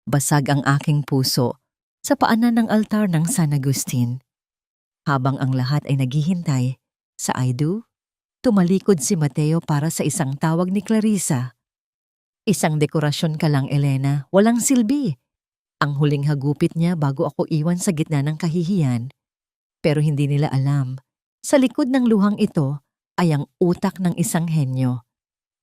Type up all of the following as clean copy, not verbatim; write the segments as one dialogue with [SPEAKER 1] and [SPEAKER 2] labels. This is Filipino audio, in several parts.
[SPEAKER 1] Basag ang aking puso sa paanan ng altar ng San Agustin. Habang ang lahat ay naghihintay sa I do, tumalikod si Mateo para sa isang tawag ni Clarissa. Isang dekorasyon ka lang, Elena, walang silbi. Ang huling hagupit niya bago ako iwan sa gitna ng kahihiyan. Pero hindi nila alam, sa likod ng luhang ito ay ang utak ng isang henyo.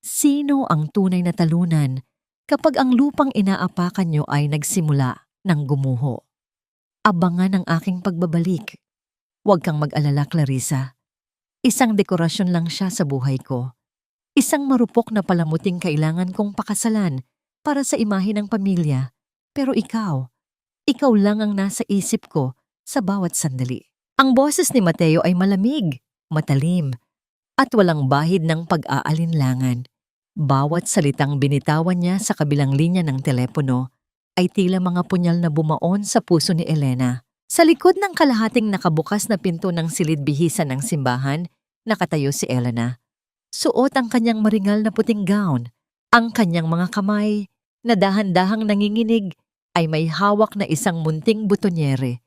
[SPEAKER 1] Sino ang tunay na talunan kapag ang lupang inaapakan nyo ay nagsimula ng gumuho? Abangan ang aking pagbabalik. Huwag kang mag-alala, Clarissa. Isang dekorasyon lang siya sa buhay ko. Isang marupok na palamuting kailangan kong pakasalan para sa imahe ng pamilya. Pero ikaw lang ang nasa isip ko sa bawat sandali. Ang boses ni Mateo ay malamig, matalim, at walang bahid ng pag-aalinlangan. Bawat salitang binitawan niya sa kabilang linya ng telepono ay tila mga punyal na bumaon sa puso ni Elena. Sa likod ng kalahating nakabukas na pinto ng silid-bihisan ng simbahan, nakatayo si Elena. Suot ang kanyang maringal na puting gown. Ang kanyang mga kamay, na dahan-dahang nanginginig, ay may hawak na isang munting butonyere.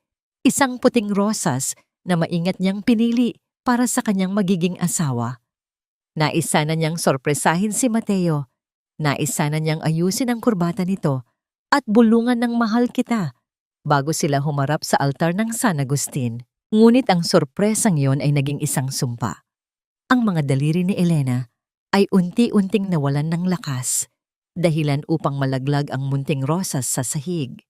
[SPEAKER 1] Isang puting rosas na maingat niyang pinili para sa kanyang magiging asawa. Naisa na niyang sorpresahin si Mateo. Naisa na niyang ayusin ang kurbata nito at bulungan ng mahal kita bago sila humarap sa altar ng San Agustin. Ngunit ang sorpresang yon ay naging isang sumpa. Ang mga daliri ni Elena ay unti-unting nawalan ng lakas, dahilan upang malaglag ang munting rosas sa sahig.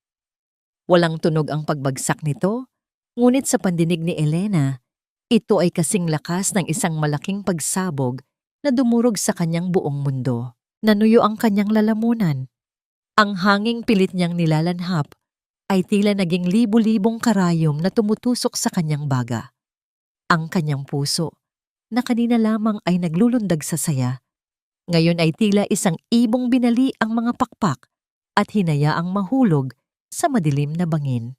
[SPEAKER 1] Walang tunog ang pagbagsak nito, ngunit sa pandinig ni Elena, ito ay kasing lakas ng isang malaking pagsabog na dumurog sa kanyang buong mundo. Nanuyo ang kanyang lalamunan. Ang hanging pilit niyang nilalanhap ay tila naging libu-libong karayom na tumutusok sa kanyang baga. Ang kanyang puso, na kanina lamang ay naglulundag sa saya, ngayon ay tila isang ibong binali ang mga pakpak at hinayaang mahulog sa madilim na bangin.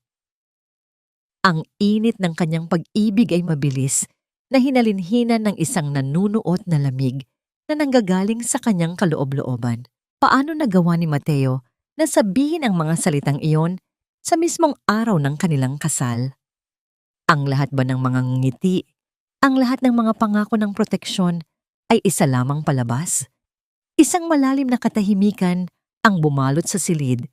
[SPEAKER 1] Ang init ng kanyang pag-ibig ay mabilis na hinalinhinan ng isang nanunuot na lamig na nanggagaling sa kanyang kaloob-looban. Paano nagawa ni Mateo na sabihin ang mga salitang iyon sa mismong araw ng kanilang kasal? Ang lahat ba ng mga ngiti, ang lahat ng mga pangako ng proteksyon ay isa lamang palabas? Isang malalim na katahimikan ang bumalot sa silid,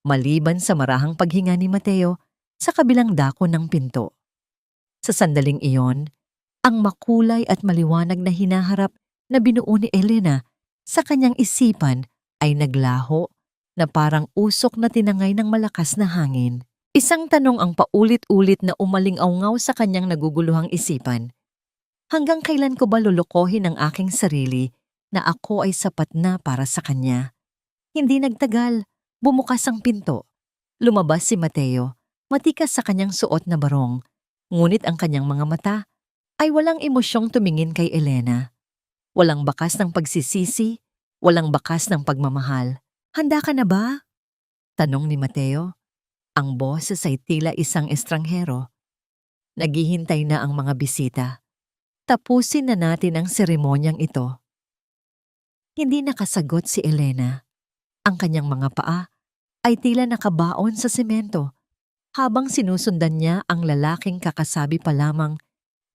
[SPEAKER 1] maliban sa marahang paghinga ni Mateo sa kabilang dako ng pinto. Sa sandaling iyon, ang makulay at maliwanag na hinaharap na binuo ni Elena sa kanyang isipan ay naglaho na parang usok na tinangay ng malakas na hangin. Isang tanong ang paulit-ulit na umaling-awngaw sa kanyang naguguluhang isipan. Hanggang kailan ko ba lulukohin ang aking sarili na ako ay sapat na para sa kanya? Hindi nagtagal, bumukas ang pinto. Lumabas si Mateo, matikas sa kanyang suot na barong, ngunit ang kanyang mga mata ay walang emosyong tumingin kay Elena. Walang bakas ng pagsisisi, walang bakas ng pagmamahal. Handa ka na ba? Tanong ni Mateo. Ang boses ay tila isang estranghero. Naghihintay na ang mga bisita. Tapusin na natin ang seremonyang ito. Hindi nakasagot si Elena. Ang kanyang mga paa ay tila nakabaon sa semento habang sinusundan niya ang lalaking kakasabi pa lamang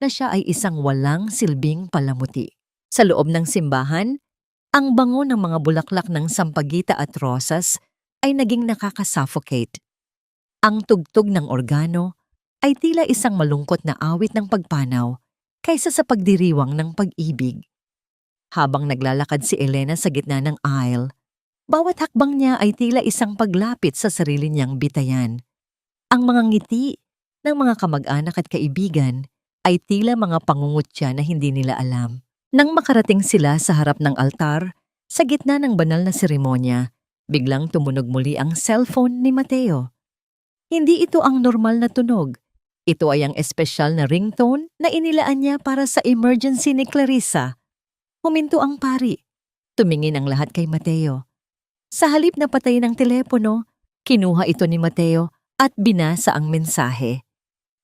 [SPEAKER 1] na siya ay isang walang silbing palamuti. Sa loob ng simbahan, ang bango ng mga bulaklak ng sampagita at rosas ay naging nakakasuffocate. Ang tugtog ng organo ay tila isang malungkot na awit ng pagpanaw kaysa sa pagdiriwang ng pag-ibig. Habang naglalakad si Elena sa gitna ng aisle, bawat hakbang niya ay tila isang paglapit sa sarili niyang bitayan. Ang mga ngiti ng mga kamag-anak at kaibigan ay tila mga pangungutya na hindi nila alam. Nang makarating sila sa harap ng altar, sa gitna ng banal na seremonya, biglang tumunog muli ang cellphone ni Mateo. Hindi ito ang normal na tunog. Ito ay ang espesyal na ringtone na inilaan niya para sa emergency ni Clarissa. Huminto ang pari. Tumingin ang lahat kay Mateo. Sa halip na patayin ang telepono, kinuha ito ni Mateo at binasa ang mensahe.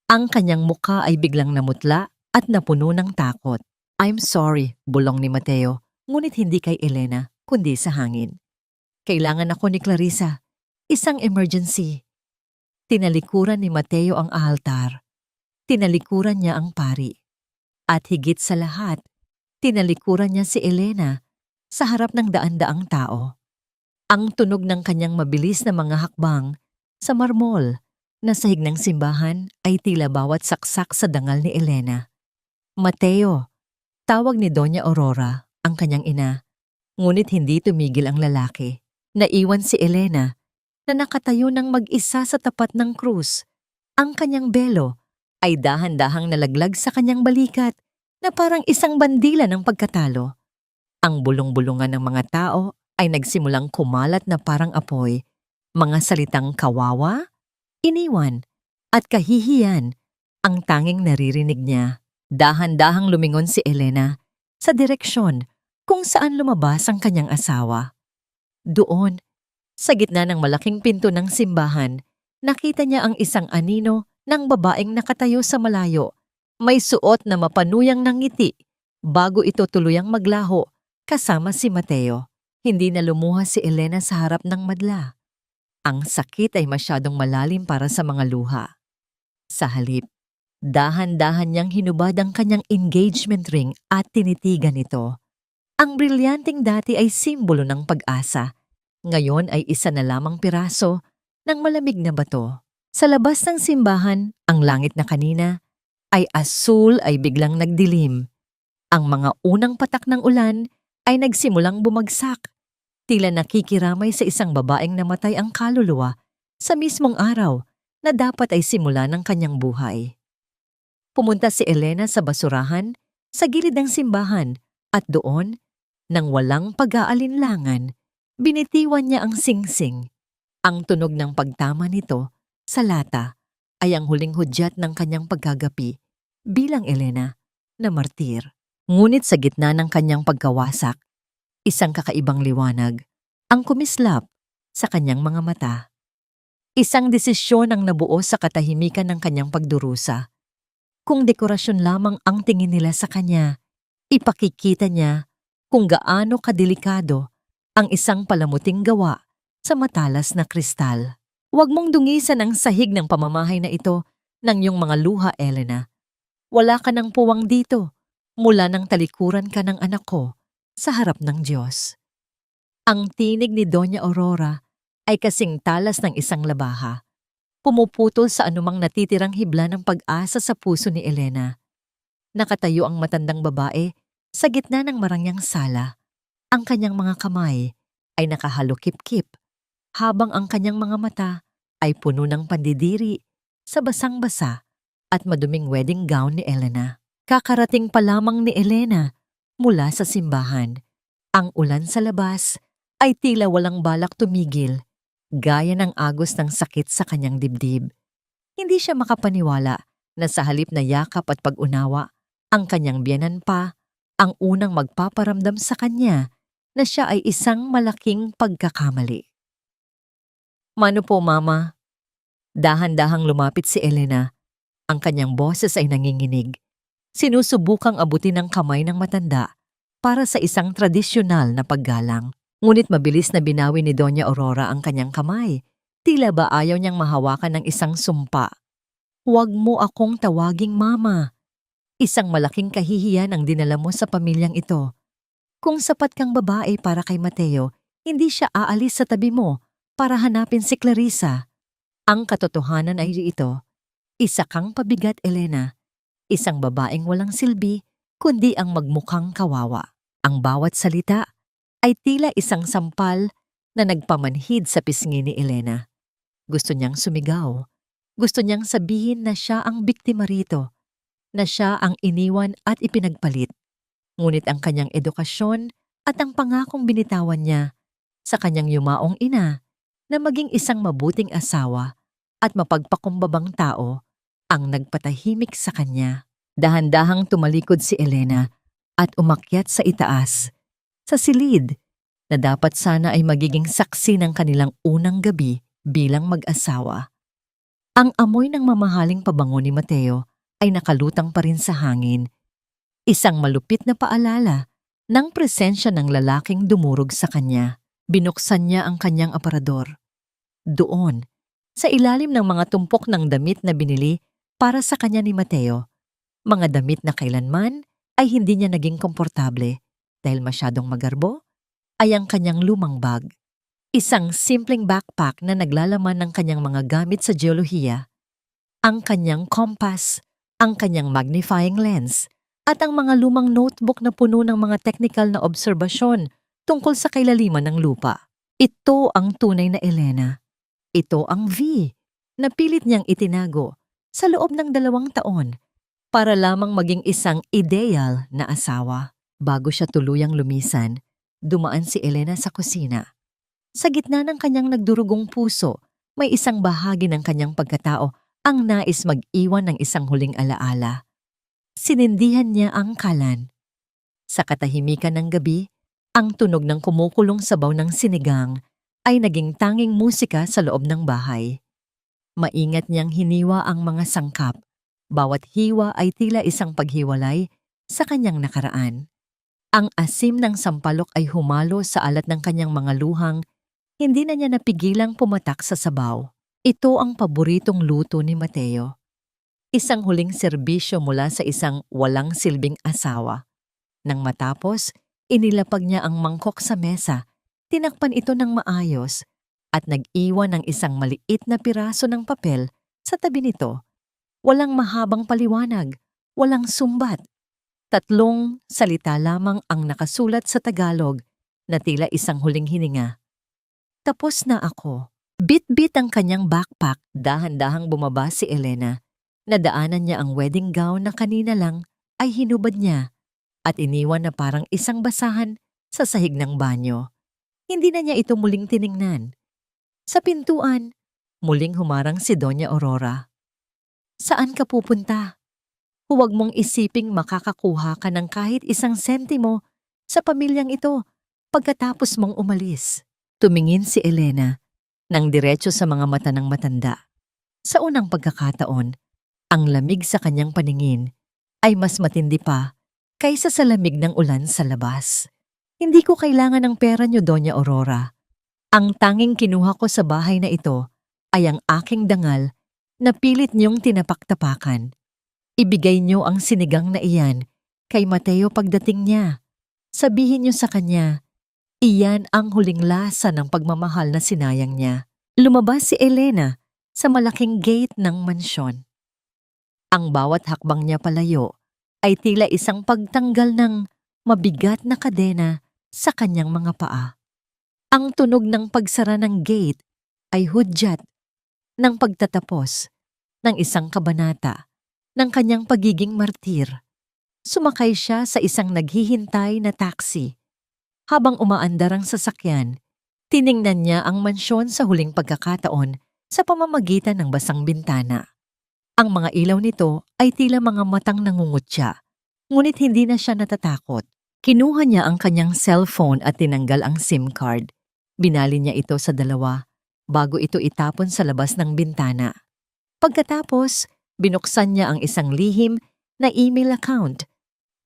[SPEAKER 1] Ang kanyang mukha ay biglang namutla at napuno ng takot. I'm sorry, bulong ni Mateo, ngunit hindi kay Elena, kundi sa hangin. Kailangan ako ni Clarissa. isang emergency. Tinalikuran ni Mateo ang altar. Tinalikuran niya ang pari. At higit sa lahat, tinalikuran niya si Elena sa harap ng daan-daang tao. Ang tunog ng kanyang mabilis na mga hakbang sa marmol na sahig ng simbahan ay tila bawat saksak sa dangal ni Elena. Mateo, tawag ni Doña Aurora, ang kanyang ina. Ngunit hindi tumigil ang lalaki. Naiwan si Elena na nakatayo ng mag-isa sa tapat ng krus. Ang kanyang belo ay dahan-dahang nalaglag sa kanyang balikat na parang isang bandila ng pagkatalo. Ang bulong-bulungan ng mga tao ay nagsimulang kumalat na parang apoy. Mga salitang kawawa, iniwan, at kahihiyan ang tanging naririnig niya. Dahan-dahang lumingon si Elena sa direksyon kung saan lumabas ang kanyang asawa. Doon, sa gitna ng malaking pinto ng simbahan, nakita niya ang isang anino ng babaeng nakatayo sa malayo. May suot na mapanuyang ng ngiti bago ito tuluyang maglaho kasama si Mateo. Hindi na lumuha si Elena sa harap ng madla. Ang sakit ay masyadong malalim para sa mga luha. Sa halip, dahan-dahan niyang hinubad ang kanyang engagement ring at tinitigan ito. Ang brilyanteng dati ay simbolo ng pag-asa. Ngayon ay isa na lamang piraso ng malamig na bato. Sa labas ng simbahan, ang langit na kanina ay asul ay biglang nagdilim. Ang mga unang patak ng ulan ay nagsimulang bumagsak. Tila nakikiramay sa isang babaeng namatay ang kaluluwa sa mismong araw na dapat ay simula ng kanyang buhay. Pumunta si Elena sa basurahan sa gilid ng simbahan at doon, nang walang pag-aalinlangan, binitiwan niya ang singsing. Ang tunog ng pagtama nito sa lata ay ang huling hudyat ng kanyang pagkagapi bilang Elena na martir. Ngunit sa gitna ng kanyang pagkawasak, isang kakaibang liwanag ang kumislap sa kanyang mga mata. Isang desisyon ang nabuo sa katahimikan ng kanyang pagdurusa. Kung dekorasyon lamang ang tingin nila sa kanya, ipakikita niya kung gaano kadelikado ang isang palamuting gawa sa matalas na kristal. Huwag mong dungisan ang sahig ng pamamahay na ito ng iyong mga luha, Elena. Wala ka ng puwang dito mula nang talikuran ka ng anak ko sa harap ng Diyos. Ang tinig ni Doña Aurora ay kasing talas ng isang labaha. Pumuputol sa anumang natitirang hibla ng pag-asa sa puso ni Elena. Nakatayo ang matandang babae sa gitna ng marangyang sala. Ang kanyang mga kamay ay nakahalukip-kip habang ang kanyang mga mata ay puno ng pandidiri sa basang-basa at maduming wedding gown ni Elena. Kakarating pa lamang ni Elena mula sa simbahan. Ang ulan sa labas ay tila walang balak tumigil, gaya ng agos ng sakit sa kanyang dibdib. Hindi siya makapaniwala na sa halip na yakap at pag-unawa, ang kanyang biyenan pa ang unang magpaparamdam sa kanya na siya ay isang malaking pagkakamali. "Mano po, Mama?" Dahan-dahang lumapit si Elena. Ang kanyang boses ay nanginginig. Sinusubukang abutin ang kamay ng matanda para sa isang tradisyonal na paggalang. Ngunit mabilis na binawi ni Doña Aurora ang kanyang kamay. Tila ba ayaw niyang mahawakan ng isang sumpa. "Huwag mo akong tawaging Mama. Isang malaking kahihiyan ang dinala mo sa pamilyang ito. Kung sapat kang babae para kay Mateo, hindi siya aalis sa tabi mo para hanapin si Clarissa. Ang katotohanan ay ito. Isa kang pabigat, Elena. Isang babaeng walang silbi, kundi ang magmukhang kawawa." Ang bawat salita ay tila isang sampal na nagpamanhid sa pisngi ni Elena. Gusto niyang sumigaw. Gusto niyang sabihin na siya ang biktima rito, na siya ang iniwan at ipinagpalit. Ngunit ang kanyang edukasyon at ang pangakong binitawan niya sa kanyang yumaong ina na maging isang mabuting asawa at mapagpakumbabang tao ang nagpatahimik sa kanya. Dahan-dahang tumalikod si Elena at umakyat sa itaas, sa silid na dapat sana ay magiging saksi ng kanilang unang gabi bilang mag-asawa. Ang amoy ng mamahaling pabango ni Mateo ay nakalutang pa rin sa hangin. Isang malupit na paalala ng presensya ng lalaking dumurog sa kanya. Binuksan niya ang kanyang aparador. Doon, sa ilalim ng mga tumpok ng damit na binili para sa kanya ni Mateo, mga damit na kailanman ay hindi niya naging komportable dahil masyadong magarbo, ay ang kanyang lumang bag. Isang simpleng backpack na naglalaman ng kanyang mga gamit sa geolohiya, ang kanyang compass, ang kanyang magnifying lens, at ang mga lumang notebook na puno ng mga technical na obserbasyon tungkol sa kailaliman ng lupa. Ito ang tunay na Elena. Ito ang V na pilit niyang itinago sa loob ng 2 taon para lamang maging isang ideal na asawa. Bago siya tuluyang lumisan, dumaan si Elena sa kusina. Sa gitna ng kanyang nagdurugong puso, may isang bahagi ng kanyang pagkatao ang nais mag-iwan ng isang huling alaala. Sinindihan niya ang kalan. Sa katahimikan ng gabi, ang tunog ng kumukulong sabaw ng sinigang ay naging tanging musika sa loob ng bahay. Maingat niyang hiniwa ang mga sangkap. Bawat hiwa ay tila isang paghiwalay sa kanyang nakaraan. Ang asim ng sampalok ay humalo sa alat ng kanyang mga luhang, hindi na niya napigilang pumatak sa sabaw. Ito ang paboritong luto ni Mateo. Isang huling serbisyo mula sa isang walang silbing asawa. Nang matapos, inilapag niya ang mangkok sa mesa, tinakpan ito ng maayos, at nag-iwan ng isang maliit na piraso ng papel sa tabi nito. Walang mahabang paliwanag, walang sumbat. 3 salita lamang ang nakasulat sa Tagalog na tila isang huling hininga. Tapos na ako. Bit-bit ang kanyang backpack, dahan-dahang bumaba si Elena. Nadaanan niya ang wedding gown na kanina lang ay hinubad niya at iniwan na parang isang basahan sa sahig ng banyo. Hindi na niya ito muling tiningnan. Sa pintuan, muling humarang si Doña Aurora. Saan ka pupunta? Huwag mong isiping makakakuha ka ng kahit isang sentimo sa pamilyang ito pagkatapos mong umalis. Tumingin si Elena nang diretso sa mga mata ng matanda. Sa unang pagkakataon, ang lamig sa kanyang paningin ay mas matindi pa kaysa sa lamig ng ulan sa labas. Hindi ko kailangan ng pera niyo, Doña Aurora. Ang tanging kinuha ko sa bahay na ito ay ang aking dangal na pilit niyong tinapak-tapakan. Ibigay niyo ang sinigang na iyan kay Mateo pagdating niya. Sabihin niyo sa kanya, iyan ang huling lasa ng pagmamahal na sinayang niya. Lumabas si Elena sa malaking gate ng mansyon. Ang bawat hakbang niya palayo ay tila isang pagtanggal ng mabigat na kadena sa kanyang mga paa. Ang tunog ng pagsara ng gate ay hudyat ng pagtatapos ng isang kabanata ng kanyang pagiging martir. Sumakay siya sa isang naghihintay na taxi. Habang umaandar ang sasakyan, tiningnan niya ang mansyon sa huling pagkakataon sa pamamagitan ng basang bintana. Ang mga ilaw nito ay tila mga matang nangungutya, ngunit hindi na siya natatakot. Kinuha niya ang kanyang cellphone at tinanggal ang SIM card. Binali niya ito sa 2 bago ito itapon sa labas ng bintana. Pagkatapos, binuksan niya ang isang lihim na email account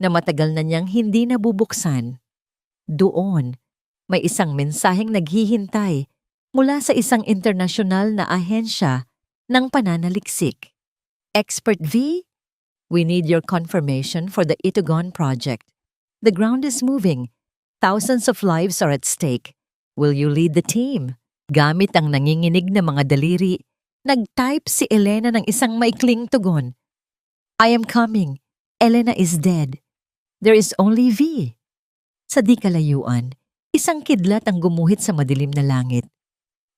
[SPEAKER 1] na matagal na niyang hindi nabubuksan. Doon, may isang mensaheng naghihintay mula sa isang internasyonal na ahensya ng pananaliksik. Expert V, we need your confirmation for the Itugon project. The ground is moving. Thousands of lives are at stake. Will you lead the team? Gamit ang nanginginig na mga daliri, nag-type si Elena ng isang maikling tugon. I am coming. Elena is dead. There is only V. Sa di kalayuan, isang kidlat ang gumuhit sa madilim na langit.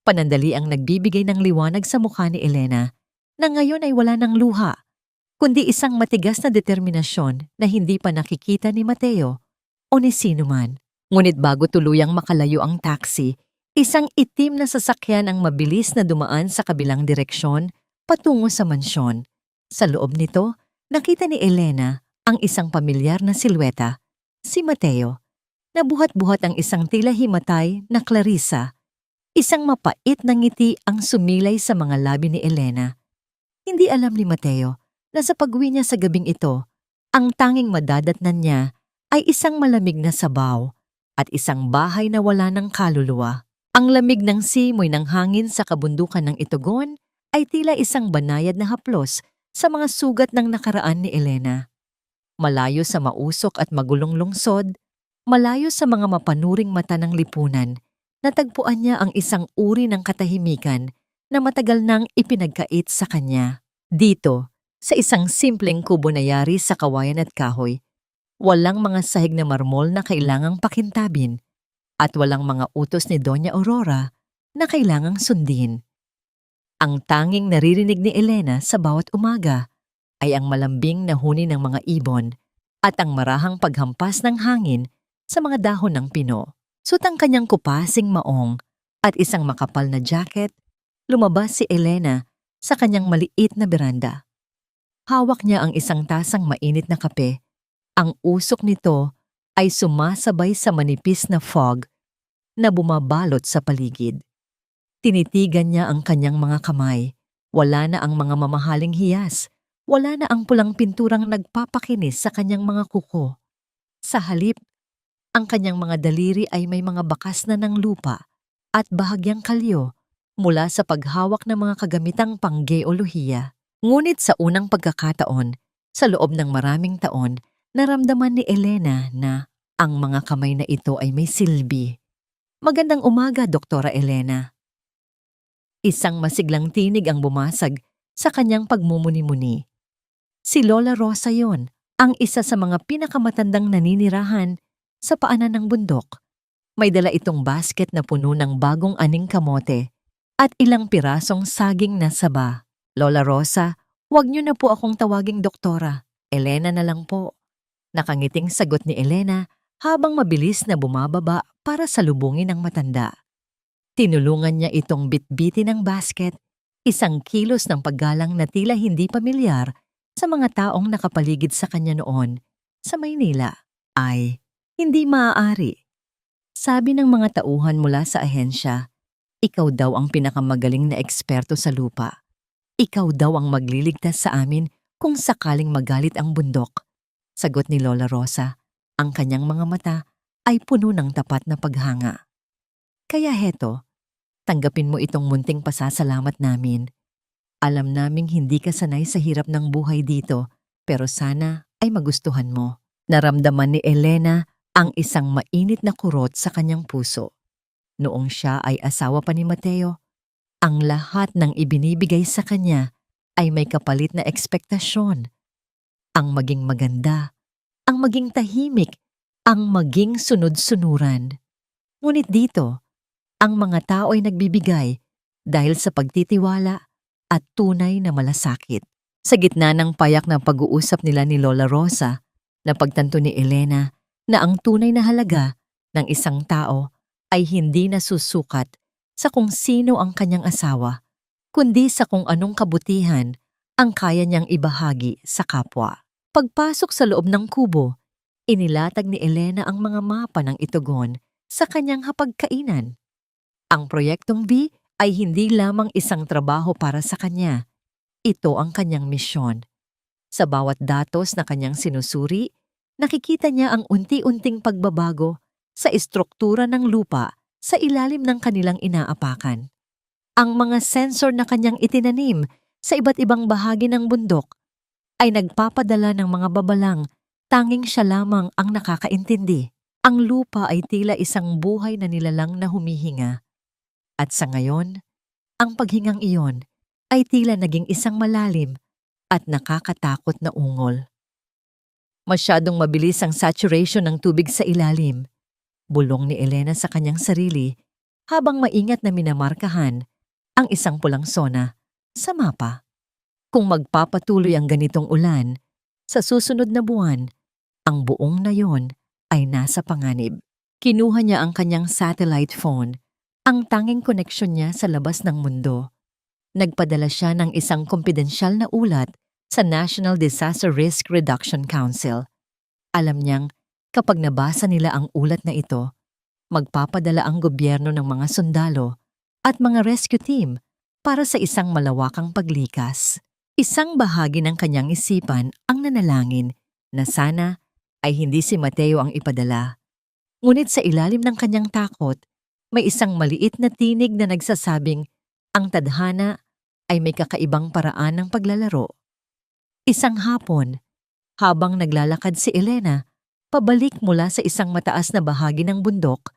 [SPEAKER 1] Panandali ang nagbibigay ng liwanag sa mukha ni Elena na ngayon ay wala ng luha, kundi isang matigas na determinasyon na hindi pa nakikita ni Mateo o ni sino man. Ngunit bago tuluyang makalayo ang taxi, isang itim na sasakyan ang mabilis na dumaan sa kabilang direksyon patungo sa mansyon. Sa loob nito, nakita ni Elena ang isang pamilyar na silweta, si Mateo. Nabuhat-buhat ang isang tila himatay na Clarissa. Isang mapait na ngiti ang sumilay sa mga labi ni Elena. Hindi alam ni Mateo na sa pag-uwi niya sa gabing ito, ang tanging madadatnan niya ay isang malamig na sabaw at isang bahay na wala ng kaluluwa. Ang lamig ng simoy ng hangin sa kabundukan ng Itugon ay tila isang banayad na haplos sa mga sugat ng nakaraan ni Elena. Malayo sa mausok at magulong lungsod, malayo sa mga mapanuring mata ng lipunan, natagpuan niya ang isang uri ng katahimikan na matagal nang ipinagkait sa kanya. Dito, sa isang simpleng kubo na yari sa kawayan at kahoy, walang mga sahig na marmol na kailangang pakintabin at walang mga utos ni Doña Aurora na kailangang sundin. Ang tanging naririnig ni Elena sa bawat umaga ay ang malambing na huni ng mga ibon at ang marahang paghampas ng hangin sa mga dahon ng pino. Suot ang kanyang kupasing maong at isang makapal na jacket, lumabas si Elena sa kanyang maliit na beranda. Hawak niya ang isang tasang mainit na kape. Ang usok nito ay sumasabay sa manipis na fog na bumabalot sa paligid. Tinitigan niya ang kanyang mga kamay. Wala na ang mga mamahaling hiyas. Wala na ang pulang pinturang nagpapakinis sa kanyang mga kuko. Sa halip, ang kanyang mga daliri ay may mga bakas na ng lupa at bahagyang kalyo mula sa paghawak ng mga kagamitang panggeolohiya. Ngunit sa unang pagkakataon, sa loob ng maraming taon, naramdaman ni Elena na ang mga kamay na ito ay may silbi. Magandang umaga, Doktora Elena. Isang masiglang tinig ang bumasag sa kanyang pagmumuni-muni. Si Lola Rosa yon, ang isa sa mga pinakamatandang naninirahan sa paanan ng bundok. May dala itong basket na puno ng bagong aning kamote at ilang pirasong saging na saba. Lola Rosa, huwag niyo na po akong tawaging doktora. Elena na lang po. Nakangiting sagot ni Elena habang mabilis na bumababa para salubungin ang matanda. Tinulungan niya itong bitbitin ng basket, isang kilos ng paggalang na tila hindi pamilyar sa mga taong nakapaligid sa kanya noon sa Maynila. Ay, hindi maaari. Sabi ng mga tauhan mula sa ahensya, ikaw daw ang pinakamagaling na eksperto sa lupa. Ikaw daw ang magliligtas sa amin kung sakaling magalit ang bundok. Sagot ni Lola Rosa, ang kanyang mga mata ay puno ng tapat na paghanga. Kaya heto, tanggapin mo itong munting pasasalamat namin. Alam naming hindi ka sanay sa hirap ng buhay dito, pero sana ay magustuhan mo. Naramdaman ni Elena ang isang mainit na kurot sa kanyang puso. Noong siya ay asawa pa ni Mateo, ang lahat ng ibinibigay sa kanya ay may kapalit na ekspektasyon. Ang maging maganda, ang maging tahimik, ang maging sunod-sunuran. Ngunit dito, ang mga tao ay nagbibigay dahil sa pagtitiwala at tunay na malasakit. Sa gitna ng payak na pag-uusap nila ni Lola Rosa, napagtanto ni Elena na ang tunay na halaga ng isang tao ay hindi nasusukat sa kung sino ang kanyang asawa, kundi sa kung anong kabutihan ang kaya niyang ibahagi sa kapwa. Pagpasok sa loob ng kubo, inilatag ni Elena ang mga mapa ng Itugon sa kanyang hapagkainan. Ang proyektong V ay hindi lamang isang trabaho para sa kanya. Ito ang kanyang misyon. Sa bawat datos na kanyang sinusuri, nakikita niya ang unti-unting pagbabago sa istruktura ng lupa sa ilalim ng kanilang inaapakan. Ang mga sensor na kanyang itinanim sa iba't ibang bahagi ng bundok ay nagpapadala ng mga babalang tanging siya lamang ang nakakaintindi. Ang lupa ay tila isang buhay na nilalang na humihinga. At sa ngayon, ang paghingang iyon ay tila naging isang malalim at nakakatakot na ungol. Masyadong mabilis ang saturation ng tubig sa ilalim. Bulong ni Elena sa kanyang sarili habang maingat na minamarkahan ang isang pulang sona sa mapa. Kung magpapatuloy ang ganitong ulan, sa susunod na buwan, ang buong nayon ay nasa panganib. Kinuha niya ang kanyang satellite phone, ang tanging koneksyon niya sa labas ng mundo. Nagpadala siya ng isang kumpidensyal na ulat sa National Disaster Risk Reduction Council. Alam niyang kapag nabasa nila ang ulat na ito, magpapadala ang gobyerno ng mga sundalo at mga rescue team para sa isang malawakang paglikas. Isang bahagi ng kanyang isipan ang nanalangin na sana ay hindi si Mateo ang ipadala. Ngunit sa ilalim ng kanyang takot, May isang maliit na tinig na nagsasabing ang tadhana ay may kakaibang paraan ng paglalaro. Isang hapon, habang naglalakad si Elena, pabalik mula sa isang mataas na bahagi ng bundok,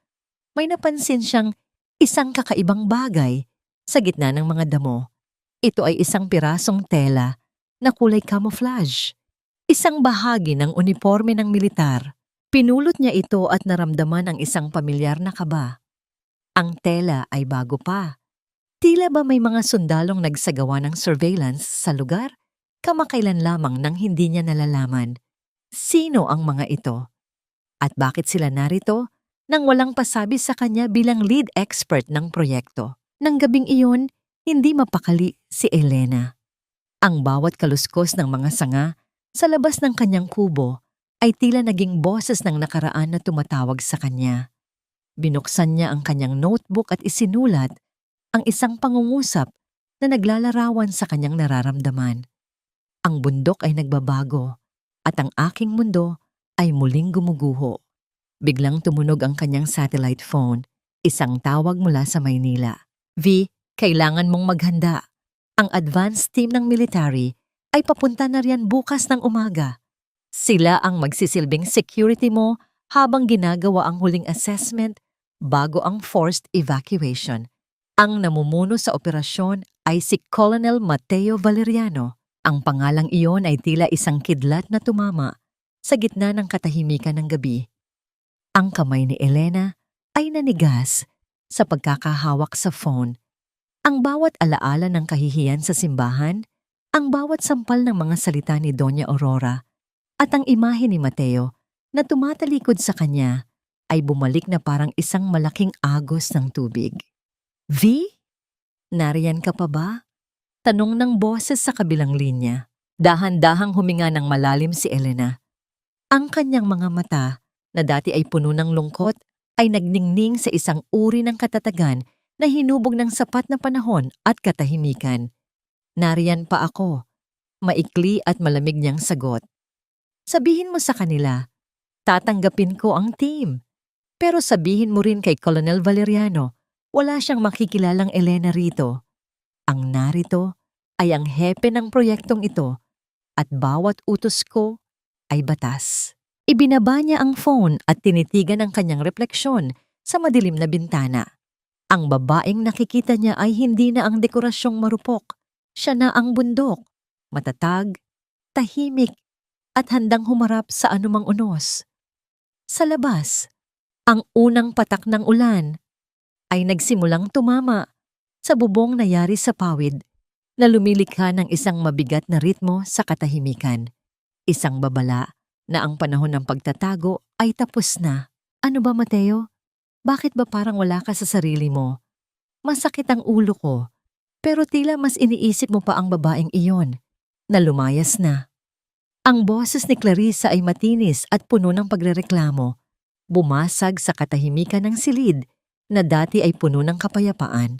[SPEAKER 1] may napansin siyang isang kakaibang bagay sa gitna ng mga damo. Ito ay isang pirasong tela na kulay camouflage. Isang bahagi ng uniforme ng militar. Pinulot niya ito at naramdaman ang isang pamilyar na kaba. Ang tela ay bago pa. Tila ba may mga sundalong nagsagawa ng surveillance sa lugar? Kamakailan lamang nang hindi niya nalalaman sino ang mga ito at bakit sila narito nang walang pasabi sa kanya bilang lead expert ng proyekto. Nang gabing iyon, hindi mapakali si Elena. Ang bawat kaluskos ng mga sanga sa labas ng kanyang kubo ay tila naging boses ng nakaraan na tumatawag sa kanya. Binuksan niya ang kanyang notebook at isinulat ang isang pangungusap na naglalarawan sa kanyang nararamdaman. Ang bundok ay nagbabago at ang aking mundo ay muling gumuguho. Biglang tumunog ang kanyang satellite phone, isang tawag mula sa Maynila. V, kailangan mong maghanda. Ang advance team ng military ay papunta na riyan bukas ng umaga. Sila ang magsisilbing security mo habang ginagawa ang huling assessment bago ang forced evacuation. Ang namumuno sa operasyon ay si Colonel Mateo Valeriano. Ang pangalang iyon ay tila isang kidlat na tumama sa gitna ng katahimikan ng gabi. Ang kamay ni Elena ay nanigas sa pagkakahawak sa phone. Ang bawat alaala ng kahihiyan sa simbahan, ang bawat sampal ng mga salita ni Doña Aurora, at ang imahe ni Mateo na tumatalikod sa kanya ay bumalik na parang isang malaking agos ng tubig. V? Nariyan ka pa ba? Tanong ng boses sa kabilang linya. Dahan-dahang huminga ng malalim si Elena. Ang kanyang mga mata, na dati ay puno ng lungkot, ay nagningning sa isang uri ng katatagan na hinubog ng sapat na panahon at katahimikan. Nariyan pa ako. Maikli at malamig niyang sagot. Sabihin mo sa kanila, tatanggapin ko ang team. Pero sabihin mo rin kay Colonel Valeriano, wala siyang makikilalang Elena rito. Ang narito ay ang hepe ng proyektong ito at bawat utos ko ay batas. Ibinaba niya ang phone at tinitigan ang kanyang refleksyon sa madilim na bintana. Ang babaeng nakikita niya ay hindi na ang dekorasyong marupok. Siya na ang bundok, matatag, tahimik, at handang humarap sa anumang unos. Sa labas, ang unang patak ng ulan ay nagsimulang tumama sa bubong na yari sa pawid na lumilikha ng isang mabigat na ritmo sa katahimikan. Isang babala na ang panahon ng pagtatago ay tapos na. Ano ba, Mateo? Bakit ba parang wala ka sa sarili mo? Masakit ang ulo ko, pero tila mas iniisip mo pa ang babaeng iyon na lumayas na. Ang boses ni Clarissa ay matinis at puno ng pagrereklamo. Bumasag sa katahimikan ng silid na dati ay puno ng kapayapaan.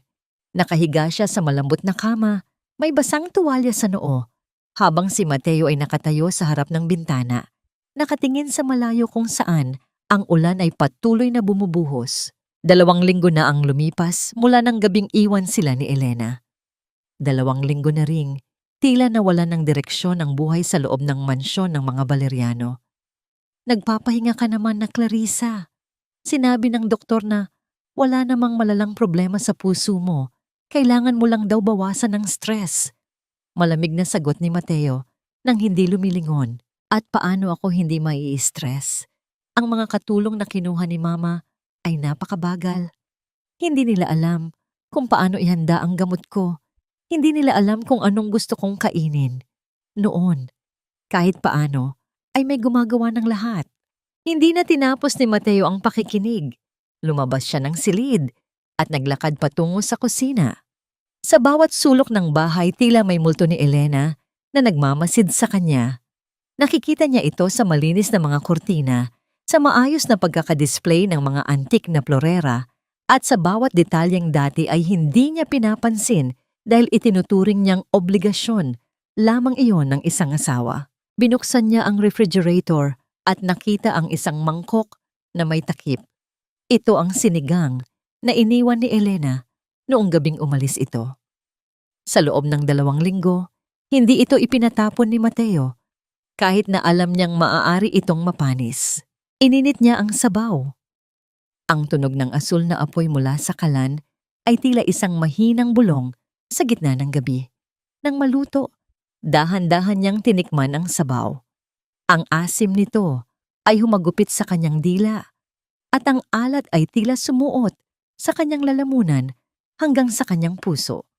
[SPEAKER 1] Nakahiga siya sa malambot na kama, may basang tuwalya sa noo, habang si Mateo ay nakatayo sa harap ng bintana, nakatingin sa malayo kung saan ang ulan ay patuloy na bumubuhos. 2 linggo na ang lumipas mula ng gabing iwan sila ni Elena. 2 linggo na ring tila nawala ng direksyon ang buhay sa loob ng mansyon ng mga Valeriano. Nagpapahinga ka naman na, Clarissa. Sinabi ng doktor na wala namang malalang problema sa puso mo. Kailangan mo lang daw bawasan ng stress. Malamig na sagot ni Mateo nang hindi lumilingon. At paano ako hindi mai-stress? Ang mga katulong na kinuha ni Mama ay napakabagal. Hindi nila alam kung paano ihanda ang gamot ko. Hindi nila alam kung anong gusto kong kainin. Noon, kahit paano, ay may gumagawa ng lahat. Hindi na tinapos ni Mateo ang pakikinig. Lumabas siya ng silid at naglakad patungo sa kusina. Sa bawat sulok ng bahay tila may multo ni Elena na nagmamasid sa kanya. Nakikita niya ito sa malinis na mga kurtina, sa maayos na pagkakadisplay ng mga antik na florera, at sa bawat detalyeng dati ay hindi niya pinapansin dahil itinuturing niyang obligasyon lamang iyon ng isang asawa. Binuksan niya ang refrigerator at nakita ang isang mangkok na may takip. Ito ang sinigang na iniwan ni Elena noong gabing umalis ito. Sa loob ng 2 linggo, hindi ito ipinatapon ni Mateo kahit na alam niyang maaari itong mapanis. Ininit niya ang sabaw. Ang tunog ng asul na apoy mula sa kalan ay tila isang mahinang bulong sa gitna ng gabi. Nang maluto, dahan-dahan niyang tinikman ang sabaw. Ang asim nito ay humagupit sa kanyang dila at ang alat ay tila sumuot sa kanyang lalamunan hanggang sa kanyang puso.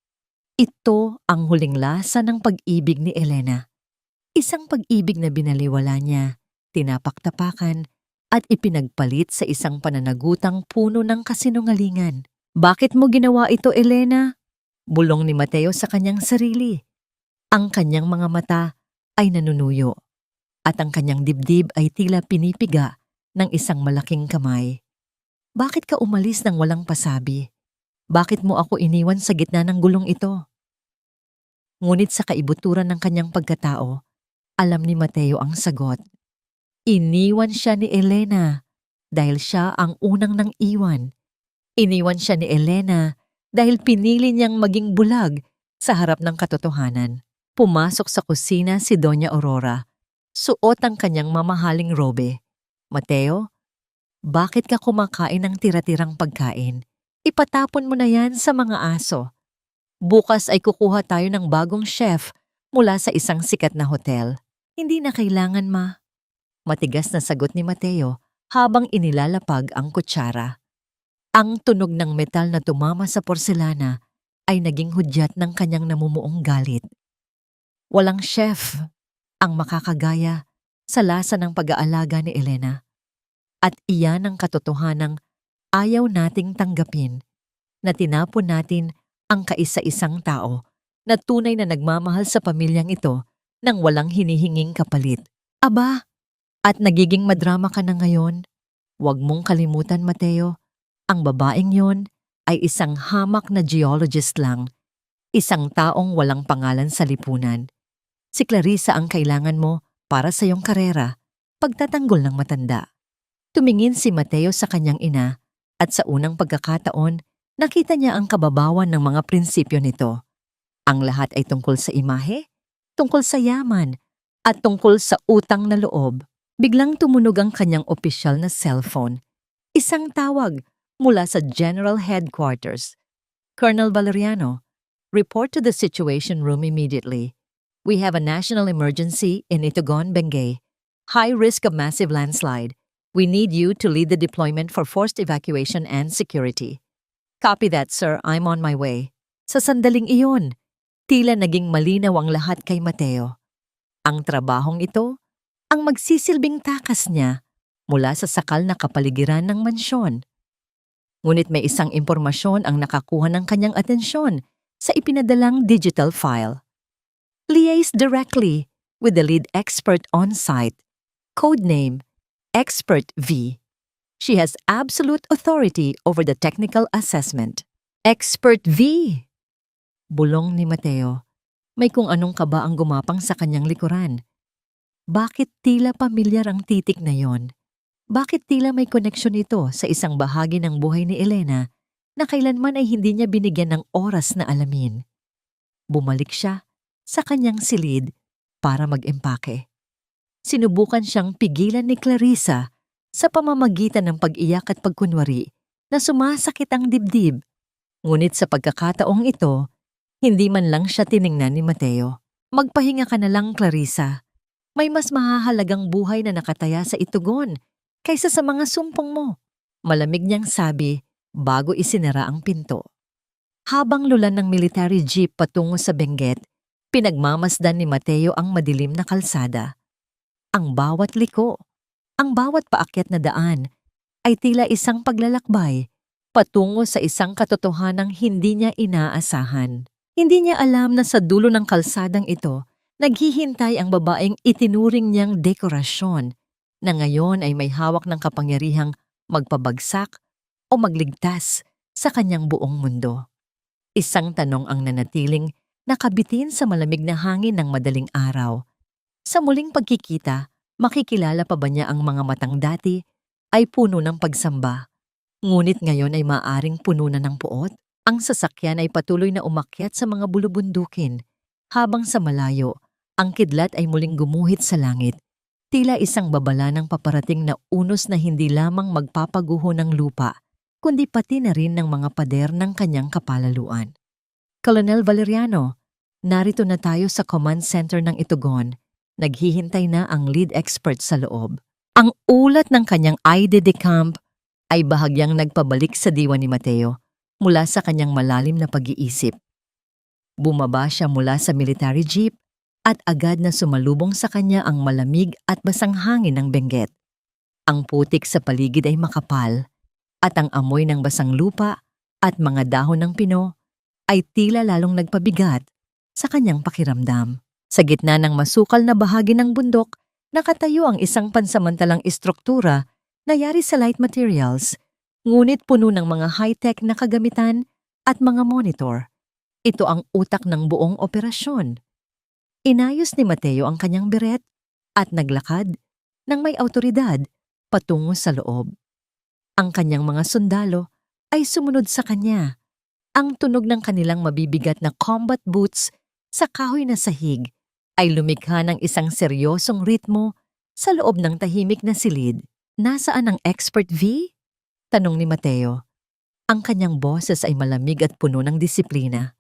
[SPEAKER 1] Ito ang huling lasa ng pag-ibig ni Elena. Isang pag-ibig na binaliwala niya, tinapak-tapakan at ipinagpalit sa isang pananagutang puno ng kasinungalingan. Bakit mo ginawa ito, Elena? Bulong ni Mateo sa kanyang sarili. Ang kanyang mga mata ay nanunuyo at ang kanyang dibdib ay tila pinipiga ng isang malaking kamay. Bakit ka umalis nang walang pasabi? Bakit mo ako iniwan sa gitna ng gulong ito? Ngunit sa kaibuturan ng kanyang pagkatao, alam ni Mateo ang sagot. Iniwan siya ni Elena dahil siya ang unang nang iwan. Iniwan siya ni Elena dahil pinili niyang maging bulag sa harap ng katotohanan. Pumasok sa kusina si Doña Aurora. Suot ang kanyang mamahaling robe. Mateo, bakit ka kumakain ng tira-tirang pagkain? Ipatapon mo na yan sa mga aso. Bukas ay kukuha tayo ng bagong chef mula sa isang sikat na hotel. Hindi na kailangan, ma. Matigas na sagot ni Mateo habang inilalapag ang kutsara. Ang tunog ng metal na tumama sa porselana ay naging hudyat ng kanyang namumuong galit. Walang chef ang makakagaya sa lasa ng pag-aalaga ni Elena. At iyan ang katotohanang ayaw nating tanggapin na tinapon natin ang kaisa-isang tao na tunay na nagmamahal sa pamilyang ito nang walang hinihinging kapalit. Aba, at nagiging madrama ka na ngayon? Huwag mong kalimutan, Mateo, ang babaeng yon ay isang hamak na geologist lang, isang taong walang pangalan sa lipunan. Si Clarissa ang kailangan mo para sa iyong karera, pagtatanggol ng matanda. Tumingin si Mateo sa kanyang ina at sa unang pagkakataon, nakita niya ang kababawan ng mga prinsipyo nito. Ang lahat ay tungkol sa imahe, tungkol sa yaman, at tungkol sa utang na loob. Biglang tumunog ang kanyang opisyal na cellphone. Isang tawag mula sa General Headquarters. Colonel Valeriano, report to the Situation Room immediately. We have a national emergency in Itugon, Benguet. High risk of massive landslide. We need you to lead the deployment for forced evacuation and security. Copy that, sir. I'm on my way. Sa sandaling iyon, tila naging malinaw ang lahat kay Mateo. Ang trabahong ito, ang magsisilbing takas niya mula sa sakal na kapaligiran ng mansyon. Ngunit may isang impormasyon ang nakakuha ng kanyang atensyon sa ipinadalang digital file. Liaise directly with the lead expert on site, codename Expert V. She has absolute authority over the technical assessment. Expert V! Bulong ni Mateo. May kung anong kaba ang gumapang sa kanyang likuran. Bakit tila pamilyar ang titik na yon? Bakit tila may koneksyon ito sa isang bahagi ng buhay ni Elena na kailanman ay hindi niya binigyan ng oras na alamin? Bumalik siya sa kanyang silid para mag-empake. Sinubukan siyang pigilan ni Clarissa sa pamamagitan ng pag-iyak at pagkunwari na sumasakit ang dibdib. Ngunit sa pagkakataong ito, hindi man lang siya tiningnan ni Mateo. Magpahinga ka na lang, Clarissa. May mas mahahalagang buhay na nakataya sa Itugon kaysa sa mga sumpong mo. Malamig niyang sabi bago isinara ang pinto. Habang lulan ng military jeep patungo sa Benguet, pinagmamasdan ni Mateo ang madilim na kalsada. Ang bawat liko, ang bawat paakyat na daan ay tila isang paglalakbay patungo sa isang katotohanang hindi niya inaasahan. Hindi niya alam na sa dulo ng kalsadang ito, naghihintay ang babaeng itinuring niyang dekorasyon na ngayon ay may hawak ng kapangyarihang magpabagsak o magligtas sa kanyang buong mundo. Isang tanong ang nanatiling nakabitin sa malamig na hangin ng madaling araw. Sa muling pagkikita, makikilala pa ba niya ang mga matang dati ay puno ng pagsamba? Ngunit ngayon ay maaring puno na ng puot. Ang sasakyan ay patuloy na umakyat sa mga bulubundukin, habang sa malayo, ang kidlat ay muling gumuhit sa langit. Tila isang babala ng paparating na unos na hindi lamang magpapaguho ng lupa, kundi pati na rin ng mga pader ng kanyang kapalaluan. Colonel Valeriano, narito na tayo sa command center ng Itugon. Naghihintay na ang lead expert sa loob. Ang ulat ng kanyang aide de camp ay bahagyang nagpabalik sa diwa ni Mateo mula sa kanyang malalim na pag-iisip. Bumaba siya mula sa military jeep at agad na sumalubong sa kanya ang malamig at basang hangin ng Benguet. Ang putik sa paligid ay makapal at ang amoy ng basang lupa at mga dahon ng pino ay tila lalong nagpabigat sa kanyang pakiramdam. Sa gitna ng masukal na bahagi ng bundok, nakatayo ang isang pansamantalang istruktura na yari sa light materials, ngunit puno ng mga high-tech na kagamitan at mga monitor. Ito ang utak ng buong operasyon. Inayos ni Mateo ang kanyang beret at naglakad ng may awtoridad patungo sa loob. Ang kanyang mga sundalo ay sumunod sa kanya. Ang tunog ng kanilang mabibigat na combat boots sa kahoy na sahig ay lumikha ng isang seryosong ritmo sa loob ng tahimik na silid. Nasaan ang expert V? Tanong ni Mateo. Ang kanyang boses ay malamig at puno ng disiplina.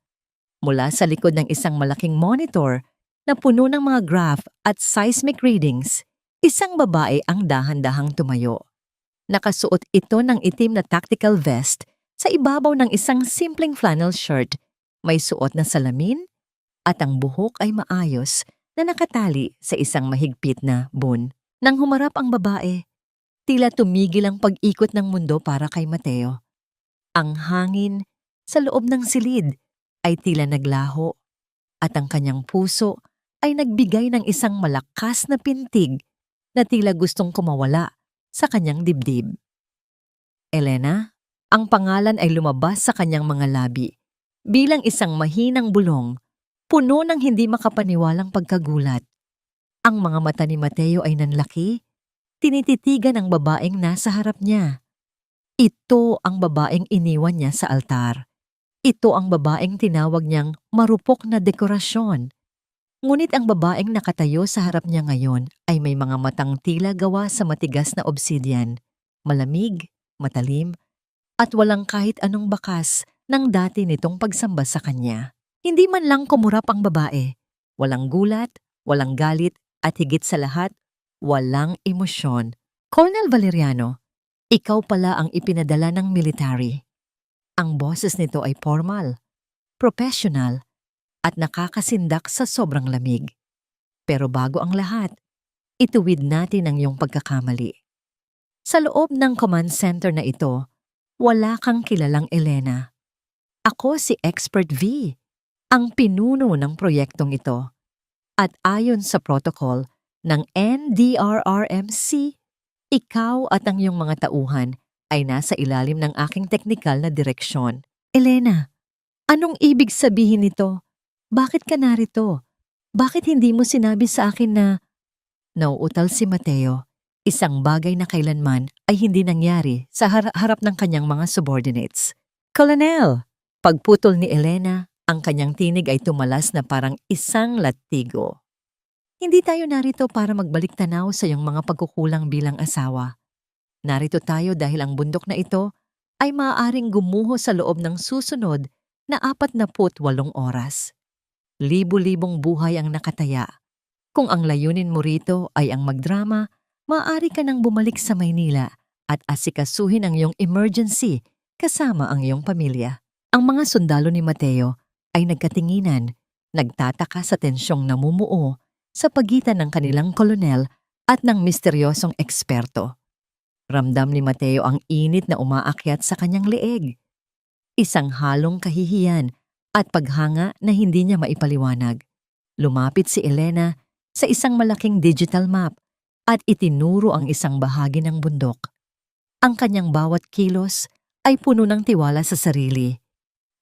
[SPEAKER 1] Mula sa likod ng isang malaking monitor na puno ng mga graph at seismic readings, isang babae ang dahan-dahang tumayo. Nakasuot ito ng itim na tactical vest sa ibabaw ng isang simpleng flannel shirt. May suot na salamin at ang buhok ay maayos na nakatali sa isang mahigpit na bun. Nang humarap ang babae, tila tumigil ang pag-ikot ng mundo para kay Mateo. Ang hangin sa loob ng silid ay tila naglaho at ang kanyang puso ay nagbigay ng isang malakas na pintig na tila gustong kumawala sa kanyang dibdib. Elena, ang pangalan ay lumabas sa kanyang mga labi bilang isang mahinang bulong, puno ng hindi makapaniwalang pagkagulat. Ang mga mata ni Mateo ay nanlaki. Tinititigan ang babaeng nasa harap niya. Ito ang babaeng iniwan niya sa altar. Ito ang babaeng tinawag niyang marupok na dekorasyon. Ngunit ang babaeng nakatayo sa harap niya ngayon ay may mga matang tila gawa sa matigas na obsidian, malamig, matalim, at walang kahit anong bakas ng dati nitong pagsamba sa kanya. Hindi man lang kumurap ang babae. Walang gulat, walang galit, at higit sa lahat, walang emosyon. Colonel Valeriano, ikaw pala ang ipinadala ng military. Ang boses nito ay formal, professional, at nakakasindak sa sobrang lamig. Pero bago ang lahat, ituwid natin ang iyong pagkakamali. Sa loob ng command center na ito, wala kang kilalang Elena. Ako si Expert V, ang pinuno ng proyektong ito. At ayon sa protocol ng NDRRMC, ikaw at ang iyong mga tauhan ay nasa ilalim ng aking teknikal na direksyon. Elena, anong ibig sabihin nito? Bakit ka narito? Bakit hindi mo sinabi sa akin na... Nauutal si Mateo, isang bagay na kailanman ay hindi nangyari sa harap ng kanyang mga subordinates. Colonel! Pagputol ni Elena, ang kanyang tinig ay tumalas na parang isang latigo. Hindi tayo narito para magbalik tanaw sa iyong mga pagkukulang bilang asawa. Narito tayo dahil ang bundok na ito ay maaaring gumuho sa loob ng susunod na 48 oras. Libu-libong buhay ang nakataya. Kung ang layunin mo rito ay ang magdrama, maaari ka nang bumalik sa Maynila at asikasuhin ang iyong emergency kasama ang iyong pamilya. Ang mga sundalo ni Mateo ay nagkatinginan, nagtataka sa tensyong namumuo sa pagitan ng kanilang kolonel at ng misteryosong eksperto. Ramdam ni Mateo ang init na umaakyat sa kanyang leeg. Isang halong kahihiyan at paghanga na hindi niya maipaliwanag. Lumapit si Elena sa isang malaking digital map at itinuro ang isang bahagi ng bundok. Ang kanyang bawat kilos ay puno ng tiwala sa sarili.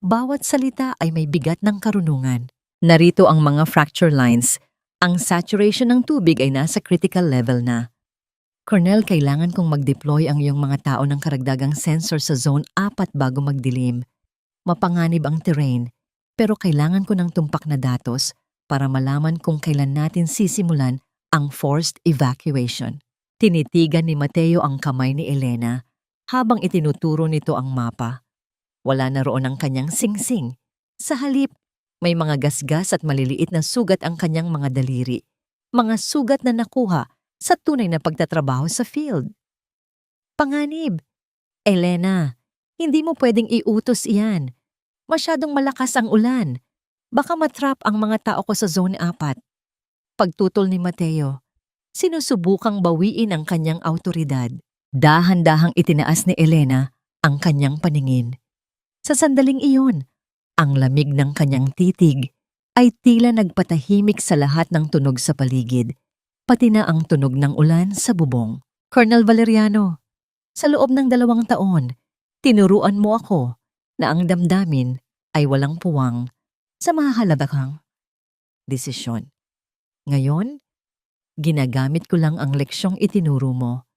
[SPEAKER 1] Bawat salita ay may bigat ng karunungan. Narito ang mga fracture lines. Ang saturation ng tubig ay nasa critical level na. Cornell, kailangan kong mag-deploy ang iyong mga tao ng karagdagang sensor sa Zone 4 bago magdilim. Mapanganib ang terrain, pero kailangan ko ng tumpak na datos para malaman kung kailan natin sisimulan ang forced evacuation. Tinitigan ni Mateo ang kamay ni Elena habang itinuturo nito ang mapa. Wala na roon ang kanyang singsing. Sa halip, may mga gasgas at maliliit na sugat ang kanyang mga daliri. Mga sugat na nakuha sa tunay na pagtatrabaho sa field. Panganib. Elena, hindi mo pwedeng iutos iyan. Masyadong malakas ang ulan. Baka matrap ang mga tao ko sa Zone 4. Pagtutol ni Mateo, sinusubukang bawiin ang kanyang autoridad. Dahan-dahang itinaas ni Elena ang kanyang paningin. Sa sandaling iyon, ang lamig ng kanyang titig ay tila nagpatahimik sa lahat ng tunog sa paligid, pati na ang tunog ng ulan sa bubong. Colonel Valeriano, sa loob ng 2 taon, tinuruan mo ako na ang damdamin ay walang puwang sa mahahalagang desisyon. Ngayon, ginagamit ko lang ang leksyong itinuro mo.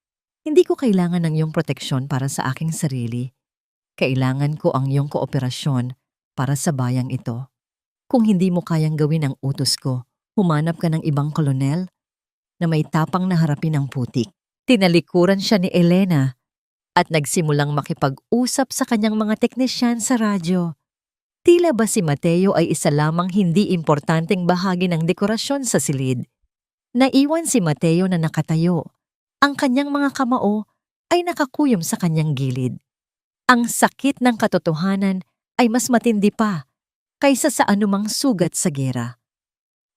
[SPEAKER 1] Hindi ko kailangan ng iyong proteksyon para sa aking sarili. Kailangan ko ang iyong kooperasyon para sa bayang ito. Kung hindi mo kayang gawin ang utos ko, humanap ka ng ibang kolonel na may tapang na harapin ang putik. Tinalikuran siya ni Elena at nagsimulang makipag-usap sa kanyang mga teknisyan sa radyo. Tila ba si Mateo ay isa lamang hindi importanteng bahagi ng dekorasyon sa silid? Naiwan si Mateo na nakatayo. Ang kanyang mga kamao ay nakakuyom sa kanyang gilid. Ang sakit ng katotohanan ay mas matindi pa kaysa sa anumang sugat sa gera.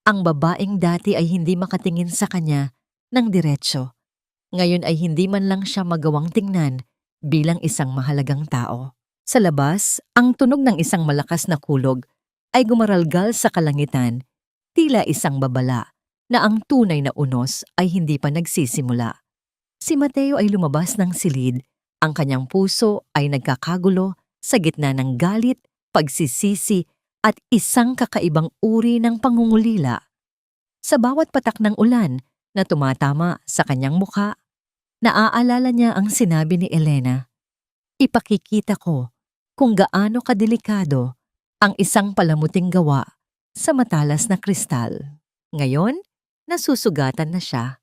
[SPEAKER 1] Ang babaeng dati ay hindi makatingin sa kanya ng diretsyo. Ngayon ay hindi man lang siya magawang tingnan bilang isang mahalagang tao. Sa labas, ang tunog ng isang malakas na kulog ay gumaralgal sa kalangitan, tila isang babala na ang tunay na unos ay hindi pa nagsisimula. Si Mateo ay lumabas ng silid. Ang kanyang puso ay nagkakagulo sa gitna ng galit, pagsisisi at isang kakaibang uri ng pangungulila. Sa bawat patak ng ulan na tumatama sa kanyang mukha, naaalala niya ang sinabi ni Elena. Ipakikita ko kung gaano kadelikado ang isang palamuting gawa sa matalas na kristal. Ngayon, nasusugatan na siya.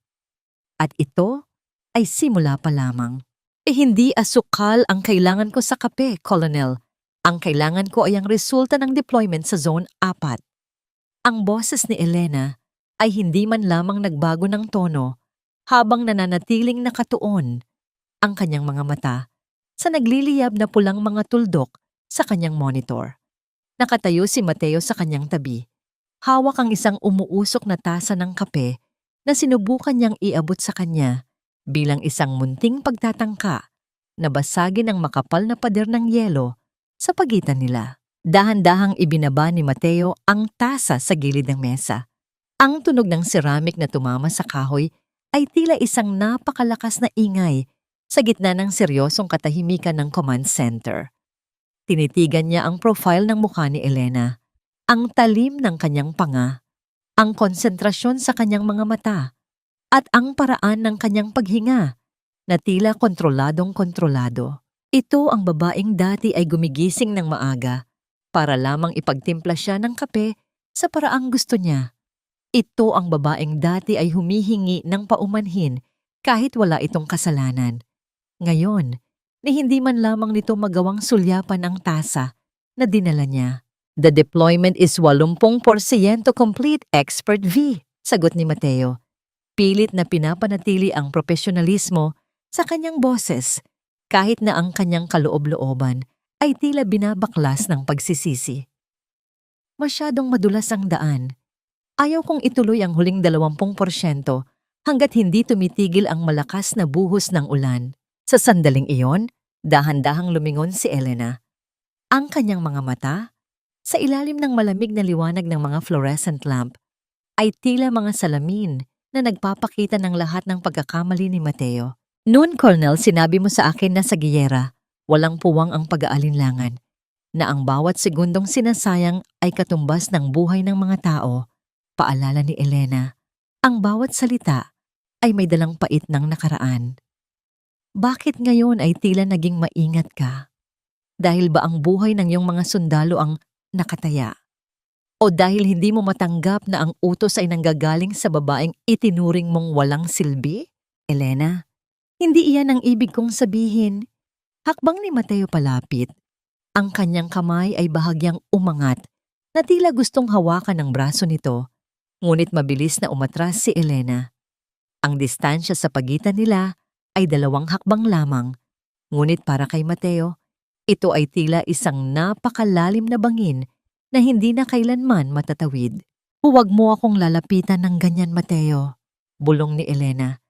[SPEAKER 1] At ito ay simula pa lamang. Hindi asukal ang kailangan ko sa kape, Colonel. Ang kailangan ko ay ang resulta ng deployment sa Zone 4. Ang boses ni Elena ay hindi man lamang nagbago ng tono habang nananatiling nakatuon ang kanyang mga mata sa nagliliyab na pulang mga tuldok sa kanyang monitor. Nakatayo si Mateo sa kanyang tabi. Hawak ang isang umuusok na tasa ng kape na sinubukan niyang iabot sa kanya bilang isang munting pagtatangka na basagin ang makapal na pader ng yelo sa pagitan nila. Dahan-dahang ibinaba ni Mateo ang tasa sa gilid ng mesa. Ang tunog ng ceramic na tumama sa kahoy ay tila isang napakalakas na ingay sa gitna ng seryosong katahimikan ng command center. Tinitigan niya ang profile ng mukha ni Elena, ang talim ng kanyang panga, ang konsentrasyon sa kanyang mga mata, at ang paraan ng kanyang paghinga na tila kontroladong-kontrolado. Ito ang babaeng dati ay gumigising ng maaga para lamang ipagtimpla siya ng kape sa paraang gusto niya. Ito ang babaeng dati ay humihingi ng paumanhin kahit wala itong kasalanan. Ngayon, ni hindi man lamang nito magawang sulyapan ang tasa na dinala niya. The deployment is 80% complete, Expert V, sagot ni Mateo. Pilit na pinapanatili ang profesionalismo sa kanyang boses kahit na ang kanyang kaloob-looban ay tila binabaklas ng pagsisisi. Masyadong madulas ang daan. Ayaw kong ituloy ang huling 20% hanggat hindi tumitigil ang malakas na buhos ng ulan. Sa sandaling iyon, dahan-dahang lumingon si Elena. Ang kanyang mga mata, sa ilalim ng malamig na liwanag ng mga fluorescent lamp, ay tila mga salamin na nagpapakita ng lahat ng pagkakamali ni Mateo. Noon, Colonel, sinabi mo sa akin na sa giyera, walang puwang ang pag-aalinlangan, na ang bawat segundong sinasayang ay katumbas ng buhay ng mga tao. Paalala ni Elena, ang bawat salita ay may dalang pait ng nakaraan. Bakit ngayon ay tila naging maingat ka? Dahil ba ang buhay ng iyong mga sundalo ang nakataya? O dahil hindi mo matanggap na ang utos ay nanggagaling sa babaeng itinuring mong walang silbi? Elena, hindi iyan ang ibig kong sabihin. Hakbang ni Mateo palapit. Ang kanyang kamay ay bahagyang umangat na tila gustong hawakan ang braso nito, ngunit mabilis na umatras si Elena. Ang distansya sa pagitan nila ay 2 hakbang lamang, ngunit para kay Mateo, ito ay tila isang napakalalim na bangin na hindi na kailanman matatawid. Huwag mo akong lalapitan ng ganyan, Mateo, bulong ni Elena.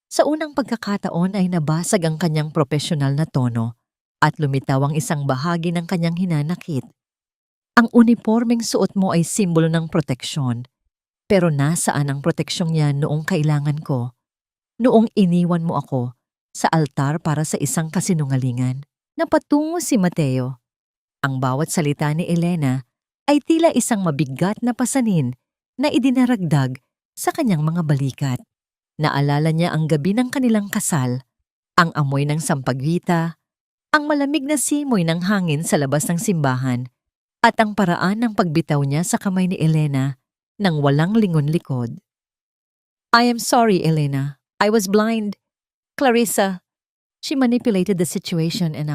[SPEAKER 1] Sa unang pagkakataon ay nabasag ang kanyang profesional na tono at lumitaw ang isang bahagi ng kanyang hinanakit. Ang unipormeng suot mo ay simbolo ng proteksyon, pero nasaan ang proteksyong yan noong kailangan ko? Noong iniwan mo ako sa altar para sa isang kasinungalingan? Napatungo si Mateo. Ang bawat salita ni Elena ay tila isang mabigat na pasanin na idinaragdag sa kanyang mga balikat. Naalala niya ang gabi ng kanilang kasal, ang amoy ng sampagita, ang malamig na simoy ng hangin sa labas ng simbahan, at ang paraan ng pagbitaw niya sa kamay ni Elena nang walang lingon-likod. I am sorry, Elena. I was blind. Clarissa. She manipulated the situation and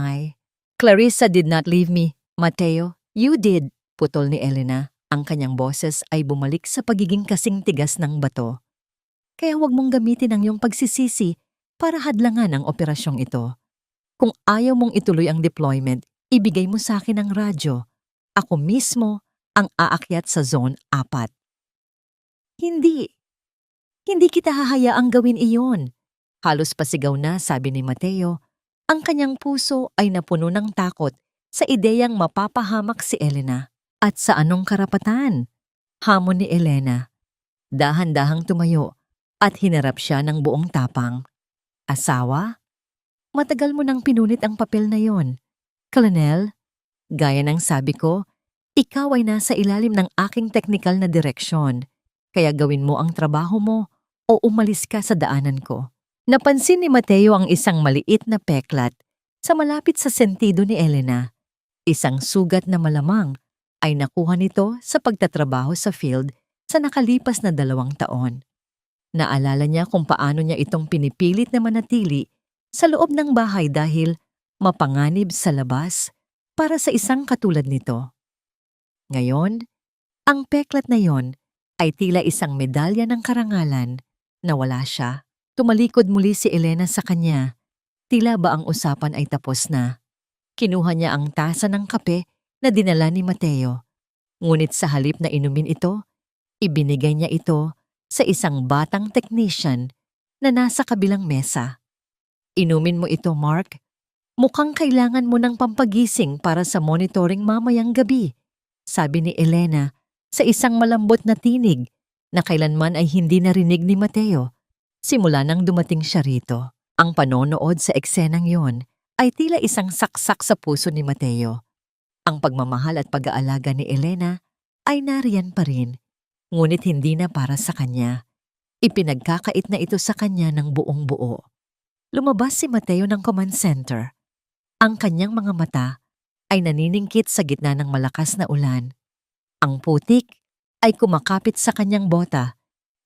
[SPEAKER 1] Clarissa did not leave me. Mateo, you did. Putol ni Elena. Ang kanyang boses ay bumalik sa pagiging kasing tigas ng bato. Kaya huwag mong gamitin ang iyong pagsisisi para hadlangan ang operasyong ito. Kung ayaw mong ituloy ang deployment, ibigay mo sa akin ang radyo. Ako mismo ang aakyat sa Zone 4. Hindi. Hindi kita hahayaang gawin iyon. Halos pasigaw na, sabi ni Mateo. Ang kanyang puso ay napuno ng takot sa ideyang mapapahamak si Elena. At sa anong karapatan? Hamon ni Elena. Dahan-dahang tumayo at hinarap siya ng buong tapang. Asawa? Matagal mo nang pinunit ang papel na yon. Colonel, gaya ng sabi ko, ikaw ay nasa ilalim ng aking teknikal na direksyon, kaya gawin mo ang trabaho mo o umalis ka sa daanan ko. Napansin ni Mateo ang isang maliit na peklat sa malapit sa sentido ni Elena. Isang sugat na malamang ay nakuha nito sa pagtatrabaho sa field sa nakalipas na 2 taon. Naalala niya kung paano niya itong pinipilit na manatili sa loob ng bahay dahil mapanganib sa labas para sa isang katulad nito. Ngayon, ang peklat na yon ay tila isang medalya ng karangalan na wala siya. Tumalikod muli si Elena sa kanya. Tila ba ang usapan ay tapos na? Kinuha niya ang tasa ng kape na dinala ni Mateo. Ngunit sa halip na inumin ito, ibinigay niya ito sa isang batang technician na nasa kabilang mesa. Inumin mo ito, Mark. Mukhang kailangan mo ng pampagising para sa monitoring mamayang gabi, sabi ni Elena sa isang malambot na tinig na kailanman ay hindi narinig ni Mateo simula nang dumating siya rito. Ang panonood sa eksenang yon ay tila isang saksak sa puso ni Mateo. Ang pagmamahal at pag-aalaga ni Elena ay nariyan pa rin, ngunit hindi na para sa kanya. Ipinagkakait na ito sa kanya ng buong buo. Lumabas si Mateo ng command center. Ang kanyang mga mata ay naniningkit sa gitna ng malakas na ulan. Ang putik ay kumakapit sa kanyang bota,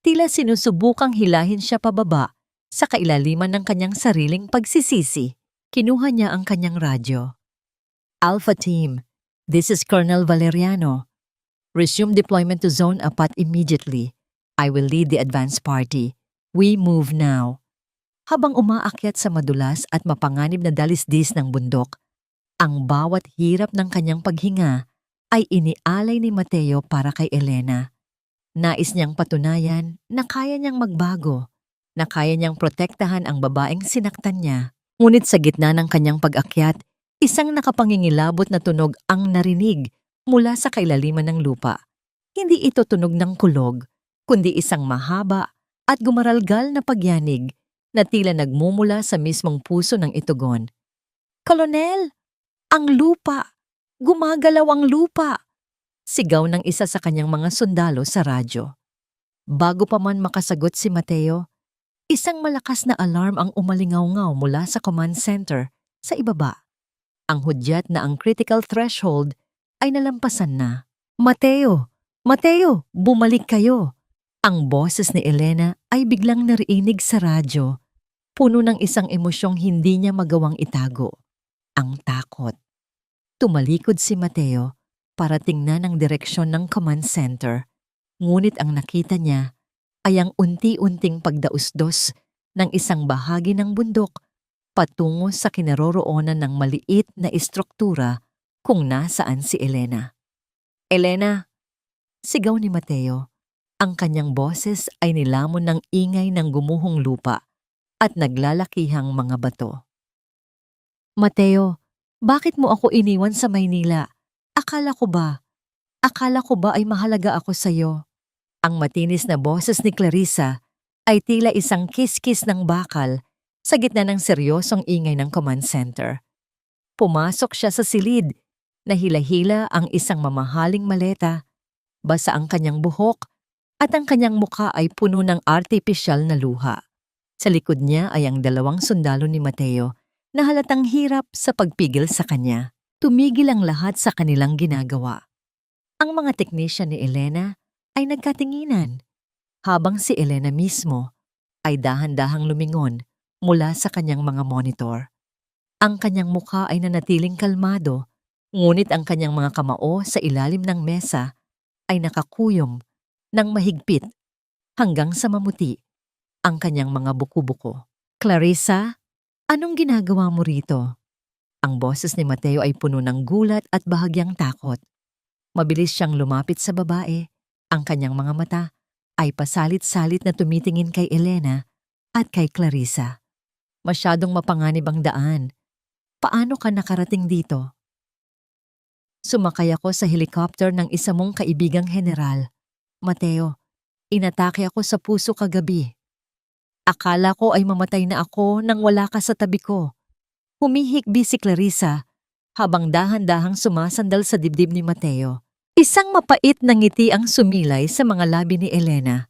[SPEAKER 1] tila sinusubukang hilahin siya pababa sa kailaliman ng kanyang sariling pagsisisi. Kinuha niya ang kanyang radyo. Alpha Team, this is Colonel Valeriano. Resume deployment to Zone 4 immediately. I will lead the advance party. We move now. Habang umaakyat sa madulas at mapanganib na dalisdis ng bundok, ang bawat hirap ng kanyang paghinga ay inialay ni Mateo para kay Elena. Nais niyang patunayan na kaya niyang magbago, na kaya niyang protektahan ang babaeng sinaktan niya. Ngunit sa gitna ng kanyang pag-akyat, isang nakapangingilabot na tunog ang narinig mula sa kailaliman ng lupa. Hindi ito tunog ng kulog, kundi isang mahaba at gumaralgal na pagyanig na tila nagmumula sa mismong puso ng itugon. Kolonel! Ang lupa! Gumagalaw ang lupa! Sigaw ng isa sa kanyang mga sundalo sa radyo. Bago pa man makasagot si Mateo, Isang malakas na alarm ang umalingaw-ngaw mula sa command center sa ibaba. Ang hudyat na ang critical threshold ay nalampasan na. Mateo! Mateo! Bumalik kayo! Ang boses ni Elena ay biglang narinig sa radyo, puno ng isang emosyong hindi niya magawang itago. Ang takot. Tumalikod si Mateo para tingnan ang direksyon ng command center, ngunit ang nakita niya ay ang unti-unting pagdausdos ng isang bahagi ng bundok patungo sa kinaroroonan ng maliit na istruktura kung nasaan si Elena. Elena! Sigaw ni Mateo. Ang kanyang boses ay nilamon ng ingay ng gumuhong lupa at naglalakihang mga bato. Mateo, bakit mo ako iniwan sa Maynila? Akala ko ba ay mahalaga ako sa'yo? Ang matinis na boses ni Clarissa ay tila isang kiss-kiss ng bakal sa gitna ng seryosong ingay ng command center. Pumasok siya sa silid, nahila-hila ang isang mamahaling maleta, basa ang kanyang buhok at ang kanyang muka ay puno ng artipisyal na luha. Sa likod niya ay ang 2 sundalo ni Mateo na halatang hirap sa pagpigil sa kanya. Tumigil ang lahat sa kanilang ginagawa. Ang mga teknisyan ni Elena ay nagkatinginan, habang si Elena mismo ay dahan-dahang lumingon mula sa kanyang mga monitor. Ang kanyang mukha ay nanatiling kalmado, ngunit ang kanyang mga kamao sa ilalim ng mesa ay nakakuyom ng mahigpit hanggang sa mamuti ang kanyang mga buko-buko. Clarissa, anong ginagawa mo rito? Ang boses ni Mateo ay puno ng gulat at bahagyang takot. Mabilis siyang lumapit sa babae. Ang kanyang mga mata ay pasalit-salit na tumitingin kay Elena at kay Clarissa. Masyadong mapanganib ang daan. Paano ka nakarating dito? Sumakay ako sa helicopter ng isa mong kaibigang general. Mateo, inatake ako sa puso kagabi. Akala ko ay mamatay na ako nang wala ka sa tabi ko. Humihikbi si Clarissa habang dahan-dahang sumasandal sa dibdib ni Mateo. Isang mapait na ngiti ang sumilay sa mga labi ni Elena.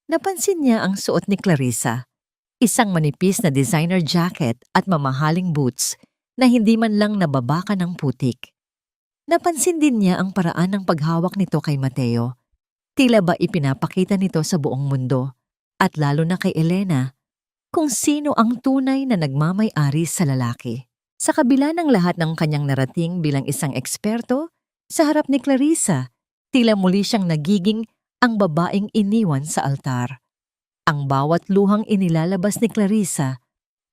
[SPEAKER 1] Napansin niya ang suot ni Clarissa, isang manipis na designer jacket at mamahaling boots na hindi man lang nababaka ng putik. Napansin din niya ang paraan ng paghawak nito kay Mateo. Tila ba ipinapakita nito sa buong mundo, at lalo na kay Elena, kung sino ang tunay na nagmamay-ari sa lalaki. Sa kabila ng lahat ng kanyang narating bilang isang eksperto, sa harap ni Clarissa, tila muli siyang nagiging ang babaeng iniwan sa altar. Ang bawat luhang inilalabas ni Clarissa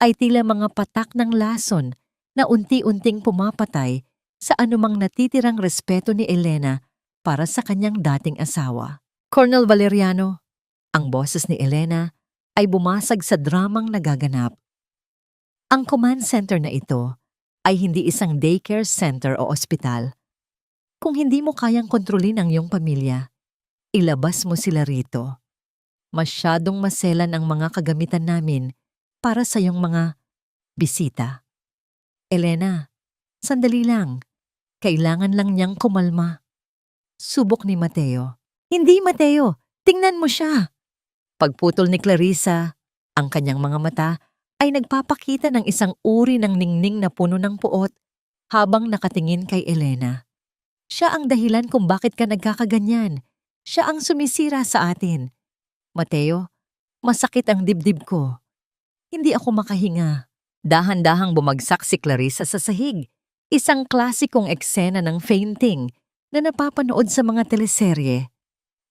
[SPEAKER 1] ay tila mga patak ng lason na unti-unting pumapatay sa anumang natitirang respeto ni Elena para sa kanyang dating asawa. Colonel Valeriano, ang boses ni Elena ay bumasag sa dramang nagaganap. Ang command center na ito ay hindi isang daycare center o ospital. Kung hindi mo kayang kontrolin ang iyong pamilya, ilabas mo sila rito. Masyadong maselan ang mga kagamitan namin para sa iyong mga bisita. Elena, sandali lang. Kailangan lang niyang kumalma. Subok ni Mateo. Hindi, Mateo! Tingnan mo siya! Pagputol ni Clarissa, ang kanyang mga mata ay nagpapakita ng isang uri ng ningning na puno ng puot habang nakatingin kay Elena. Siya ang dahilan kung bakit ka nagkakaganyan. Siya ang sumisira sa atin. Mateo, masakit ang dibdib ko. Hindi ako makahinga. Dahan-dahang bumagsak si Clarissa sa sahig. Isang klasikong eksena ng fainting na napapanood sa mga teleserye.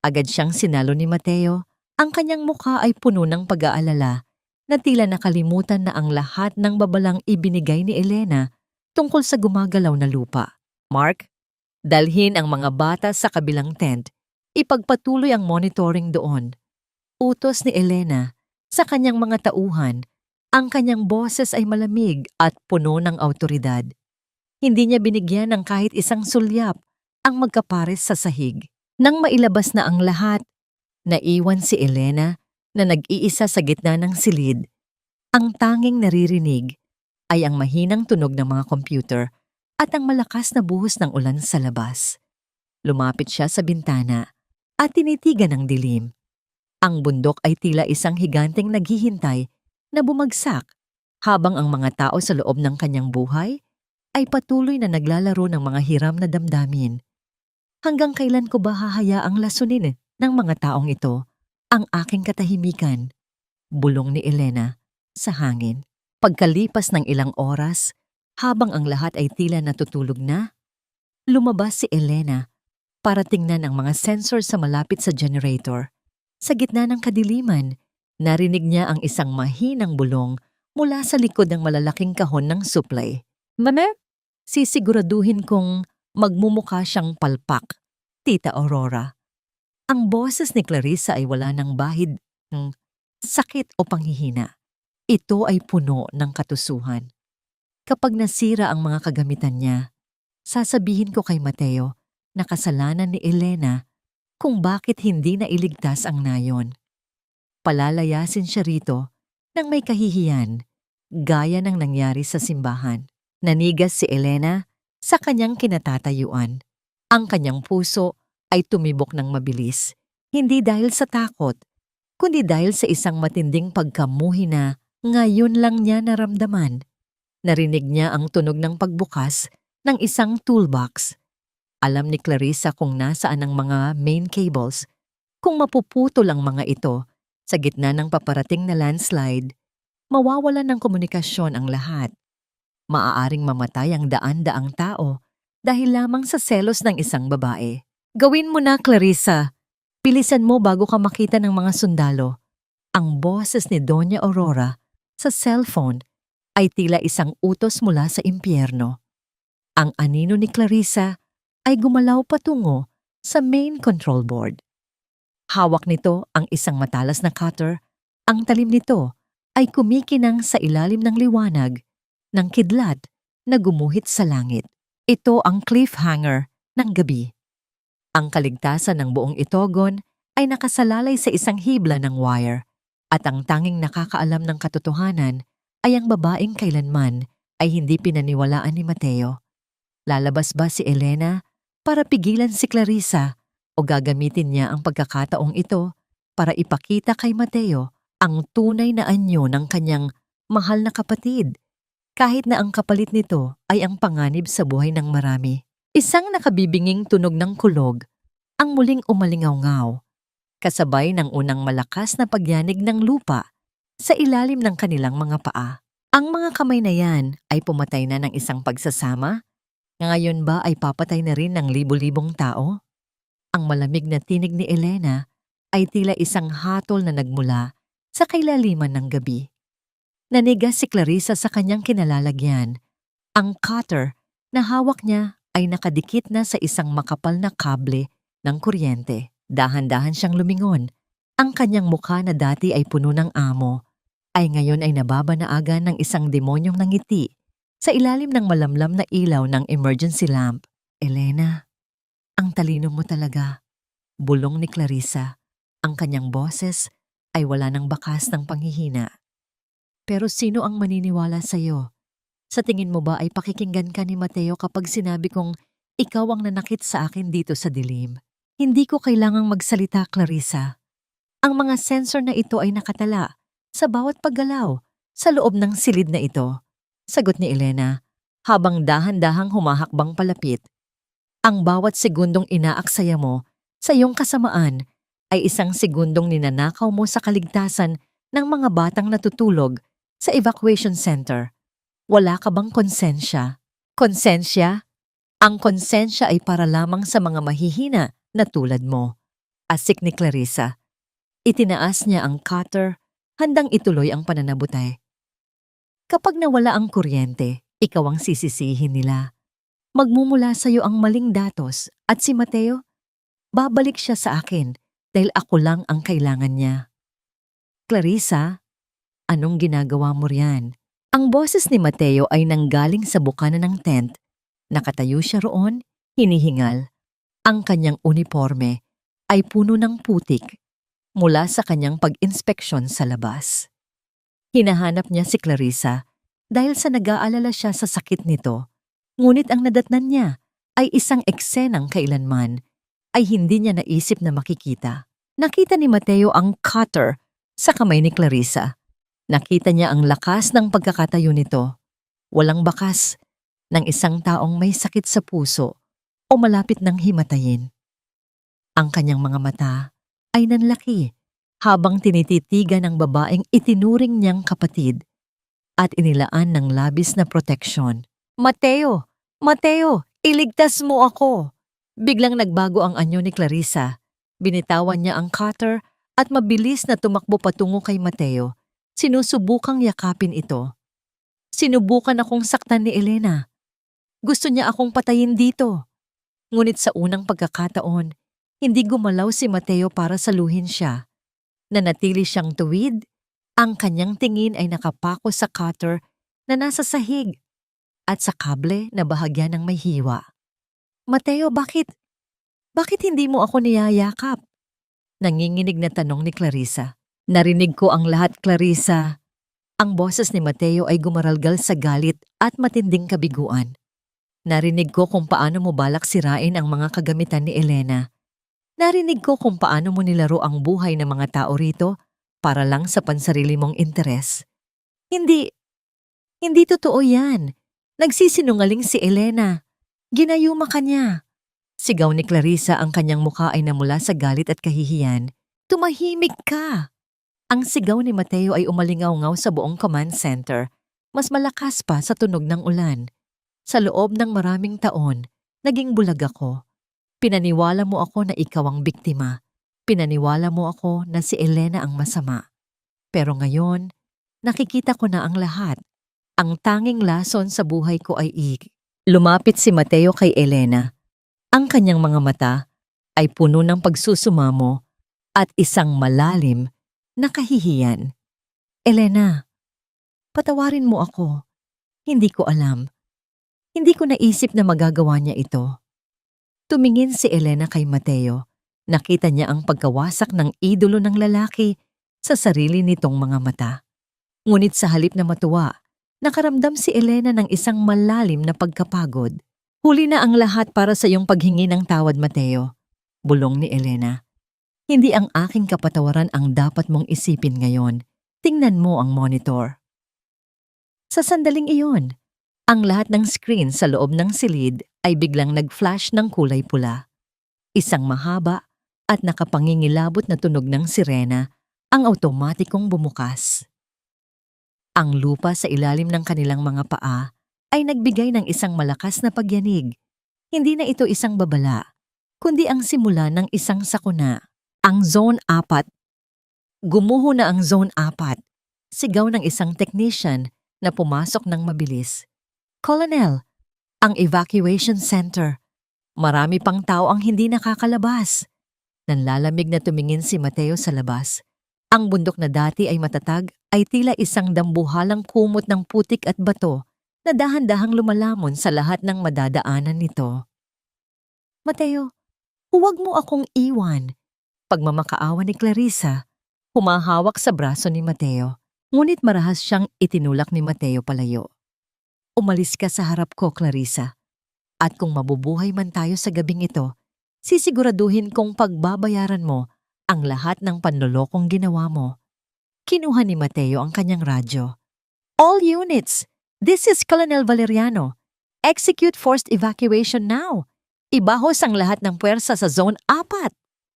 [SPEAKER 1] Agad siyang sinalo ni Mateo. Ang kanyang mukha ay puno ng pag-aalala na tila nakalimutan na ang lahat ng babalang ibinigay ni Elena tungkol sa gumagalaw na lupa. Mark, dalhin ang mga bata sa kabilang tent. Ipagpatuloy ang monitoring doon. Utos ni Elena sa kanyang mga tauhan. Ang kanyang boses ay malamig at puno ng awtoridad. Hindi niya binigyan ng kahit isang sulyap ang magkapares sa sahig. Nang mailabas na ang lahat, naiwan si Elena na nag-iisa sa gitna ng silid. Ang tanging naririnig ay ang mahinang tunog ng mga computer at ang malakas na buhos ng ulan sa labas. Lumapit siya sa bintana at tinitigan ang dilim. Ang bundok ay tila isang higanteng naghihintay na bumagsak habang ang mga tao sa loob ng kanyang buhay ay patuloy na naglalaro ng mga hiram na damdamin. Hanggang kailan ko ba hahayaang lasunin ng mga taong ito ang aking katahimikan? Bulong ni Elena sa hangin. Pagkalipas ng ilang oras, habang ang lahat ay tila natutulog na, lumabas si Elena para tingnan ang mga sensor sa malapit sa generator. Sa gitna ng kadiliman, narinig niya ang isang mahinang bulong mula sa likod ng malalaking kahon ng supply. Mame, sisiguraduhin kong magmumukha siyang palpak, Tita Aurora. Ang boses ni Clarissa ay wala ng bahid ng sakit o panghihina. Ito ay puno ng katusuhan. Kapag nasira ang mga kagamitan niya, sasabihin ko kay Mateo na kasalanan ni Elena kung bakit hindi nailigtas ang nayon. Palalayasin siya rito nang may kahihiyan, gaya ng nangyari sa simbahan. Nanigas si Elena sa kanyang kinatatayuan. Ang kanyang puso ay tumibok ng mabilis, hindi dahil sa takot, kundi dahil sa isang matinding pagkamuhi na ngayon lang niya naramdaman. Narinig niya ang tunog ng pagbukas ng isang toolbox. Alam ni Clarissa kung nasaan ang mga main cables. Kung mapuputol ang mga ito sa gitna ng paparating na landslide, mawawalan ng komunikasyon ang lahat. Maaaring mamatay ang daan-daang tao dahil lamang sa selos ng isang babae. Gawin mo na, Clarissa. Bilisan mo bago ka makita ng mga sundalo. Ang boses ni Doña Aurora sa cellphone ay tila isang utos mula sa impyerno. Ang anino ni Clarissa ay gumalaw patungo sa main control board. Hawak nito ang isang matalas na cutter. Ang talim nito ay kumikinang sa ilalim ng liwanag ng kidlat na gumuhit sa langit. Ito ang cliffhanger ng gabi. Ang kaligtasan ng buong Itogon ay nakasalalay sa isang hibla ng wire at ang tanging nakakaalam ng katotohanan ay ang babaeng kailanman ay hindi pinaniwalaan ni Mateo. Lalabas ba si Elena para pigilan si Clarissa o gagamitin niya ang pagkakataong ito para ipakita kay Mateo ang tunay na anyo ng kanyang mahal na kapatid, kahit na ang kapalit nito ay ang panganib sa buhay ng marami? Isang nakabibinging tunog ng kulog ang muling umalingaw-ngaw, kasabay ng unang malakas na pagyanig ng lupa sa ilalim ng kanilang mga paa. Ang mga kamay na yan ay pumatay na ng isang pagsasama. Ngayon ba ay papatay na rin ng libo-libong tao? Ang malamig na tinig ni Elena ay tila isang hatol na nagmula sa kailaliman ng gabi. Nanigas si Clarissa sa kanyang kinalalagyan. Ang cutter na hawak niya ay nakadikit na sa isang makapal na kable ng kuryente. Dahan-dahan siyang lumingon. Ang kanyang mukha na dati ay puno ng amo ay ngayon ay nababanaagan ng isang demonyong nangiti sa ilalim ng malamlam na ilaw ng emergency lamp. Elena, ang talino mo talaga, bulong ni Clarissa. Ang kanyang boses ay wala ng bakas ng panghihina. Pero sino ang maniniwala sa'yo? Sa tingin mo ba ay pakikinggan ka ni Mateo kapag sinabi kong ikaw ang nanakit sa akin dito sa dilim? Hindi ko kailangang magsalita, Clarissa. Ang mga sensor na ito ay nakatala sa bawat paggalaw sa loob ng silid na ito. Sagot ni Elena habang dahan-dahang humahakbang palapit. Ang bawat segundong inaaksaya mo sa iyong kasamaan ay isang segundong ninanakaw mo sa kaligtasan ng mga batang natutulog sa evacuation center. Wala ka bang konsensya? Konsensya? Ang konsensya ay para lamang sa mga mahihina na tulad mo. Asik ni Clarissa. Itinaas niya ang cutter, handang ituloy ang pananabutay. Kapag nawala ang kuryente, ikaw ang sisisihin nila. Magmumula sa iyo ang maling datos at si Mateo, babalik siya sa akin dahil ako lang ang kailangan niya. Clarissa, anong ginagawa mo riyan? Ang boses ni Mateo ay nanggaling sa bukana ng tent. Nakatayo siya roon, hinihingal. Ang kanyang uniforme ay puno ng putik mula sa kanyang pag-inspeksyon sa labas. Hinahanap niya si Clarissa dahil sa nag-aalala siya sa sakit nito. Ngunit ang nadatnan niya ay isang eksenang kailanman ay hindi niya naisip na makikita. Nakita ni Mateo ang cutter sa kamay ni Clarissa. Nakita niya ang lakas ng pagkakatayo nito. Walang bakas ng isang taong may sakit sa puso o malapit ng himatayin. Ang kanyang mga mata ay nanlaki habang tinititigan ng babaeng itinuring niyang kapatid at inilaan ng labis na proteksyon. Mateo! Mateo! Iligtas mo ako! Biglang nagbago ang anyo ni Clarissa. Binitawan niya ang cutter at mabilis na tumakbo patungo kay Mateo. Sinusubukang yakapin ito. Sinubukan akong saktan ni Elena. Gusto niya akong patayin dito. Ngunit sa unang pagkakataon, hindi gumalaw si Mateo para saluhin siya. Nanatili siyang tuwid, ang kanyang tingin ay nakapako sa cutter na nasa sahig at sa kable na bahagya ng may hiwa. Mateo, bakit? Bakit hindi mo ako niyayakap? Nanginginig na tanong ni Clarissa. Narinig ko ang lahat, Clarissa. Ang boses ni Mateo ay gumaralgal sa galit at matinding kabiguan. Narinig ko kung paano mo balak sirain ang mga kagamitan ni Elena. Narinig ko kung paano mo nilaro ang buhay ng mga tao rito para lang sa pansarili mong interes. Hindi totoo yan. Nagsisinungaling si Elena. Ginayuma ka niya. Sigaw ni Clarissa, ang kanyang mukha ay namula sa galit at kahihiyan. Tumahimik ka! Ang sigaw ni Mateo ay umalingaw-ngaw sa buong command center. Mas malakas pa sa tunog ng ulan. Sa loob ng maraming taon, naging bulag ako. Pinaniwala mo ako na ikaw ang biktima. Pinaniwala mo ako na si Elena ang masama. Pero ngayon, nakikita ko na ang lahat. Ang tanging lason sa buhay ko ay Lumapit si Mateo kay Elena. Ang kanyang mga mata ay puno ng pagsusumamo at isang malalim na kahihiyan. Elena, patawarin mo ako. Hindi ko alam. Hindi ko naisip na magagawa niya ito. Tumingin si Elena kay Mateo. Nakita niya ang pagkawasak ng idolo ng lalaki sa sarili nitong mga mata. Ngunit sa halip na matuwa, nakaramdam si Elena ng isang malalim na pagkapagod. Huli na ang lahat para sa iyong paghingi ng tawad, Mateo. Bulong ni Elena. Hindi ang aking kapatawaran ang dapat mong isipin ngayon. Tingnan mo ang monitor. Sa sandaling iyon, ang lahat ng screen sa loob ng silid ay biglang nag-flash ng kulay pula. Isang mahaba at nakapangingilabot na tunog ng sirena ang automatikong bumukas. Ang lupa sa ilalim ng kanilang mga paa ay nagbigay ng isang malakas na pagyanig. Hindi na ito isang babala, kundi ang simula ng isang sakuna. Ang Zone 4. Gumuho na ang Zone 4. Sigaw ng isang technician na pumasok ng mabilis. Colonel, ang evacuation center. Marami pang tao ang hindi nakakalabas. Nanlalamig na tumingin si Mateo sa labas. Ang bundok na dati ay matatag ay tila isang dambuhalang kumot ng putik at bato na dahan-dahang lumalamon sa lahat ng madadaanan nito. Mateo, huwag mo akong iwan. Pagmamakaawa ni Clarissa, humahawak sa braso ni Mateo. Ngunit marahas siyang itinulak ni Mateo palayo. Umalis ka sa harap ko, Clarissa. At kung mabubuhay man tayo sa gabing ito, sisiguraduhin kong pagbabayaran mo ang lahat ng panlolokong ginawa mo. Kinuha ni Mateo ang kanyang radyo. All units, this is Colonel Valeriano. Execute forced evacuation now. Ibahos ang lahat ng puwersa sa Zone 4.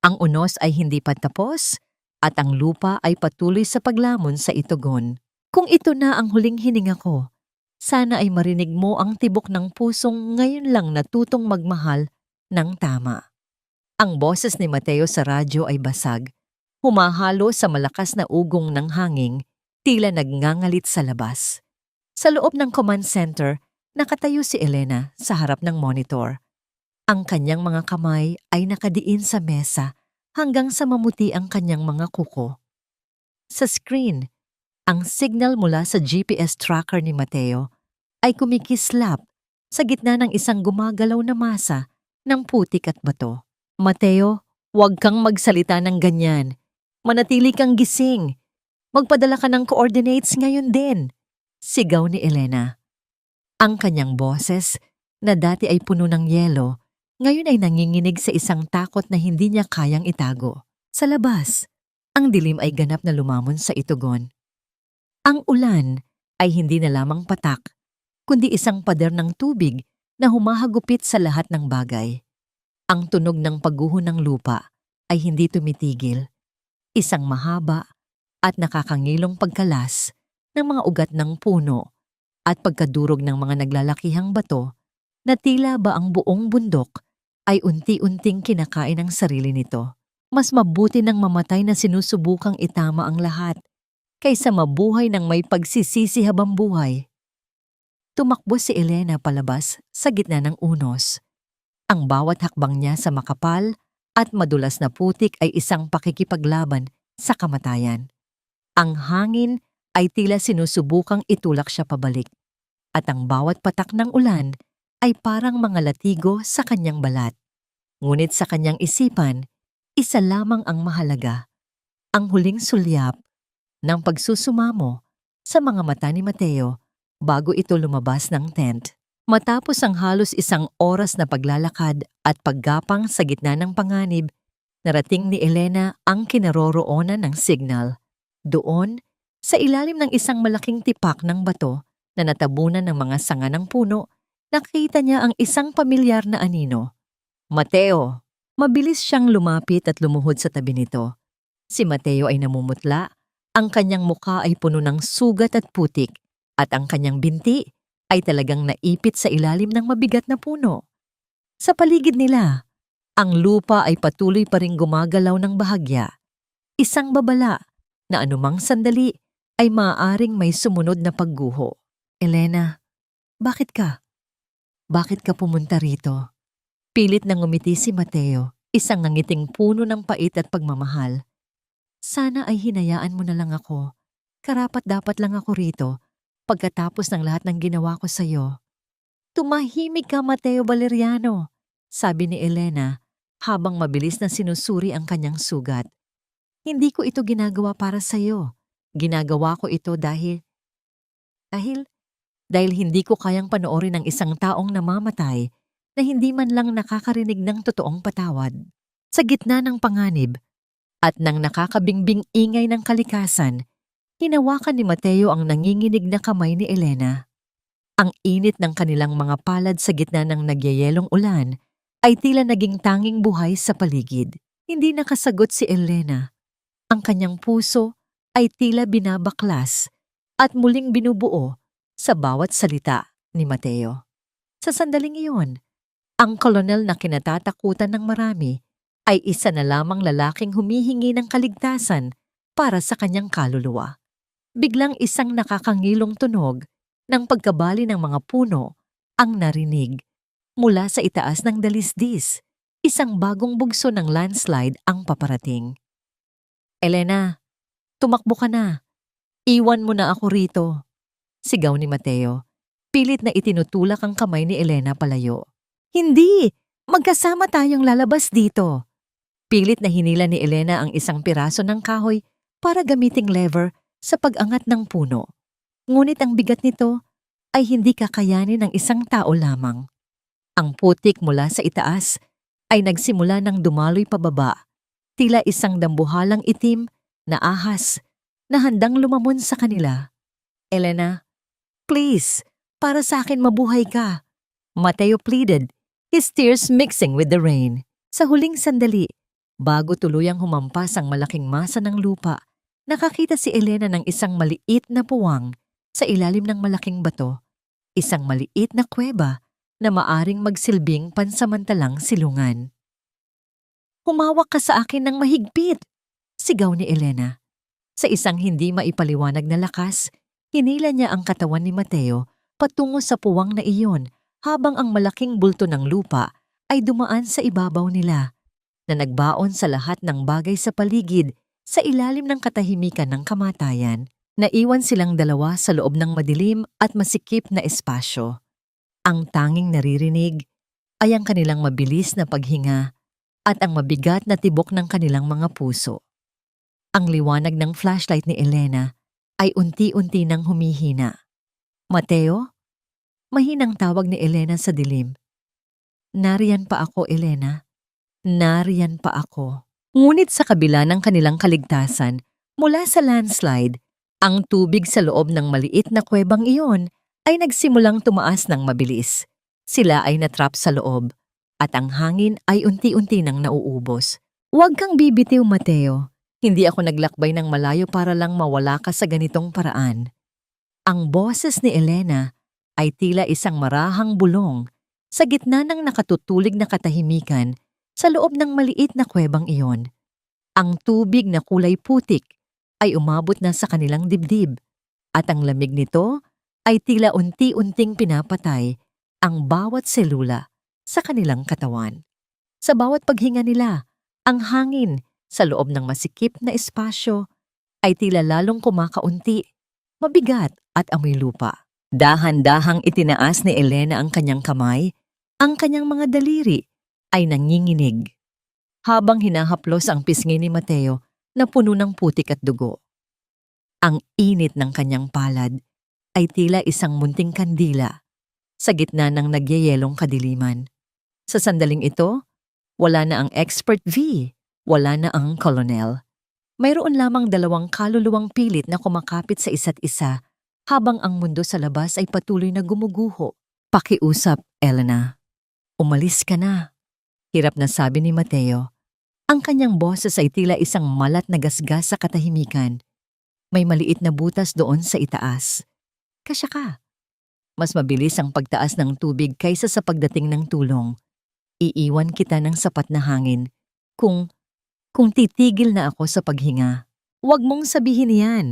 [SPEAKER 1] Ang unos ay hindi pa tapos at ang lupa ay patuloy sa paglamon sa itugon. Kung ito na ang huling hininga ko, sana ay marinig mo ang tibok ng pusong ngayon lang natutong magmahal ng tama. Ang boses ni Mateo sa radyo ay basag, humahalo sa malakas na ugong ng hangin, tila nagngangalit sa labas. Sa loob ng command center, nakatayo si Elena sa harap ng monitor. Ang kanyang mga kamay ay nakadiin sa mesa hanggang sa mamuti ang kanyang mga kuko. Sa screen, ang signal mula sa GPS tracker ni Mateo ay kumikislap sa gitna ng isang gumagalaw na masa ng putik at bato. Mateo, huwag kang magsalita ng ganyan. Manatili kang gising. Magpadala ka ng coordinates ngayon din. Sigaw ni Elena. Ang kanyang boses, na dati ay puno ng yelo, ngayon ay nanginginig sa isang takot na hindi niya kayang itago. Sa labas, ang dilim ay ganap na lumamon sa itugon. Ang ulan ay hindi na lamang patak, kundi isang pader ng tubig na humahagupit sa lahat ng bagay. Ang tunog ng pagguho ng lupa ay hindi tumitigil. Isang mahaba at nakakangilong pagkalas ng mga ugat ng puno at pagkadurog ng mga naglalakihang bato na tila ba ang buong bundok ay unti-unting kinakain ang sarili nito. Mas mabuti nang mamatay na sinusubukang itama ang lahat kaysa mabuhay ng may pagsisisi habang buhay. Tumakbo si Elena palabas sa gitna ng unos. Ang bawat hakbang niya sa makapal at madulas na putik ay isang pakikipaglaban sa kamatayan. Ang hangin ay tila sinusubukang itulak siya pabalik, at ang bawat patak ng ulan ay parang mga latigo sa kanyang balat. Ngunit sa kanyang isipan, isa lamang ang mahalaga, ang huling sulyap ng pagsusumamo sa mga mata ni Mateo bago ito lumabas ng tent. Matapos ang halos isang oras na paglalakad at paggapang sa gitna ng panganib, narating ni Elena ang kinaroroonan ng signal. Doon, sa ilalim ng isang malaking tipak ng bato na natabunan ng mga sanga ng puno, nakita niya ang isang pamilyar na anino. Mateo! Mabilis siyang lumapit at lumuhod sa tabi nito. Si Mateo ay namumutla, ang kanyang mukha ay puno ng sugat at putik, at ang kanyang binti ay talagang naipit sa ilalim ng mabigat na puno. Sa paligid nila, ang lupa ay patuloy pa ring gumagalaw ng bahagya. Isang babala na anumang sandali ay maaaring may sumunod na pagguho. Elena, bakit ka? Bakit ka pumunta rito? Pilit na ngumiti si Mateo, isang nangiting puno ng pait at pagmamahal. Sana ay hinayaan mo na lang ako. Karapat-dapat lang ako rito pagkatapos ng lahat ng ginawa ko sa iyo. Tumahimik ka, Mateo Valeriano, sabi ni Elena habang mabilis na sinusuri ang kanyang sugat. Hindi ko ito ginagawa para sa iyo. Ginagawa ko ito dahil hindi ko kayang panoorin ang isang taong namamatay na hindi man lang nakakarinig ng totoong patawad. Sa gitna ng panganib at ng nakakabingbing ingay ng kalikasan, hinawakan ni Mateo ang nanginginig na kamay ni Elena. Ang init ng kanilang mga palad sa gitna ng nagyayelong ulan ay tila naging tanging buhay sa paligid. Hindi nakasagot si Elena. Ang kanyang puso ay tila binabaklas at muling binubuo sa bawat salita ni Mateo. Sa sandaling iyon, ang kolonel na kinatatakutan ng marami ay isa na lamang lalaking humihingi ng kaligtasan para sa kanyang kaluluwa. Biglang isang nakakangilong tunog ng pagkabali ng mga puno ang narinig. Mula sa itaas ng dalisdis, isang bagong bugso ng landslide ang paparating. Elena, tumakbo ka na. Iwan mo na ako rito, sigaw ni Mateo. Pilit na itinutulak ang kamay ni Elena palayo. Hindi! Magkasama tayong lalabas dito. Pilit na hinila ni Elena ang isang piraso ng kahoy para gamiting lever sa pag-angat ng puno. Ngunit ang bigat nito ay hindi kakayanin ng isang tao lamang. Ang putik mula sa itaas ay nagsimula ng dumaloy pababa, tila isang dambuhalang itim na ahas na handang lumamon sa kanila. Elena, please, para sa akin mabuhay ka. Mateo pleaded, his tears mixing with the rain. Sa huling sandali, bago tuluyang humampas ang malaking masa ng lupa, nakakita si Elena ng isang maliit na puwang sa ilalim ng malaking bato, isang maliit na kuweba na maaring magsilbing pansamantalang silungan. Humawak ka sa akin ng mahigpit, sigaw ni Elena. Sa isang hindi maipaliwanag na lakas, hinila niya ang katawan ni Mateo patungo sa puwang na iyon habang ang malaking bulto ng lupa ay dumaan sa ibabaw nila, na nagbaon sa lahat ng bagay sa paligid sa ilalim ng katahimikan ng kamatayan. Naiwan silang dalawa sa loob ng madilim at masikip na espasyo. Ang tanging naririnig ay ang kanilang mabilis na paghinga at ang mabigat na tibok ng kanilang mga puso. Ang liwanag ng flashlight ni Elena ay unti-unti nang humihina. Mateo? Mahinang tawag ni Elena sa dilim. Nariyan pa ako, Elena. Nariyan pa ako. Ngunit sa kabila ng kanilang kaligtasan mula sa landslide, ang tubig sa loob ng maliit na kuwebang iyon ay nagsimulang tumaas ng mabilis. Sila ay natrap sa loob at ang hangin ay unti-unti nang nauubos. Huwag kang bibitiw, Mateo. Hindi ako naglakbay ng malayo para lang mawala ka sa ganitong paraan. Ang boses ni Elena ay tila isang marahang bulong sa gitna ng nakatutulig na katahimikan sa loob ng maliit na kuwebang iyon. Ang tubig na kulay putik ay umabot na sa kanilang dibdib at ang lamig nito ay tila unti-unting pinapatay ang bawat selula sa kanilang katawan. Sa bawat paghinga nila, ang hangin sa loob ng masikip na espasyo ay tila lalong kumakaunti, mabigat at amoy lupa. Dahan-dahang itinaas ni Elena ang kanyang kamay, ang kanyang mga daliri ay nanginginig. Habang hinahaplos ang pisngi ni Mateo na puno ng putik at dugo. Ang init ng kanyang palad ay tila isang munting kandila sa gitna ng nagyayelong kadiliman. Sa sandaling ito, wala na ang Expert V, wala na ang Colonel. Mayroon lamang dalawang kaluluwang pilit na kumakapit sa isa't isa habang ang mundo sa labas ay patuloy na gumuguho. Pakiusap, Elena. Umalis ka na. Hirap na sabi ni Mateo. Ang kanyang boses ay tila isang malat na gasgas sa katahimikan. May maliit na butas doon sa itaas. Kasya ka. Mas mabilis ang pagtaas ng tubig kaysa sa pagdating ng tulong. Iiwan kita ng sapat na hangin kung titigil na ako sa paghinga. Huwag mong sabihin yan.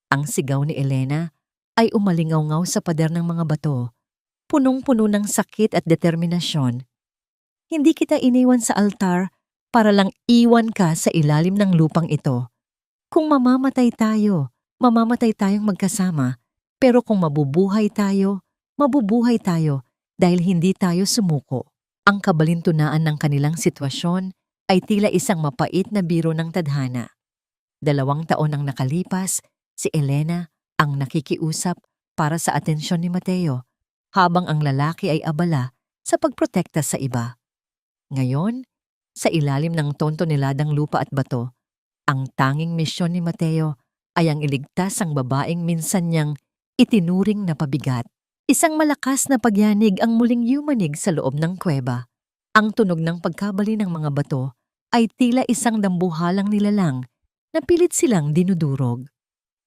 [SPEAKER 1] Ang sigaw ni Elena ay umalingaw-ngaw sa pader ng mga bato, punong-puno ng sakit at determinasyon. Hindi kita iniwan sa altar para lang iwan ka sa ilalim ng lupang ito. Kung mamamatay tayong magkasama, pero kung mabubuhay tayo dahil hindi tayo sumuko. Ang kabalintunaan ng kanilang sitwasyon ay tila isang mapait na biro ng tadhana. 2 taon nang nakalipas, si Elena ang nakikiusap para sa atensyon ni Mateo, habang ang lalaki ay abala sa pagprotekta sa iba. Ngayon, sa ilalim ng tontoneladang lupa at bato, ang tanging misyon ni Mateo ay ang iligtas ang babaeng minsan niyang itinuring na pabigat. Isang malakas na pagyanig ang muling yumanig sa loob ng kuweba. Ang tunog ng pagkabali ng mga bato ay tila isang dambuhalang nilalang na pilit silang dinudurog.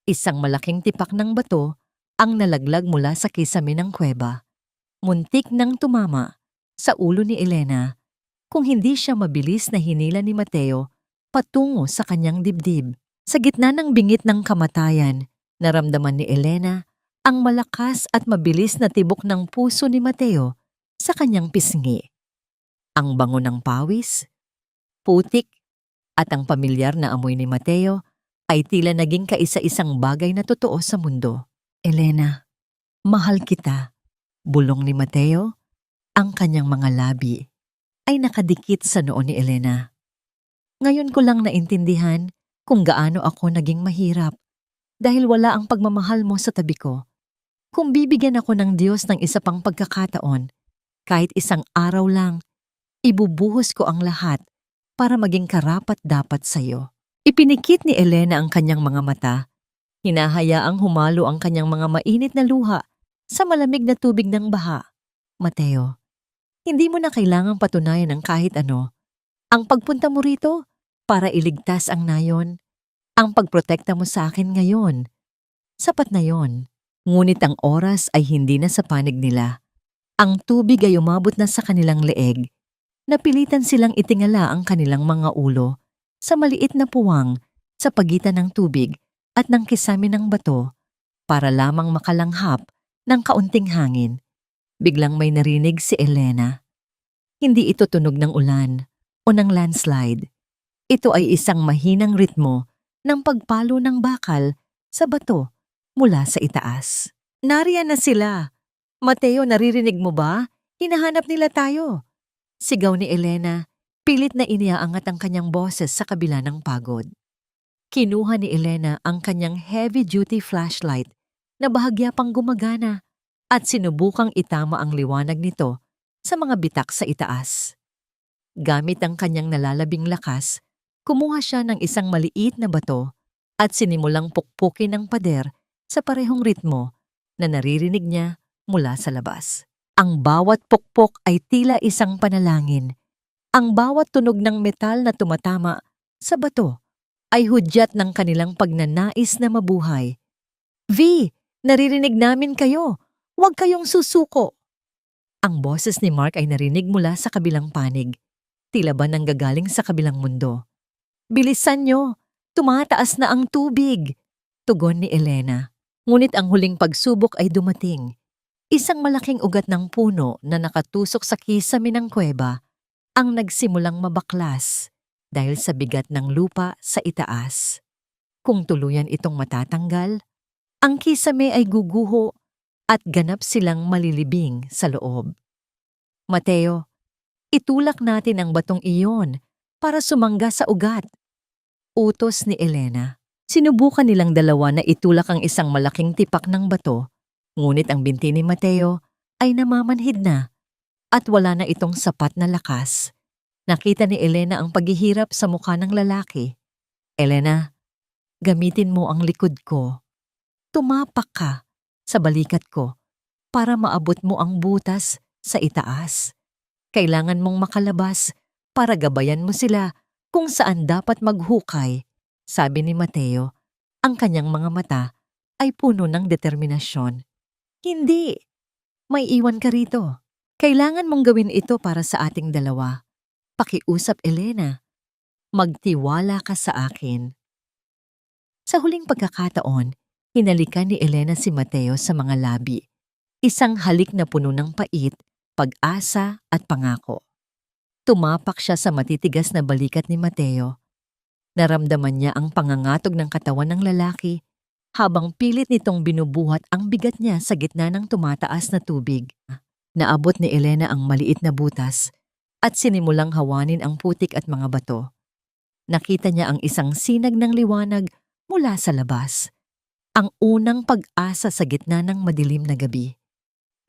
[SPEAKER 1] Isang malaking tipak ng bato ang nalaglag mula sa kisame ng kuweba. Muntik nang tumama sa ulo ni Elena kung hindi siya mabilis na hinila ni Mateo patungo sa kanyang dibdib. Sa gitna ng bingit ng kamatayan, naramdaman ni Elena ang malakas at mabilis na tibok ng puso ni Mateo sa kanyang pisngi. Ang bango ng pawis, putik, at ang pamilyar na amoy ni Mateo ay tila naging kaisa-isang bagay na totoo sa mundo. Elena, mahal kita, bulong ni Mateo, ang kanyang mga labi ay nakadikit sa noo ni Elena. Ngayon ko lang naintindihan kung gaano ako naging mahirap dahil wala ang pagmamahal mo sa tabi ko. Kung bibigyan ako ng Diyos ng isa pang pagkakataon, kahit isang araw lang, ibubuhos ko ang lahat para maging karapat-dapat sa iyo. Ipinikit ni Elena ang kanyang mga mata. Hinahayaang humalo ang kanyang mga mainit na luha sa malamig na tubig ng baha. Mateo, hindi mo na kailangang patunayan ng kahit ano. Ang pagpunta mo rito para iligtas ang nayon, ang pagprotekta mo sa akin ngayon. Sapat na yon. Ngunit ang oras ay hindi na sa panig nila. Ang tubig ay umabot na sa kanilang leeg. Napilitan silang itingala ang kanilang mga ulo sa maliit na puwang sa pagitan ng tubig at ng kisame ng bato para lamang makalanghap ng kaunting hangin. Biglang may narinig si Elena. Hindi ito tunog ng ulan o ng landslide. Ito ay isang mahinang ritmo ng pagpalo ng bakal sa bato mula sa itaas. Nariyan na sila. Mateo, naririnig mo ba? Hinahanap nila tayo. Sigaw ni Elena, pilit na iniaangat ang kanyang boses sa kabila ng pagod. Kinuha ni Elena ang kanyang heavy-duty flashlight na bahagya pang gumagana at sinubukang itama ang liwanag nito sa mga bitak sa itaas. Gamit ang kanyang nalalabing lakas, Kumuha siya ng isang maliit na bato at sinimulang pukpukin ng pader sa parehong ritmo na naririnig niya mula sa labas. Ang bawat pukpok ay tila isang panalangin. Ang bawat tunog ng metal na tumatama sa bato ay hudyat ng kanilang pagnanais na mabuhay. V, naririnig namin kayo. Huwag kayong susuko. Ang boses ni Mark ay narinig mula sa kabilang panig. Tila ba nanggagaling sa kabilang mundo. Bilisan nyo! Tumataas na ang tubig! Tugon ni Elena. Ngunit ang huling pagsubok ay dumating. Isang malaking ugat ng puno na nakatusok sa kisame ng kuweba ang nagsimulang mabaklas dahil sa bigat ng lupa sa itaas. Kung tuluyan itong matatanggal, ang kisame ay guguho at ganap silang malilibing sa loob. Mateo, itulak natin ang batong iyon para sumangga sa ugat. Utos ni Elena. Sinubukan nilang dalawa na itulak ang isang malaking tipak ng bato, ngunit ang binti ni Mateo ay namamanhid na at wala na itong sapat na lakas. Nakita ni Elena ang paghihirap sa mukha ng lalaki. Elena, gamitin mo ang likod ko. Tumapak ka sa balikat ko para maabot mo ang butas sa itaas. Kailangan mong makalabas para gabayan mo sila kung saan dapat maghukay, sabi ni Mateo. Ang kanyang mga mata ay puno ng determinasyon. Hindi, may iwan ka rito. Kailangan mong gawin ito para sa ating dalawa. Pakiusap, Elena. Magtiwala ka sa akin. Sa huling pagkakataon, hinalikan ni Elena si Mateo sa mga labi. Isang halik na puno ng pait, pag-asa at pangako. Tumapak siya sa matitigas na balikat ni Mateo. Naramdaman niya ang pangangatog ng katawan ng lalaki habang pilit nitong binubuhat ang bigat niya sa gitna ng tumataas na tubig. Naabot ni Elena ang maliit na butas at sinimulang hawanin ang putik at mga bato. Nakita niya ang isang sinag ng liwanag mula sa labas. Ang unang pag-asa sa gitna ng madilim na gabi.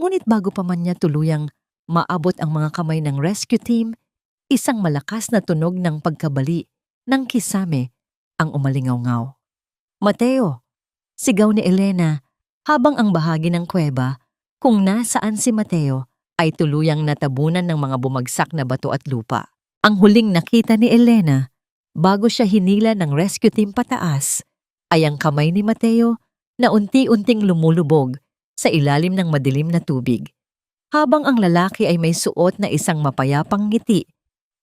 [SPEAKER 1] Ngunit bago pa man niya tuluyang maabot ang mga kamay ng rescue team, isang malakas na tunog ng pagkabali ng kisame ang umalingaw-ngaw. Mateo! Sigaw ni Elena habang ang bahagi ng kuweba kung nasaan si Mateo ay tuluyang natabunan ng mga bumagsak na bato at lupa. Ang huling nakita ni Elena bago siya hinila ng rescue team pataas ay ang kamay ni Mateo na unti-unting lumulubog sa ilalim ng madilim na tubig. Habang ang lalaki ay may suot na isang mapayapang ngiti,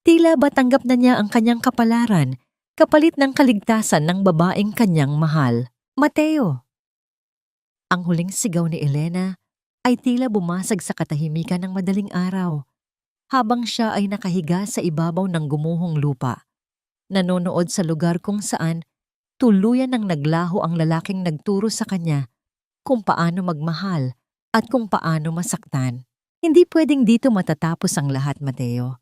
[SPEAKER 1] tila ba tanggap na niya ang kanyang kapalaran kapalit ng kaligtasan ng babaeng kanyang mahal. Mateo! Ang huling sigaw ni Elena ay tila bumasag sa katahimikan ng madaling araw habang siya ay nakahiga sa ibabaw ng gumuhong lupa. Nanonood sa lugar kung saan tuluyan ng naglaho ang lalaking nagturo sa kanya kung paano magmahal at kung paano masaktan. Hindi pwedeng dito matatapos ang lahat, Mateo.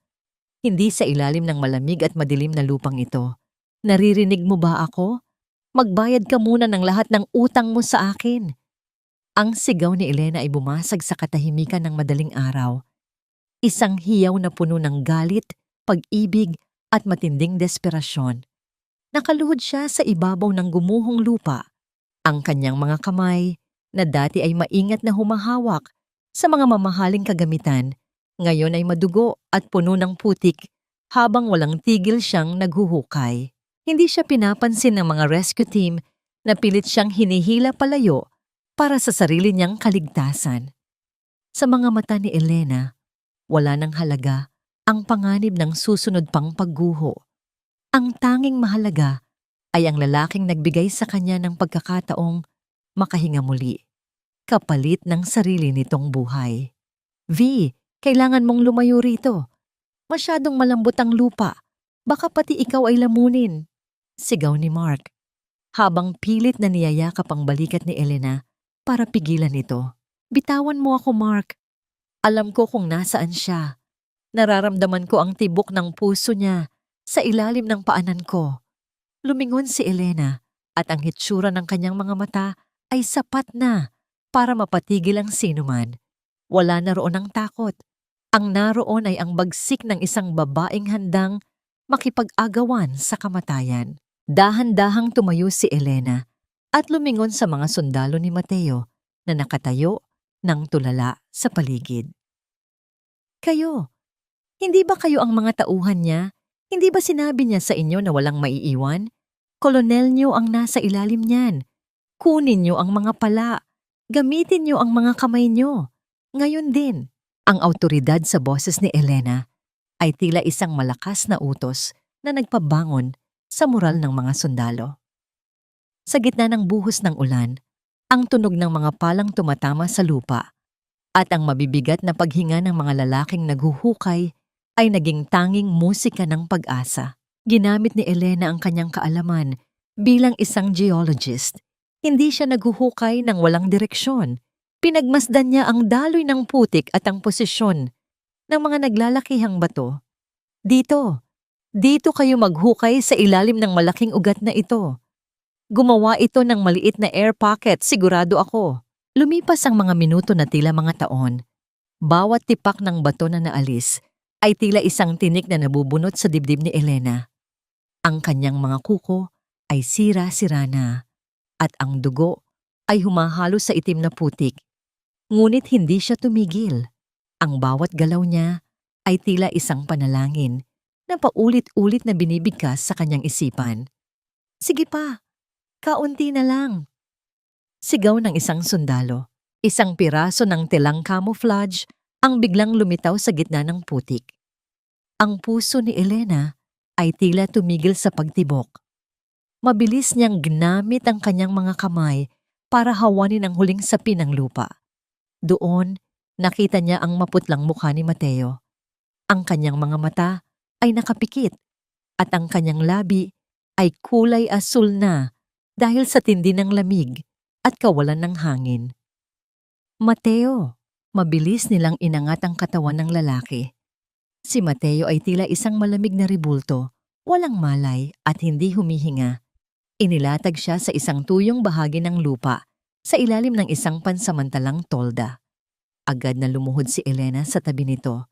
[SPEAKER 1] Hindi sa ilalim ng malamig at madilim na lupang ito. Naririnig mo ba ako? Magbayad ka muna ng lahat ng utang mo sa akin. Ang sigaw ni Elena ay bumasag sa katahimikan ng madaling araw. Isang hiyaw na puno ng galit, pag-ibig at matinding desperasyon. Nakaluhod siya sa ibabaw ng gumuhong lupa. Ang kanyang mga kamay, na dati ay maingat na humahawak sa mga mamahaling kagamitan, ngayon ay madugo at puno ng putik habang walang tigil siyang naghuhukay. Hindi siya pinapansin ng mga rescue team na pilit siyang hinihila palayo para sa sarili niyang kaligtasan. Sa mga mata ni Elena, wala nang halaga ang panganib ng susunod pang pagguho. Ang tanging mahalaga ay ang lalaking nagbigay sa kanya ng pagkakataong makahinga muli, kapalit ng sarili nitong buhay. V, kailangan mong lumayo rito. Masyadong malambot ang lupa. Baka pati ikaw ay lamunin. Sigaw ni Mark, habang pilit na niyayakap ang balikat ni Elena para pigilan ito. Bitawan mo ako, Mark. Alam ko kung nasaan siya. Nararamdaman ko ang tibok ng puso niya sa ilalim ng paanan ko. Lumingon si Elena at ang hitsura ng kanyang mga mata ay sapat na para mapatigil ang sinuman. Wala na roon ang takot. Ang naroon ay ang bagsik ng isang babaeng handang makipag-agawan sa kamatayan. Dahan-dahang tumayo si Elena at lumingon sa mga sundalo ni Mateo na nakatayo ng tulala sa paligid. Kayo, hindi ba kayo ang mga tauhan niya? Hindi ba sinabi niya sa inyo na walang maiiwan? Kolonel niyo ang nasa ilalim niyan. Kunin niyo ang mga pala. Gamitin niyo ang mga kamay niyo. Ngayon din, ang awtoridad sa boses ni Elena ay tila isang malakas na utos na nagpabangon sa moral ng mga sundalo. Sa gitna ng buhos ng ulan, ang tunog ng mga palang tumatama sa lupa at ang mabibigat na paghinga ng mga lalaking naghuhukay ay naging tanging musika ng pag-asa. Ginamit ni Elena ang kanyang kaalaman bilang isang geologist. Hindi siya naghuhukay ng walang direksyon. Pinagmasdan niya ang daloy ng putik at ang posisyon ng mga naglalakihang bato. Dito kayo maghukay sa ilalim ng malaking ugat na ito. Gumawa ito ng maliit na air pocket, sigurado ako. Lumipas ang mga minuto na tila mga taon. Bawat tipak ng bato na naalis ay tila isang tinik na nabubunot sa dibdib ni Elena. Ang kanyang mga kuko ay sira-sira na at ang dugo ay humahalo sa itim na putik. Ngunit hindi siya tumigil. Ang bawat galaw niya ay tila isang panalangin na paulit-ulit na binibigkas sa kanyang isipan. Sige pa, kaunti na lang. Sigaw ng isang sundalo. Isang piraso ng telang camouflage ang biglang lumitaw sa gitna ng putik. Ang puso ni Elena ay tila tumigil sa pagtibok. Mabilis niyang ginamit ang kanyang mga kamay para hawanin ang huling sapi ng lupa. Doon, nakita niya ang maputlang mukha ni Mateo. Ang kanyang mga mata ay nakapikit at ang kanyang labi ay kulay asul na dahil sa tindi ng lamig at kawalan ng hangin. Mateo, mabilis nilang inangat ang katawan ng lalaki. Si Mateo ay tila isang malamig na ribulto, walang malay at hindi humihinga. Inilatag siya sa isang tuyong bahagi ng lupa sa ilalim ng isang pansamantalang tolda. Agad na lumuhod si Elena sa tabi nito.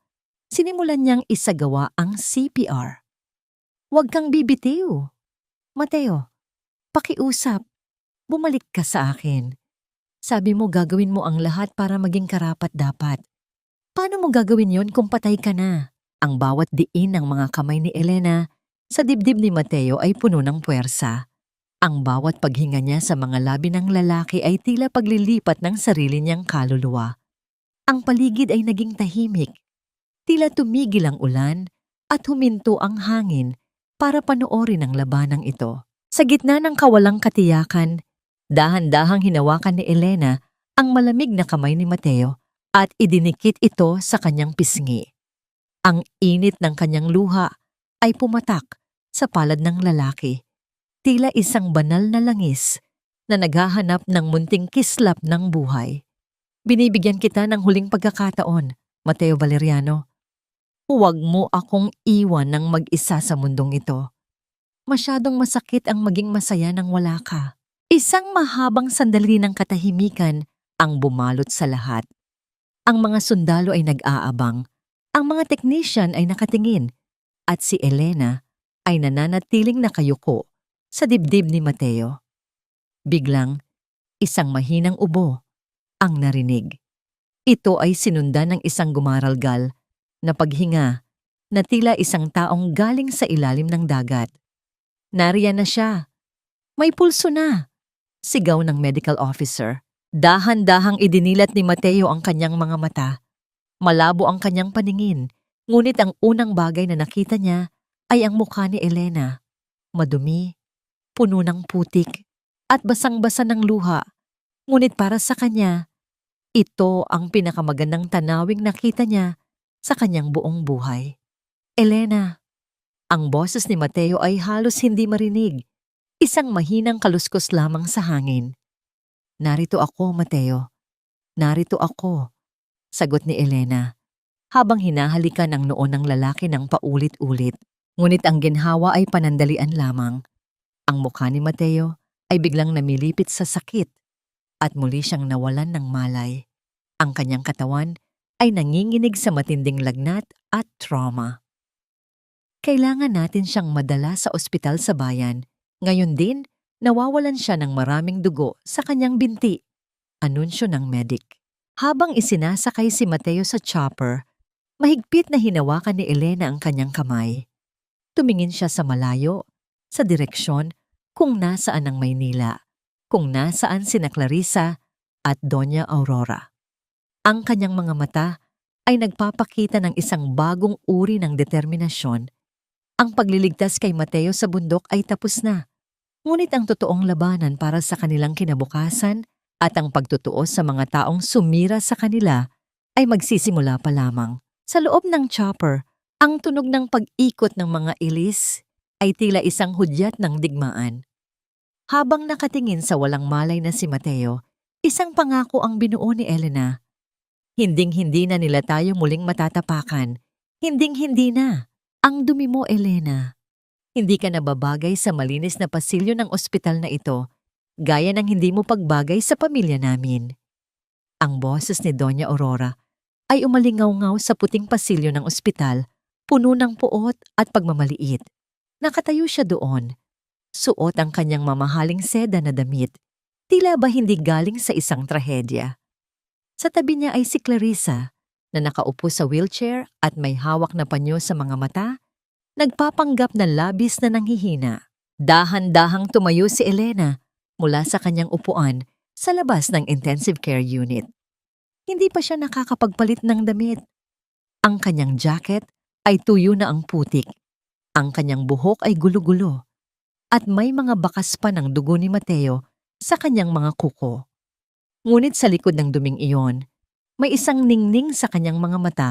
[SPEAKER 1] Sinimulan niyang isagawa ang CPR. Huwag kang bibitiw. Mateo, pakiusap. Bumalik ka sa akin. Sabi mo gagawin mo ang lahat para maging karapat-dapat. Paano mo gagawin yon kung patay ka na? Ang bawat diin ng mga kamay ni Elena sa dibdib ni Mateo ay puno ng puwersa. Ang bawat paghinga niya sa mga labi ng lalaki ay tila paglilipat ng sarili niyang kaluluwa. Ang paligid ay naging tahimik. Tila tumigil ang ulan at huminto ang hangin para panoorin ang labanang ito. Sa gitna ng kawalang katiyakan, dahan-dahang hinawakan ni Elena ang malamig na kamay ni Mateo at idinikit ito sa kanyang pisngi. Ang init ng kanyang luha ay pumatak sa palad ng lalaki. Tila isang banal na langis na naghahanap ng munting kislap ng buhay. Binibigyan kita ng huling pagkakataon, Mateo Valeriano. Huwag mo akong iwan ng mag-isa sa mundong ito. Masyadong masakit ang maging masaya nang wala ka. Isang mahabang sandali ng katahimikan ang bumalot sa lahat. Ang mga sundalo ay nag-aabang, ang mga technician ay nakatingin, at si Elena ay nananatiling nakayuko sa dibdib ni Mateo. Biglang, isang mahinang ubo ang narinig. Ito ay sinundan ng isang gumaralgal na paghinga na tila isang taong galing sa ilalim ng dagat. Nariyan na siya. May pulso na. Sigaw ng medical officer. Dahan-dahang idinilat ni Mateo ang kanyang mga mata. Malabo ang kanyang paningin, ngunit ang unang bagay na nakita niya ay ang mukha ni Elena. Madumi, puno ng putik, at basang-basa ng luha. Ngunit para sa kanya, ito ang pinakamagandang tanawing nakita niya sa kanyang buong buhay. Elena. Ang boses ni Mateo ay halos hindi marinig. Isang mahinang kaluskos lamang sa hangin. Narito ako, Mateo. Narito ako, sagot ni Elena, habang hinahalikan ang noo ng lalaki ng paulit-ulit. Ngunit ang ginhawa ay panandalian lamang. Ang mukha ni Mateo ay biglang namilipit sa sakit at muli siyang nawalan ng malay. Ang kanyang katawan ay nanginginig sa matinding lagnat at trauma. Kailangan natin siyang madala sa ospital sa bayan. Ngayon din, nawawalan siya ng maraming dugo sa kanyang binti. Anunsyo ng medic. Habang isinasakay si Mateo sa chopper, mahigpit na hinawakan ni Elena ang kanyang kamay. Tumingin siya sa malayo, sa direksyon kung nasaan ang Maynila, kung nasaan sina Clarissa at Doña Aurora. Ang kanyang mga mata ay nagpapakita ng isang bagong uri ng determinasyon. Ang pagliligtas kay Mateo sa bundok ay tapos na. Ngunit ang totoong labanan para sa kanilang kinabukasan at ang pagtutuos sa mga taong sumira sa kanila ay magsisimula pa lamang. Sa loob ng chopper, ang tunog ng pag-ikot ng mga ilis ay tila isang hudyat ng digmaan. Habang nakatingin sa walang malay na si Mateo, isang pangako ang binuo ni Elena. Hinding-hindi na nila tayo muling matatapakan. Hinding-hindi na. Ang dumi mo, Elena. Hindi ka nababagay sa malinis na pasilyo ng ospital na ito, gaya ng hindi mo pagbagay sa pamilya namin. Ang boses ni Doña Aurora ay umalingaw-ngaw sa puting pasilyo ng ospital, puno ng puot at pagmamaliit. Nakatayo siya doon. Suot ang kanyang mamahaling seda na damit. Tila ba hindi galing sa isang trahedya? Sa tabi niya ay si Clarissa, na nakaupo sa wheelchair at may hawak na panyo sa mga mata, nagpapanggap na labis na nanghihina. Dahan-dahang tumayo si Elena mula sa kanyang upuan sa labas ng intensive care unit. Hindi pa siya nakakapagpalit ng damit. Ang kanyang jacket ay tuyo na ang putik. Ang kanyang buhok ay gulo-gulo. At may mga bakas pa ng dugo ni Mateo sa kanyang mga kuko. Ngunit sa likod ng duming iyon, may isang ningning sa kanyang mga mata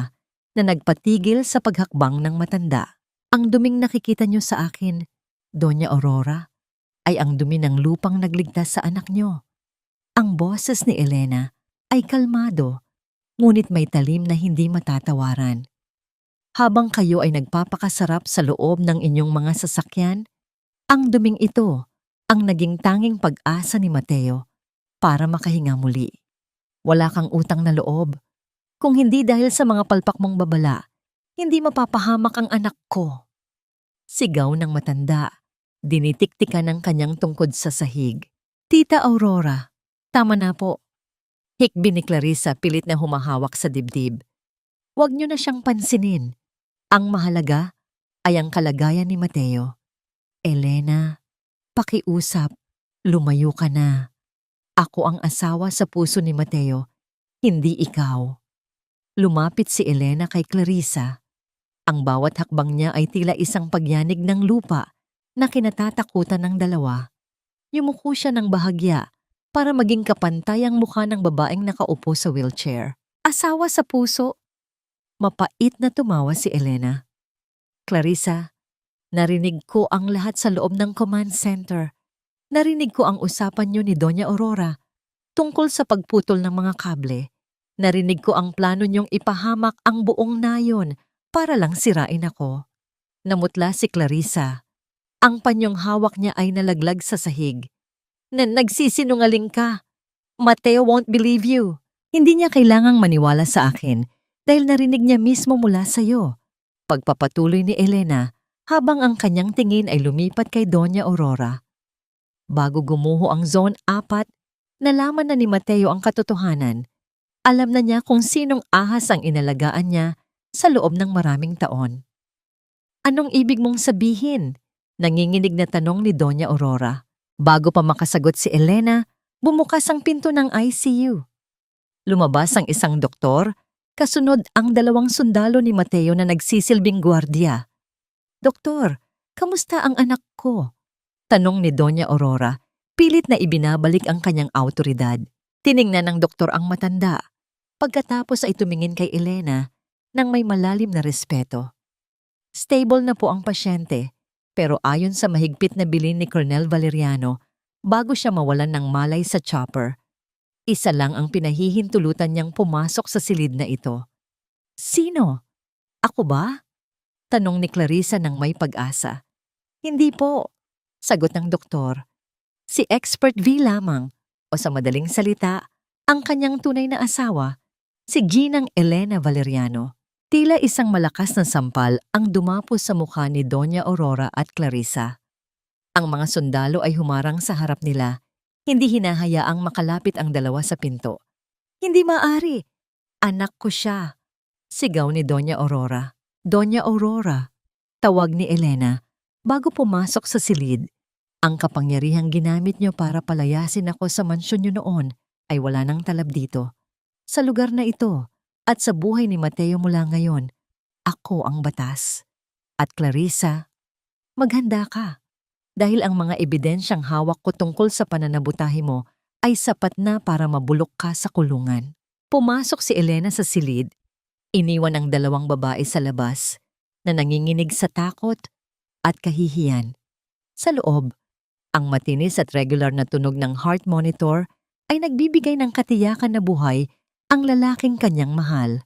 [SPEAKER 1] na nagpatigil sa paghakbang ng matanda. Ang duming nakikita niyo sa akin, Doña Aurora, ay ang dumi ng lupang nagligtas sa anak niyo. Ang boses ni Elena ay kalmado, ngunit may talim na hindi matatawaran. Habang kayo ay nagpapakasarap sa loob ng inyong mga sasakyan, ang duming ito ang naging tanging pag-asa ni Mateo para makahinga muli. Wala kang utang na loob. Kung hindi dahil sa mga palpak mong babala, hindi mapapahamak ang anak ko. Sigaw ng matanda, dinitiktikan ng kanyang tungkod sa sahig. Tita Aurora, tama na po. Hikbi ni Clarissa pilit na humahawak sa dibdib. Huwag niyo na siyang pansinin. Ang mahalaga ay ang kalagayan ni Mateo. Elena, pakiusap, lumayo ka na. Ako ang asawa sa puso ni Mateo, hindi ikaw. Lumapit si Elena kay Clarissa. Ang bawat hakbang niya ay tila isang pagyanig ng lupa na kinatatakutan ng dalawa. Yumuko siya ng bahagya para maging kapantay ang mukha ng babaeng nakaupo sa wheelchair. Asawa sa puso? Mapait na tumawa si Elena. Clarissa, narinig ko ang lahat sa loob ng command center. Narinig ko ang usapan niyo ni Doña Aurora tungkol sa pagputol ng mga kable. Narinig ko ang plano niyong ipahamak ang buong nayon para lang sirain ako. Namutla si Clarissa. Ang panyong hawak niya ay nalaglag sa sahig. Nagsisinungaling ka. Mateo won't believe you. Hindi niya kailangang maniwala sa akin dahil narinig niya mismo mula sa'yo. Pagpapatuloy ni Elena habang ang kanyang tingin ay lumipat kay Doña Aurora. Bago gumuho ang Zone 4, nalaman na ni Mateo ang katotohanan. Alam na niya kung sinong ahas ang inalagaan niya sa loob ng maraming taon. Anong ibig mong sabihin? Nanginginig na tanong ni Doña Aurora. Bago pa makasagot si Elena, bumukas ang pinto ng ICU. Lumabas ang isang doktor, kasunod ang 2 sundalo ni Mateo na nagsisilbing gwardiya. Doktor, kamusta ang anak ko? Tanong ni Doña Aurora, pilit na ibinabalik ang kanyang awtoridad. Tiningnan ng doktor ang matanda. Pagkatapos ay tumingin kay Elena nang may malalim na respeto. Stable na po ang pasyente, pero ayon sa mahigpit na bilin ni Colonel Valeriano, bago siya mawalan ng malay sa chopper, isa lang ang pinahihintulutan niyang pumasok sa silid na ito. Sino? Ako ba? Tanong ni Clarissa ng may pag-asa. Hindi po, sagot ng doktor. Si Expert V lamang, o sa madaling salita, ang kanyang tunay na asawa, si Ginang Elena Valeriano. Tila isang malakas na sampal ang dumapo sa mukha ni Doña Aurora at Clarissa. Ang mga sundalo ay humarang sa harap nila, hindi hinahayaang makalapit ang dalawa sa pinto. Hindi maaari! Anak ko siya! Sigaw ni Doña Aurora. Doña Aurora, tawag ni Elena bago pumasok sa silid. Ang kapangyarihang ginamit niyo para palayasin ako sa mansyon niyo noon ay wala nang talab dito. Sa lugar na ito at sa buhay ni Mateo mula ngayon, ako ang batas. At Clarissa, maghanda ka. Dahil ang mga ebidensyang hawak ko tungkol sa pananabutahe mo ay sapat na para mabulok ka sa kulungan. Pumasok si Elena sa silid, iniwan ang dalawang babae sa labas na nanginginig sa takot at kahihiyan. Sa loob, ang matinis at regular na tunog ng heart monitor ay nagbibigay ng katiyakan na buhay ang lalaking kanyang mahal.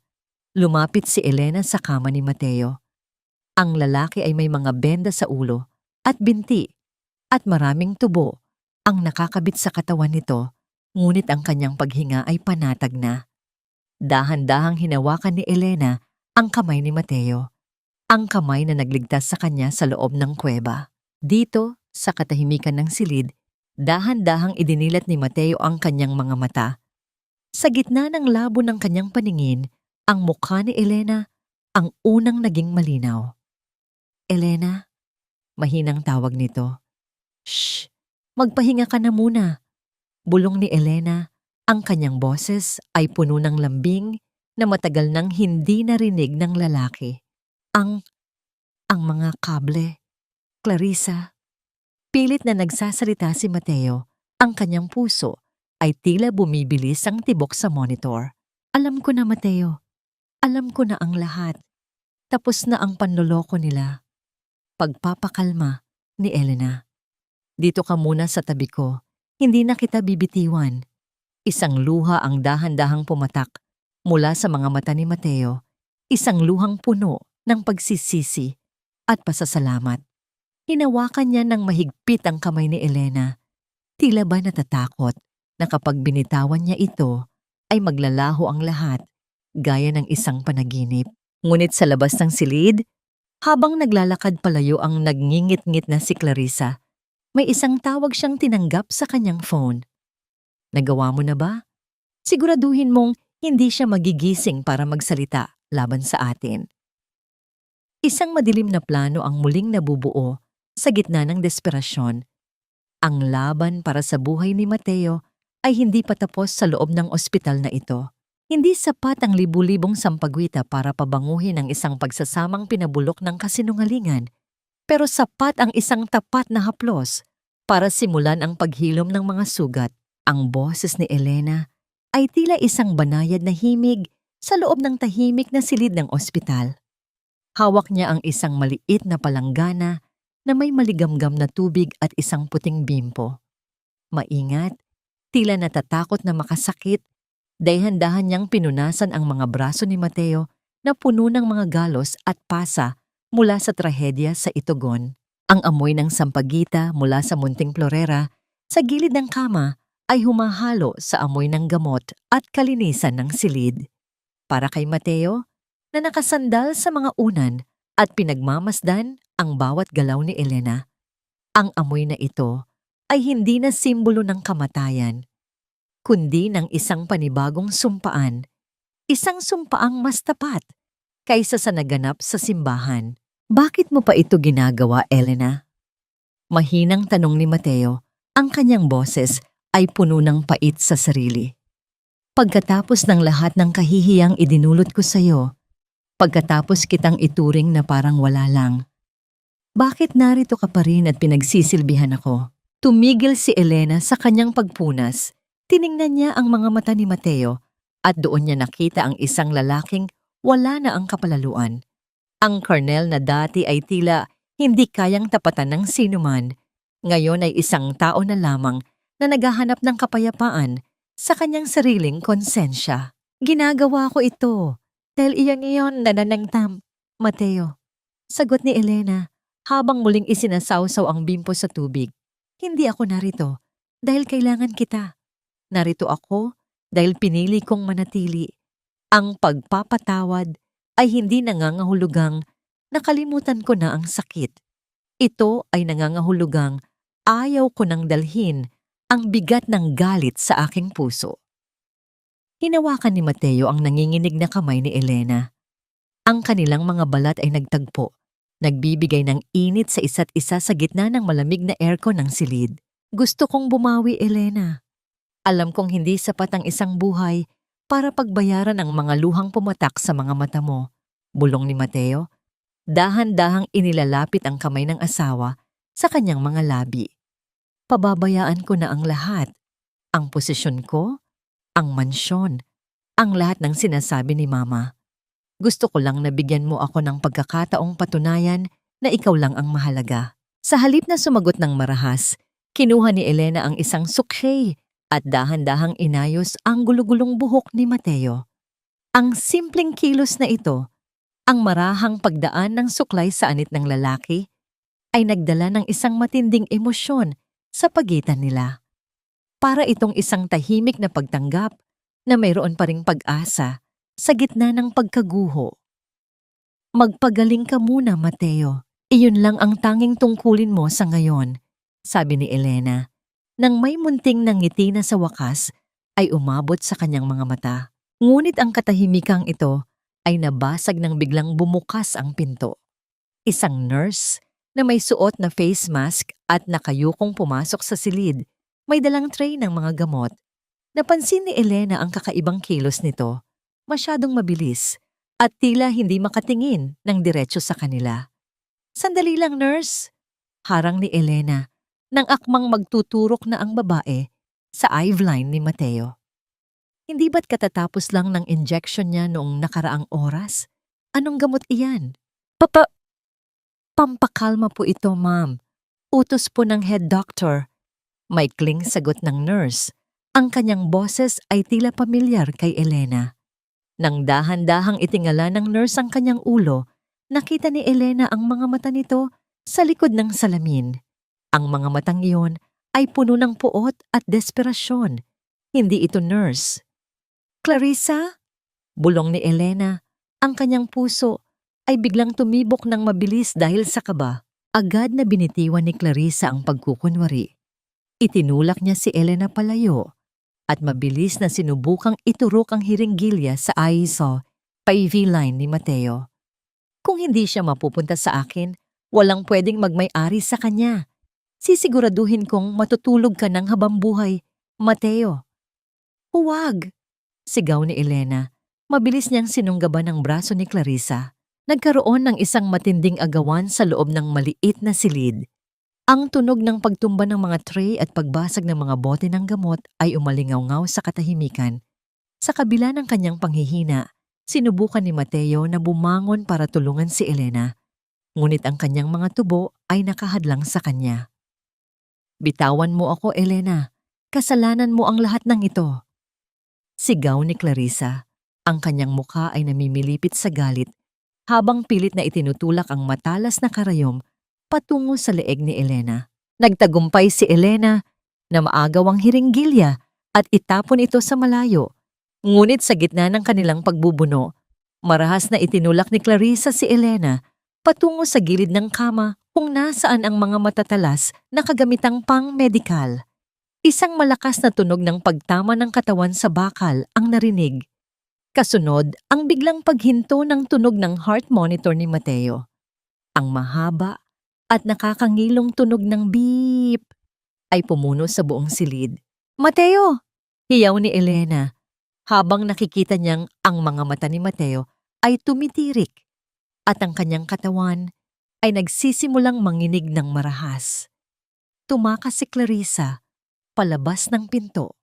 [SPEAKER 1] Lumapit si Elena sa kama ni Mateo. Ang lalaki ay may mga benda sa ulo at binti at maraming tubo ang nakakabit sa katawan nito, ngunit ang kanyang paghinga ay panatag na. Dahan-dahang hinawakan ni Elena ang kamay ni Mateo, ang kamay na nagligtas sa kanya sa loob ng kuweba. Dito, sa katahimikan ng silid, dahan-dahang idinilat ni Mateo ang kanyang mga mata. Sa gitna ng labo ng kanyang paningin, ang mukha ni Elena ang unang naging malinaw. Elena, mahinang tawag nito. Shh! Magpahinga ka na muna. Bulong ni Elena, ang kanyang boses ay puno ng lambing na matagal nang hindi narinig ng lalaki. Ang mga kable. Clarissa. Pilit na nagsasalita si Mateo, ang kanyang puso ay tila bumibilis ang tibok sa monitor. Alam ko na, Mateo. Alam ko na ang lahat. Tapos na ang panloloko nila. Pagpapakalma ni Elena. Dito ka muna sa tabi ko. Hindi na kita bibitiwan. Isang luha ang dahan-dahang pumatak mula sa mga mata ni Mateo. Isang luhang puno ng pagsisisi at pasasalamat. Hinawakan niya ng mahigpit ang kamay ni Elena. Tila ba natatakot na kapag binitawan niya ito ay maglalaho ang lahat gaya ng isang panaginip. Ngunit sa labas ng silid, habang naglalakad palayo ang nagngingit-ngit na si Clarissa, may isang tawag siyang tinanggap sa kanyang phone. Nagawa mo na ba? Siguraduhin mong hindi siya magigising para magsalita laban sa atin. Isang madilim na plano ang muling nabubuo sa gitna ng desperasyon. Ang laban para sa buhay ni Mateo ay hindi pa tapos sa loob ng ospital na ito. Hindi sapat ang libu-libong sampagwita para pabanguhin ang isang pagsasamang pinabulok ng kasinungalingan, pero sapat ang isang tapat na haplos para simulan ang paghilom ng mga sugat. Ang boses ni Elena ay tila isang banayad na himig sa loob ng tahimik na silid ng ospital. Hawak niya ang isang maliit na palanggana na may maligamgam na tubig at isang puting bimpo. Maingat, tila natatakot na makasakit, dahan-dahan niyang pinunasan ang mga braso ni Mateo na puno ng mga galos at pasa mula sa trahedya sa Itugon. Ang amoy ng sampagita mula sa munting florera sa gilid ng kama ay humahalo sa amoy ng gamot at kalinisan ng silid. Para kay Mateo, na nakasandal sa mga unan at pinagmamasdan ang bawat galaw ni Elena, ang amoy na ito ay hindi na simbolo ng kamatayan, kundi ng isang panibagong sumpaan, isang sumpaang mas tapat kaysa sa naganap sa simbahan. Bakit mo pa ito ginagawa, Elena? Mahinang tanong ni Mateo, ang kanyang boses ay puno ng pait sa sarili. Pagkatapos ng lahat ng kahihiyang idinulot ko sa iyo, pagkatapos kitang ituring na parang wala lang, bakit narito ka pa rin at pinagsisilbihan ako? Tumigil si Elena sa kanyang pagpunas. Tiningnan niya ang mga mata ni Mateo at doon niya nakita ang isang lalaking wala na ang kapalaluan. Ang Colonel na dati ay tila hindi kayang tapatan ng sinuman, ngayon ay isang tao na lamang na naghahanap ng kapayapaan sa kanyang sariling konsensya. Ginagawa ko ito dahil iyon nananangtam, Mateo. Sagot ni Elena habang muling isinasawsaw ang bimpo sa tubig. Hindi ako narito dahil kailangan kita. Narito ako dahil pinili kong manatili. Ang pagpapatawad ay hindi nangangahulugang nakalimutan ko na ang sakit. Ito ay nangangahulugang ayaw ko nang dalhin ang bigat ng galit sa aking puso. Hinawakan ni Mateo ang nanginginig na kamay ni Elena. Ang kanilang mga balat ay nagtagpo, nagbibigay ng init sa isa't isa sa gitna ng malamig na aircon ng silid. Gusto kong bumawi, Elena. Alam kong hindi sapat ang isang buhay para pagbayaran ang mga luhang pumatak sa mga mata mo. Bulong ni Mateo. Dahan-dahang inilalapit ang kamay ng asawa sa kanyang mga labi. Pababayaan ko na ang lahat. Ang posisyon ko, ang mansyon, ang lahat ng sinasabi ni Mama. Gusto ko lang na bigyan mo ako ng pagkakataong patunayan na ikaw lang ang mahalaga. Sa halip na sumagot ng marahas, kinuha ni Elena ang isang sukhe at dahan-dahang inayos ang gulugulong buhok ni Mateo. Ang simpleng kilos na ito, ang marahang pagdaan ng suklay sa anit ng lalaki, ay nagdala ng isang matinding emosyon sa pagitan nila. Para itong isang tahimik na pagtanggap na mayroon pa ring pag-asa sa gitna ng pagkaguho. Magpagaling ka muna, Mateo. Iyon lang ang tanging tungkulin mo sa ngayon, sabi ni Elena, nang may munting nangiti na sa wakas ay umabot sa kanyang mga mata. Ngunit ang katahimikang ito ay nabasag nang biglang bumukas ang pinto. Isang nurse na may suot na face mask at nakayukong pumasok sa silid, may dalang tray ng mga gamot. Napansin ni Elena ang kakaibang kilos nito, masyadong mabilis at tila hindi makatingin ng diretso sa kanila. Sandali lang, nurse, harang ni Elena nang akmang magtuturok na ang babae sa IV line ni Mateo. Hindi ba't katatapos lang ng injection niya noong nakaraang oras? Anong gamot iyan? Pampakalma po ito, ma'am. Utos po ng head doctor. Maikling sagot ng nurse. Ang kanyang boses ay tila pamilyar kay Elena. Nang dahan-dahang itingala ng nurse ang kanyang ulo, nakita ni Elena ang mga mata nito sa likod ng salamin. Ang mga matang iyon ay puno ng puot at desperasyon. Hindi ito nurse. Clarissa? Bulong ni Elena. Ang kanyang puso ay biglang tumibok ng mabilis dahil sa kaba. Agad na binitiwan ni Clarissa ang pagkukunwari. Itinulak niya si Elena palayo at mabilis na sinubukang iturok ang hiringgilya sa ISO IV line ni Mateo. Kung hindi siya mapupunta sa akin, walang pwedeng magmay-ari sa kanya. Sisiguraduhin kong matutulog ka ng habang buhay, Mateo. Huwag! Sigaw ni Elena. Mabilis niyang sinunggaban ang braso ni Clarissa. Nagkaroon ng isang matinding agawan sa loob ng maliit na silid. Ang tunog ng pagtumba ng mga tray at pagbasag ng mga bote ng gamot ay umalingaw-ngaw sa katahimikan. Sa kabila ng kanyang panghihina, sinubukan ni Mateo na bumangon para tulungan si Elena. Ngunit ang kanyang mga tubo ay nakahadlang sa kanya. Bitawan mo ako, Elena. Kasalanan mo ang lahat ng ito. Sigaw ni Clarissa. Ang kanyang mukha ay namimilipit sa galit habang pilit na itinutulak ang matalas na karayom patungo sa leeg ni Elena. Nagtagumpay si Elena na maagaw ang hiringgilya at itapon ito sa malayo. Ngunit sa gitna ng kanilang pagbubuno, marahas na itinulak ni Clarissa si Elena patungo sa gilid ng kama kung nasaan ang mga matatalas na kagamitang pang-medikal. Isang malakas na tunog ng pagtama ng katawan sa bakal ang narinig. Kasunod, ang biglang paghinto ng tunog ng heart monitor ni Mateo. Ang mahaba at nakakangilong tunog ng beep ay pumuno sa buong silid. Mateo! Hiyaw ni Elena, habang nakikita niyang ang mga mata ni Mateo ay tumitirik at ang kanyang katawan ay nagsisimulang manginig ng marahas. Tumakas si Clarissa palabas ng pinto.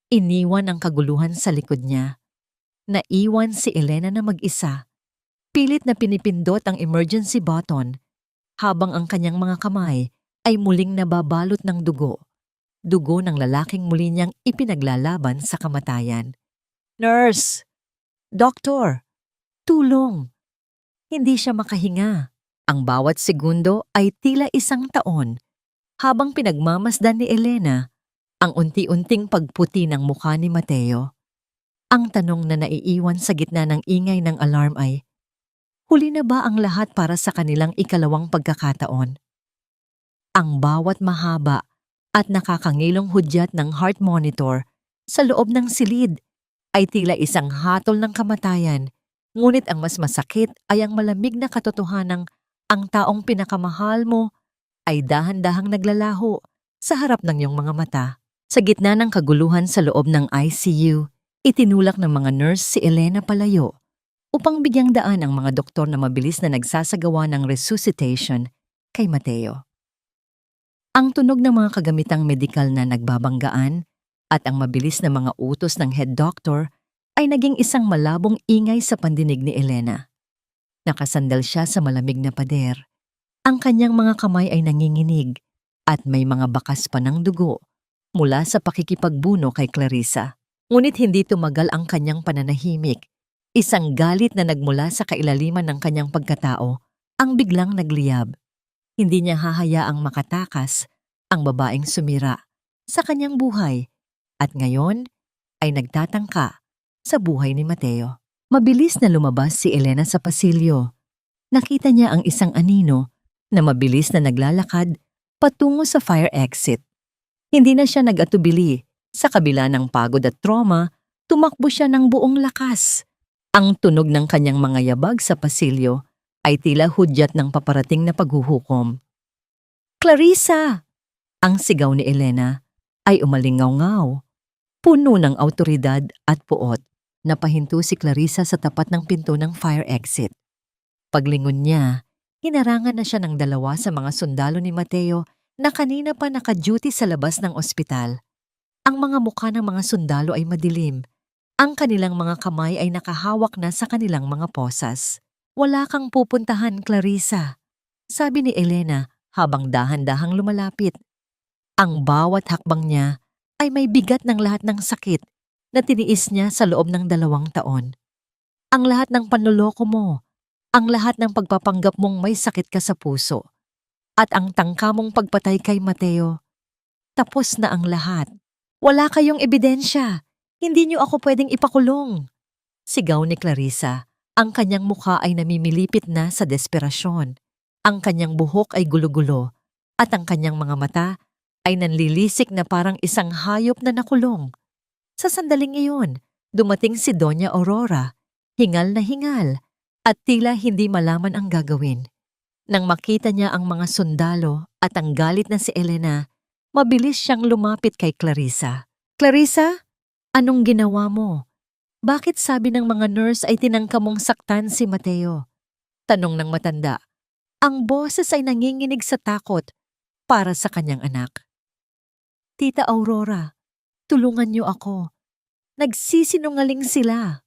[SPEAKER 1] Iniwan ang kaguluhan sa likod niya. Naiwan si Elena na mag-isa. Pilit na pinipindot ang emergency button habang ang kanyang mga kamay ay muling nababalot ng dugo. Dugo ng lalaking muli niyang ipinaglalaban sa kamatayan. Nurse! Doktor! Tulong! Hindi siya makahinga. Ang bawat segundo ay tila isang taon. Habang pinagmamasdan ni Elena ang unti-unting pagputi ng mukha ni Mateo. Ang tanong na naiiwan sa gitna ng ingay ng alarm ay, Huli na ba ang lahat para sa kanilang ikalawang pagkakataon? Ang bawat mahaba at nakakangilong hudyat ng heart monitor sa loob ng silid ay tila isang hatol ng kamatayan, ngunit ang mas masakit ay ang malamig na katotohanang ang taong pinakamahal mo ay dahan-dahang naglalaho sa harap ng iyong mga mata. Sa gitna ng kaguluhan sa loob ng ICU, itinulak ng mga nurse si Elena palayo upang bigyang daan ang mga doktor na mabilis na nagsasagawa ng resuscitation kay Mateo. Ang tunog ng mga kagamitang medikal na nagbabanggaan at ang mabilis na mga utos ng head doctor ay naging isang malabong ingay sa pandinig ni Elena. Nakasandal siya sa malamig na pader. Ang kanyang mga kamay ay nanginginig at may mga bakas pa ng dugo mula sa pakikipagbuno kay Clarissa. Ngunit hindi tumagal ang kanyang pananahimik. Isang galit na nagmula sa kailaliman ng kanyang pagkatao ang biglang nagliyab. Hindi niya hahayaang makatakas ang babaeng sumira sa kanyang buhay at ngayon ay nagtatangka sa buhay ni Mateo. Mabilis na lumabas si Elena sa pasilyo. Nakita niya ang isang anino na mabilis na naglalakad patungo sa fire exit. Hindi na siya nag-atubili. Sa kabila ng pagod at trauma, tumakbo siya ng buong lakas. Ang tunog ng kanyang mga yabag sa pasilyo ay tila hudyat ng paparating na paghuhukom. "Clarissa!" Ang sigaw ni Elena ay umalingaw-ngaw. Puno ng awtoridad at puot. Napahinto si Clarissa sa tapat ng pinto ng fire exit. Paglingon niya, hinarangan na siya ng dalawa sa mga sundalo ni Mateo na kanina pa naka-duty sa labas ng ospital. Ang mga mukha ng mga sundalo ay madilim. Ang kanilang mga kamay ay nakahawak na sa kanilang mga posas. "Wala kang pupuntahan, Clarissa," sabi ni Elena habang dahan-dahang lumalapit. Ang bawat hakbang niya ay may bigat ng lahat ng sakit na tiniis niya sa loob ng 2 taon. Ang lahat ng panloloko mo, ang lahat ng pagpapanggap mong may sakit ka sa puso, at ang tangka mong pagpatay kay Mateo. Tapos na ang lahat. Wala kayong ebidensya. Hindi niyo ako pwedeng ipakulong. Sigaw ni Clarissa. Ang kanyang mukha ay namimilipit na sa desperasyon. Ang kanyang buhok ay gulo-gulo at ang kanyang mga mata ay nanlilisik na parang isang hayop na nakulong. Sa sandaling iyon, dumating si Doña Aurora, hingal na hingal at tila hindi malaman ang gagawin. Nang makita niya ang mga sundalo at ang galit na si Elena, mabilis siyang lumapit kay Clarissa. "Clarissa? Anong ginawa mo? Bakit sabi ng mga nurse ay tinangka mong saktan si Mateo?" Tanong ng matanda. Ang boses ay nanginginig sa takot para sa kanyang anak. "Tita Aurora, tulungan niyo ako. Nagsisinungaling sila."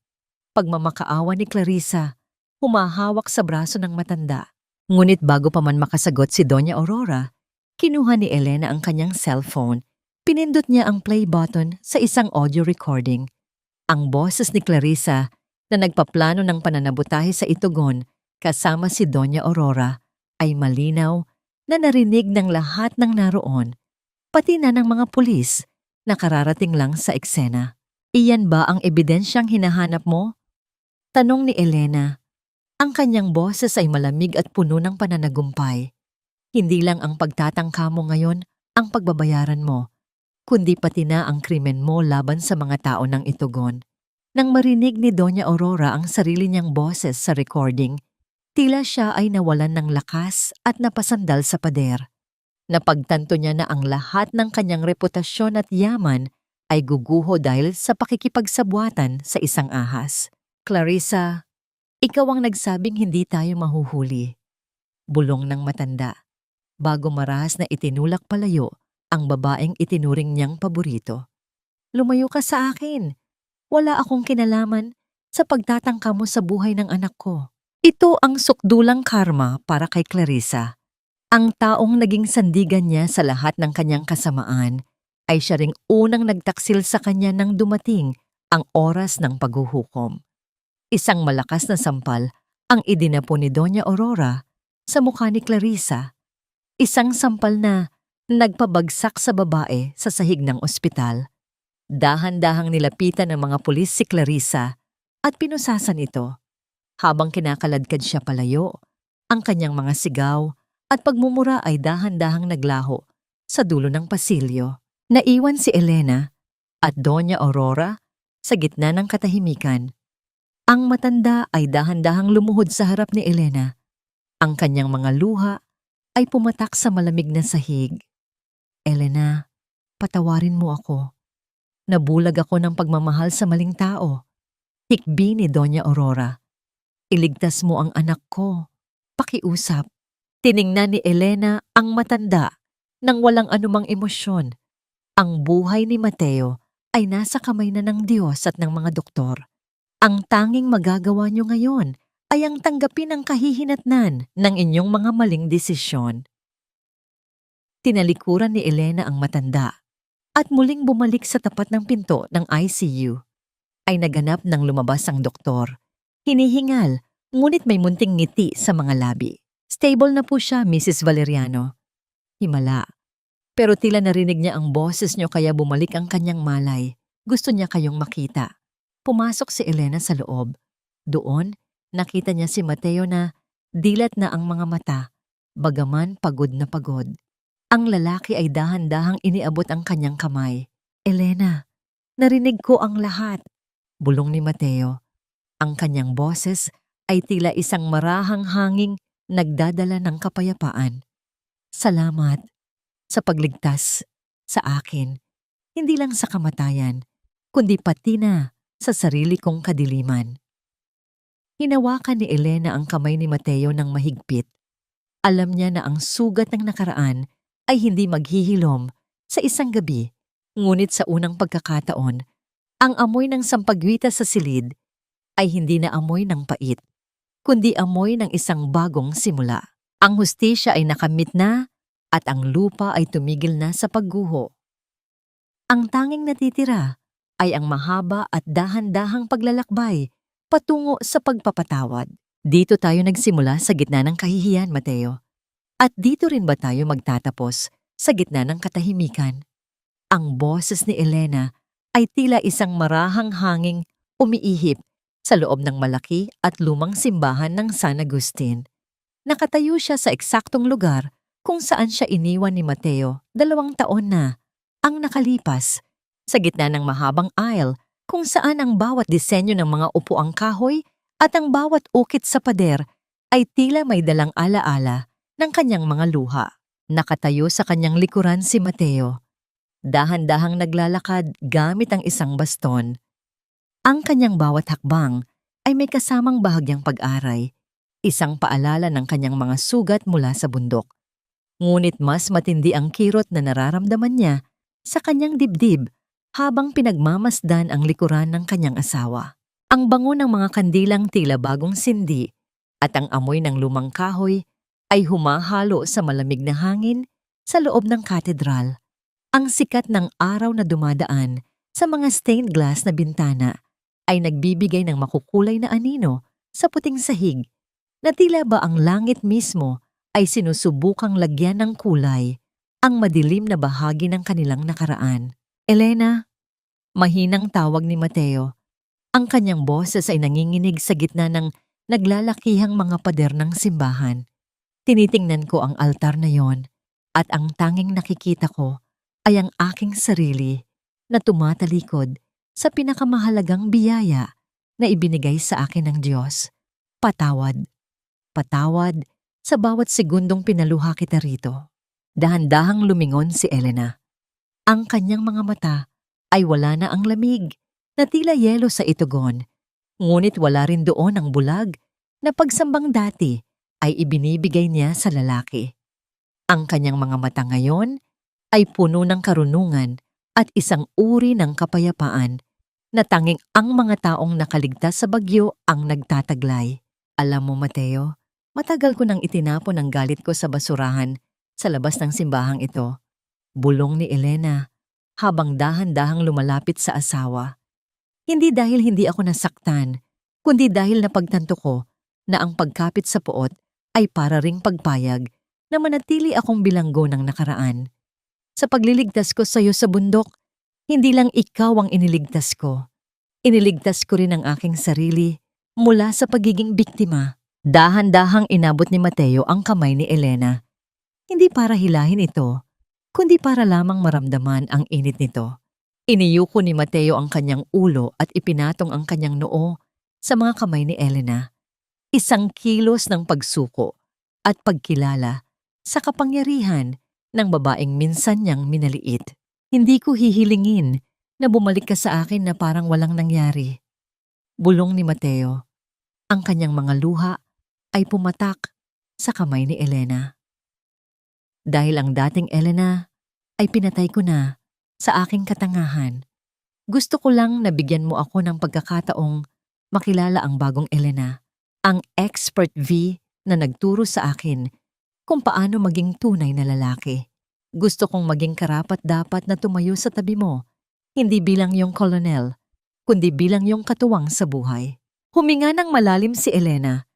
[SPEAKER 1] Pagmamakaawa ni Clarissa, humahawak sa braso ng matanda. Ngunit bago pa man makasagot si Doña Aurora, kinuha ni Elena ang kanyang cellphone. Pinindot niya ang play button sa isang audio recording. Ang boses ni Clarissa na nagpaplano ng pananabutahe sa Itugon kasama si Doña Aurora ay malinaw na narinig ng lahat ng naroon, pati na ng mga pulis na kararating lang sa eksena. "Iyan ba ang ebidensyang hinahanap mo?" Tanong ni Elena. Ang kanyang boses ay malamig at puno ng pananagumpay. "Hindi lang ang pagtatangka mo ngayon ang pagbabayaran mo, kundi pati na ang krimen mo laban sa mga tao ng Itugon." Nang marinig ni Doña Aurora ang sarili niyang boses sa recording, tila siya ay nawalan ng lakas at napasandal sa pader. Napagtanto niya na ang lahat ng kanyang reputasyon at yaman ay guguho dahil sa pakikipagsabwatan sa isang ahas. "Clarissa, ikaw ang nagsabing hindi tayo mahuhuli." Bulong ng matanda, bago marahas na itinulak palayo ang babaeng itinuring niyang paborito. "Lumayo ka sa akin. Wala akong kinalaman sa pagtatangka mo sa buhay ng anak ko." Ito ang sukdulang karma para kay Clarissa. Ang taong naging sandigan niya sa lahat ng kanyang kasamaan ay siya ring unang nagtaksil sa kanya nang dumating ang oras ng paghuhukom. Isang malakas na sampal ang idinapo ni Doña Aurora sa mukha ni Clarissa. Isang sampal na nagpabagsak sa babae sa sahig ng ospital. Dahan-dahang nilapitan ng mga pulis si Clarissa at pinusasan ito. Habang kinakaladkad siya palayo, ang kanyang mga sigaw at pagmumura ay dahan-dahang naglaho sa dulo ng pasilyo. Naiwan si Elena at Doña Aurora sa gitna ng katahimikan. Ang matanda ay dahan-dahang lumuhod sa harap ni Elena. Ang kanyang mga luha ay pumatak sa malamig na sahig. Elena, patawarin mo ako. Nabulag ako ng pagmamahal sa maling tao. Hikbi ni Doña Aurora. Iligtas mo ang anak ko. Pakiusap. Tiningnan ni Elena ang matanda nang walang anumang emosyon. Ang buhay ni Mateo ay nasa kamay na ng Diyos at ng mga doktor. Ang tanging magagawa niyo ngayon ay ang tanggapin ang kahihinatnan ng inyong mga maling desisyon. Tinalikuran ni Elena ang matanda at muling bumalik sa tapat ng pinto ng ICU. Ay naganap nang lumabas ang doktor. Hinihingal, ngunit may munting ngiti sa mga labi. Stable na po siya, Mrs. Valeriano. Himala. Pero tila narinig niya ang boses niyo kaya bumalik ang kanyang malay. Gusto niya kayong makita. Pumasok si Elena sa loob. Doon, nakita niya si Mateo na dilat na ang mga mata, bagaman pagod na pagod. Ang lalaki ay dahan-dahang iniabot ang kanyang kamay. Elena, narinig ko ang lahat. Bulong ni Mateo. Ang kanyang boses ay tila isang marahang hanging nagdadala ng kapayapaan. Salamat sa pagligtas sa akin, hindi lang sa kamatayan, kundi pati na sa sarili kong kadiliman. Hinawakan ni Elena ang kamay ni Mateo ng mahigpit. Alam niya na ang sugat ng nakaraan ay hindi maghihilom sa isang gabi, ngunit sa unang pagkakataon, ang amoy ng sampagwita sa silid ay hindi na amoy ng pait, kundi amoy ng isang bagong simula. Ang hustisya ay nakamit na at ang lupa ay tumigil na sa pagguho. Ang tanging natitira ay ang mahaba at dahan-dahang paglalakbay patungo sa pagpapatawad. Dito tayo nagsimula sa gitna ng kahihiyan, Mateo. At dito rin ba tayo magtatapos sa gitna ng katahimikan? Ang boses ni Elena ay tila isang marahang hanging umiihip sa loob ng malaki at lumang simbahan ng San Agustin. Nakatayo siya sa eksaktong lugar kung saan siya iniwan ni Mateo 2 taon na ang nakalipas, sa gitna ng mahabang aisle kung saan ang bawat disenyo ng mga upuang kahoy at ang bawat ukit sa pader ay tila may dalang alaala ng kanyang mga luha. Nakatayo sa kanyang likuran si Mateo. Dahan-dahang naglalakad gamit ang isang baston. Ang kanyang bawat hakbang ay may kasamang bahagyang pag-aray, isang paalala ng kanyang mga sugat mula sa bundok. Ngunit mas matindi ang kirot na nararamdaman niya sa kanyang dibdib habang pinagmamasdan ang likuran ng kanyang asawa. Ang bango ng mga kandilang tila bagong sindi at ang amoy ng lumang kahoy ay humahalo sa malamig na hangin sa loob ng katedral. Ang sikat ng araw na dumadaan sa mga stained glass na bintana ay nagbibigay ng makukulay na anino sa puting sahig na tila ba ang langit mismo ay sinusubukang lagyan ng kulay ang madilim na bahagi ng kanilang nakaraan. Elena, mahinang tawag ni Mateo. Ang kanyang boses ay nanginginig sa gitna ng naglalakihang mga pader ng simbahan. Tinitingnan ko ang altar na yon at ang tanging nakikita ko ay ang aking sarili na tumatalikod sa pinakamahalagang biyaya na ibinigay sa akin ng Diyos. Patawad. Patawad sa bawat segundong pinaluha kita rito. Dahan-dahang lumingon si Elena. Ang kanyang mga mata ay wala na ang lamig na tila yelo sa itugon, ngunit wala rin doon ang bulag na pagsambang dati ay ibinibigay niya sa lalaki. Ang kanyang mga mata ngayon ay puno ng karunungan at isang uri ng kapayapaan na tanging ang mga taong nakaligtas sa bagyo ang nagtataglay. Alam mo, Mateo, matagal ko nang itinapon ang galit ko sa basurahan sa labas ng simbahang ito. Bulong ni Elena habang dahan-dahang lumalapit sa asawa. Hindi dahil hindi ako nasaktan, kundi dahil napagtanto ko na ang pagkapit sa puot ay para ring pagpayag na manatili akong bilanggo ng nakaraan. Sa pagliligtas ko sa iyo sa bundok, hindi lang ikaw ang iniligtas ko. Iniligtas ko rin ang aking sarili mula sa pagiging biktima. Dahan-dahang inabot ni Mateo ang kamay ni Elena. Hindi para hilahin ito, kundi para lamang maramdaman ang init nito. Iniyuko ni Mateo ang kanyang ulo at ipinatong ang kanyang noo sa mga kamay ni Elena. Isang kilos ng pagsuko at pagkilala sa kapangyarihan ng babaeng minsan niyang minaliit. Hindi ko hihilingin na bumalik ka sa akin na parang walang nangyari. Bulong ni Mateo. Ang kanyang mga luha ay pumatak sa kamay ni Elena. Dahil ang dating Elena ay pinatay ko na sa aking katangahan. Gusto ko lang nabigyan mo ako ng pagkakataong makilala ang bagong Elena, ang expert V na nagturo sa akin kung paano maging tunay na lalaki. Gusto kong maging karapat-dapat na tumayo sa tabi mo, hindi bilang yung kolonel, kundi bilang yung katuwang sa buhay. Huminga ng malalim si Elena.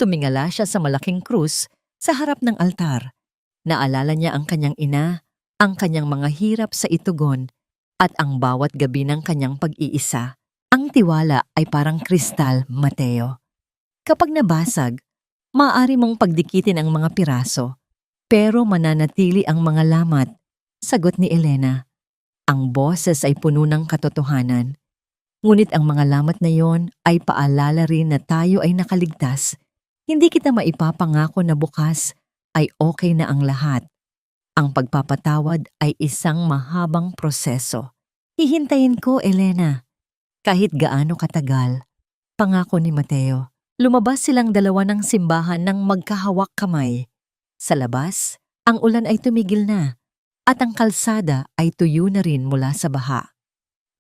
[SPEAKER 1] Tumingala siya sa malaking krus sa harap ng altar. Naalala niya ang kanyang ina, ang kanyang mga hirap sa itugon, at ang bawat gabi ng kanyang pag-iisa. Ang tiwala ay parang kristal, Mateo. Kapag nabasag, maaari mong pagdikitin ang mga piraso, pero mananatili ang mga lamat, sagot ni Elena. Ang boses ay puno ng katotohanan. Ngunit ang mga lamat na yon ay paalala rin na tayo ay nakaligtas. Hindi kita maipapangako na bukas ay okay na ang lahat. Ang pagpapatawad ay isang mahabang proseso. Hihintayin ko, Elena. Kahit gaano katagal, pangako ni Mateo. Lumabas silang dalawa ng simbahan ng magkahawak kamay. Sa labas, ang ulan ay tumigil na at ang kalsada ay tuyo na rin mula sa baha.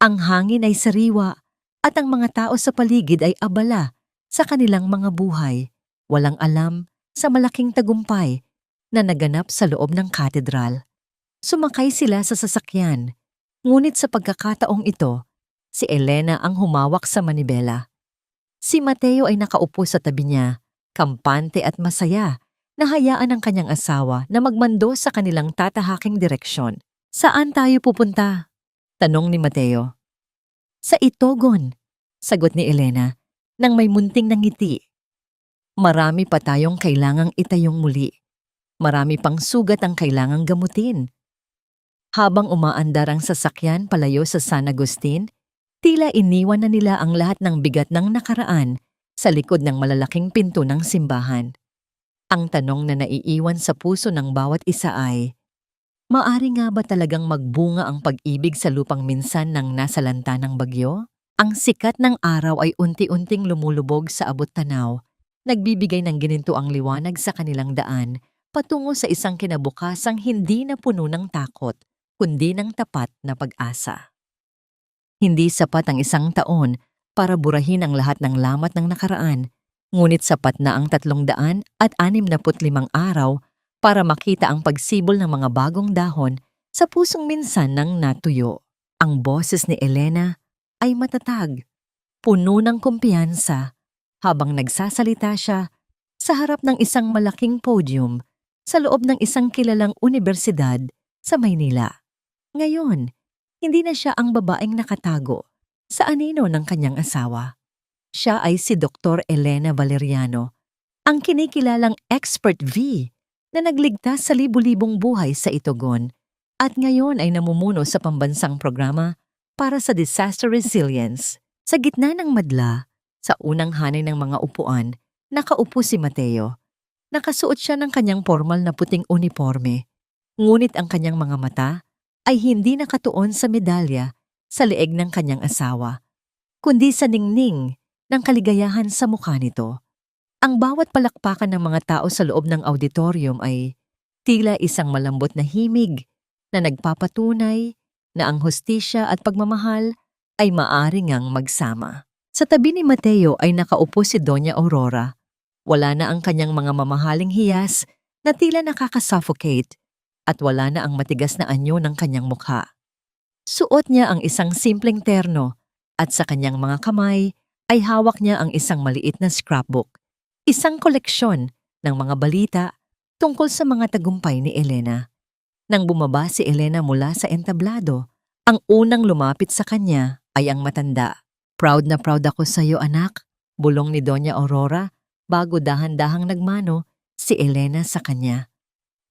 [SPEAKER 1] Ang hangin ay sariwa at ang mga tao sa paligid ay abala sa kanilang mga buhay. Walang alam sa malaking tagumpay na naganap sa loob ng katedral. Sumakay sila sa sasakyan, ngunit sa pagkakataong ito, si Elena ang humawak sa manibela. Si Mateo ay nakaupo sa tabi niya, kampante at masaya, na hayaan ang kanyang asawa na magmando sa kanilang tatahaking direksyon. Saan tayo pupunta? Tanong ni Mateo. Sa Itogon, sagot ni Elena, nang may munting nangiti. Marami pa tayong kailangang itayong muli. Marami pang sugat ang kailangang gamutin. Habang umaandar ang sasakyan palayo sa San Agustin, tila iniwan na nila ang lahat ng bigat ng nakaraan sa likod ng malalaking pinto ng simbahan. Ang tanong na naiiwan sa puso ng bawat isa ay, maari nga ba talagang magbunga ang pag-ibig sa lupang minsan nang nasalanta ng bagyo? Ang sikat ng araw ay unti-unting lumulubog sa abot tanaw, nagbibigay ng ginintuang liwanag sa kanilang daan patungo sa isang kinabukasang hindi na puno ng takot, kundi ng tapat na pag-asa. Hindi sapat ang isang taon para burahin ang lahat ng lamat ng nakaraan, ngunit sapat na ang 365 araw para makita ang pagsibol ng mga bagong dahon sa pusong minsan nang natuyo. Ang boses ni Elena ay matatag, puno ng kumpiyansa, habang nagsasalita siya sa harap ng isang malaking podium sa loob ng isang kilalang unibersidad sa Maynila. Ngayon, hindi na siya ang babaeng nakatago sa anino ng kanyang asawa. Siya ay si Dr. Elena Valeriano, ang kinikilalang expert V na nagligtas sa libu-libong buhay sa Itogon at ngayon ay namumuno sa pambansang programa para sa disaster resilience. Sa gitna ng madla, sa unang hanay ng mga upuan, nakaupo si Mateo. Nakasuot siya ng kanyang formal na puting uniforme, ngunit ang kanyang mga mata ay hindi nakatuon sa medalya sa leeg ng kanyang asawa, kundi sa ningning ng kaligayahan sa mukha nito. Ang bawat palakpakan ng mga tao sa loob ng auditorium ay tila isang malambot na himig na nagpapatunay na ang hustisya at pagmamahal ay maaari ngang magsama. Sa tabi ni Mateo ay nakaupo si Doña Aurora. Wala na ang kanyang mga mamahaling hiyas na tila nakakasuffocate at wala na ang matigas na anyo ng kanyang mukha. Suot niya ang isang simpleng terno at sa kanyang mga kamay ay hawak niya ang isang maliit na scrapbook, isang koleksyon ng mga balita tungkol sa mga tagumpay ni Elena. Nang bumaba si Elena mula sa entablado, ang unang lumapit sa kanya ay ang matanda. Proud na proud ako sa iyo, anak. Bulong ni Doña Aurora bago dahan-dahang nagmano si Elena sa kanya.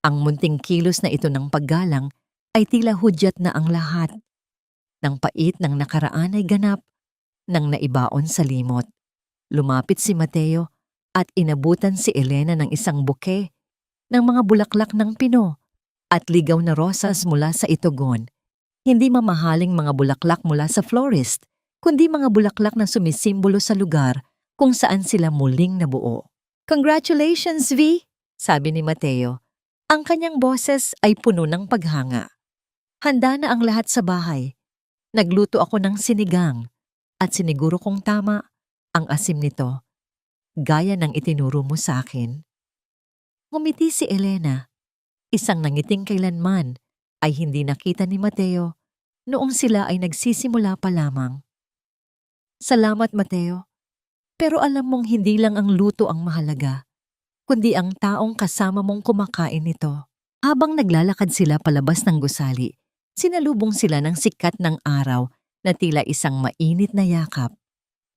[SPEAKER 1] Ang munting kilos na ito ng paggalang ay tila hudyat na ang lahat. Nang pait ng nakaraan ay ganap, nang naibaon sa limot. Lumapit si Mateo at inabutan si Elena ng isang buke ng mga bulaklak ng pino at ligaw na rosas mula sa itugon. Hindi mamahaling mga bulaklak mula sa florist, kundi mga bulaklak na sumisimbolo sa lugar kung saan sila muling nabuo. "Congratulations, V!" sabi ni Mateo. Ang kanyang boses ay puno ng paghanga. "Handa na ang lahat sa bahay. Nagluto ako ng sinigang at siniguro kong tama ang asim nito, gaya ng itinuro mo sa akin." Ngumiti si Elena, isang nangiting kailanman ay hindi nakita ni Mateo noong sila ay nagsisimula pa lamang. "Salamat, Mateo. Pero alam mong hindi lang ang luto ang mahalaga, kundi ang taong kasama mong kumakain nito." Habang naglalakad sila palabas ng gusali, sinalubong sila ng sikat ng araw na tila isang mainit na yakap.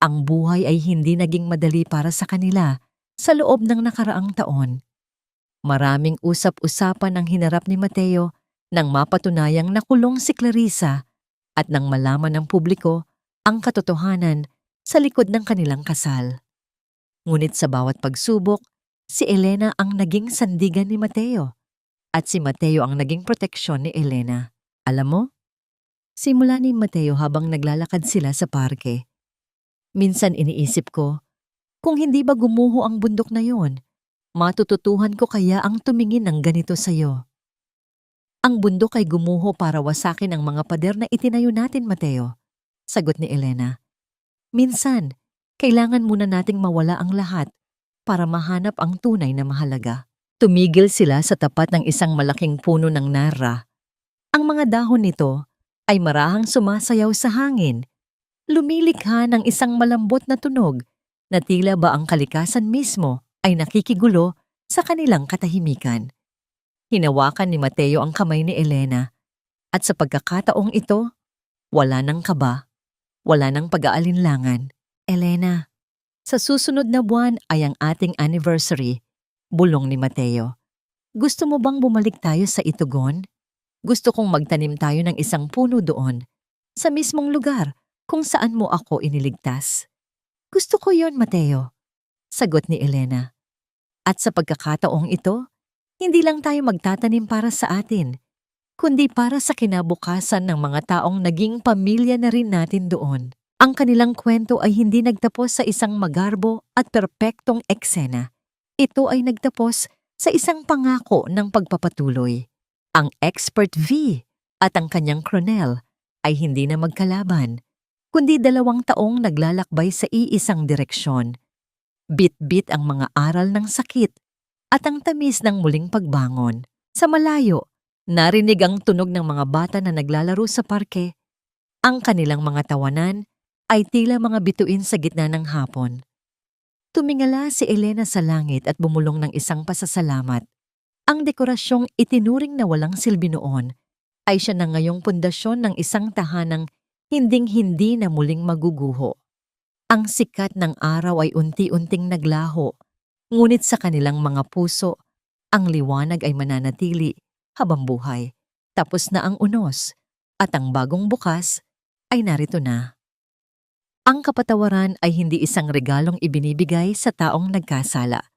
[SPEAKER 1] Ang buhay ay hindi naging madali para sa kanila sa loob ng nakaraang taon. Maraming usap-usapan ang hinarap ni Mateo nang mapatunayang nakulong si Clarissa at nang malaman ng publiko ang katotohanan sa likod ng kanilang kasal. Ngunit sa bawat pagsubok, si Elena ang naging sandigan ni Mateo at si Mateo ang naging proteksyon ni Elena. Alam mo, simula ni Mateo habang naglalakad sila sa parke. Minsan iniisip ko, kung hindi ba gumuho ang bundok na yon, matututuhan ko kaya ang tumingin ng ganito sa'yo. "Ang bundok ay gumuho para wasakin ang mga pader na itinayo natin, Mateo," sagot ni Elena. "Minsan, kailangan muna nating mawala ang lahat para mahanap ang tunay na mahalaga." Tumigil sila sa tapat ng isang malaking puno ng narra. Ang mga dahon nito ay marahang sumasayaw sa hangin, lumilikha ng isang malambot na tunog na tila ba ang kalikasan mismo ay nakikigulo sa kanilang katahimikan. Hinawakan ni Mateo ang kamay ni Elena at sa pagkakataong ito, wala nang kaba, wala nang pag-aalinlangan. "Elena, sa susunod na buwan ay ang ating anniversary," bulong ni Mateo. "Gusto mo bang bumalik tayo sa Itugon? Gusto kong magtanim tayo ng isang puno doon, sa mismong lugar kung saan mo ako iniligtas." "Gusto ko yon, Mateo," sagot ni Elena. "At sa pagkakataong ito, hindi lang tayo magtatanim para sa atin, kundi para sa kinabukasan ng mga taong naging pamilya na rin natin doon." Ang kanilang kwento ay hindi nagtapos sa isang magarbo at perpektong eksena. Ito ay nagtapos sa isang pangako ng pagpapatuloy. Ang expert V at ang kanyang Cronel ay hindi na magkalaban, kundi 2 taong naglalakbay sa iisang direksyon. Bit-bit ang mga aral ng sakit at ang tamis ng muling pagbangon. Sa malayo, narinig ang tunog ng mga bata na naglalaro sa parke. Ang kanilang mga tawanan ay tila mga bituin sa gitna ng hapon. Tumingala si Elena sa langit at bumulong ng isang pasasalamat. Ang dekorasyong itinuring na walang silbi noon ay siya na ngayong pundasyon ng isang tahanang hinding-hindi na muling maguguho. Ang sikat ng araw ay unti-unting naglaho, ngunit sa kanilang mga puso, ang liwanag ay mananatili habang buhay. Tapos na ang unos at ang bagong bukas ay narito na. Ang kapatawaran ay hindi isang regalong ibinibigay sa taong nagkasala,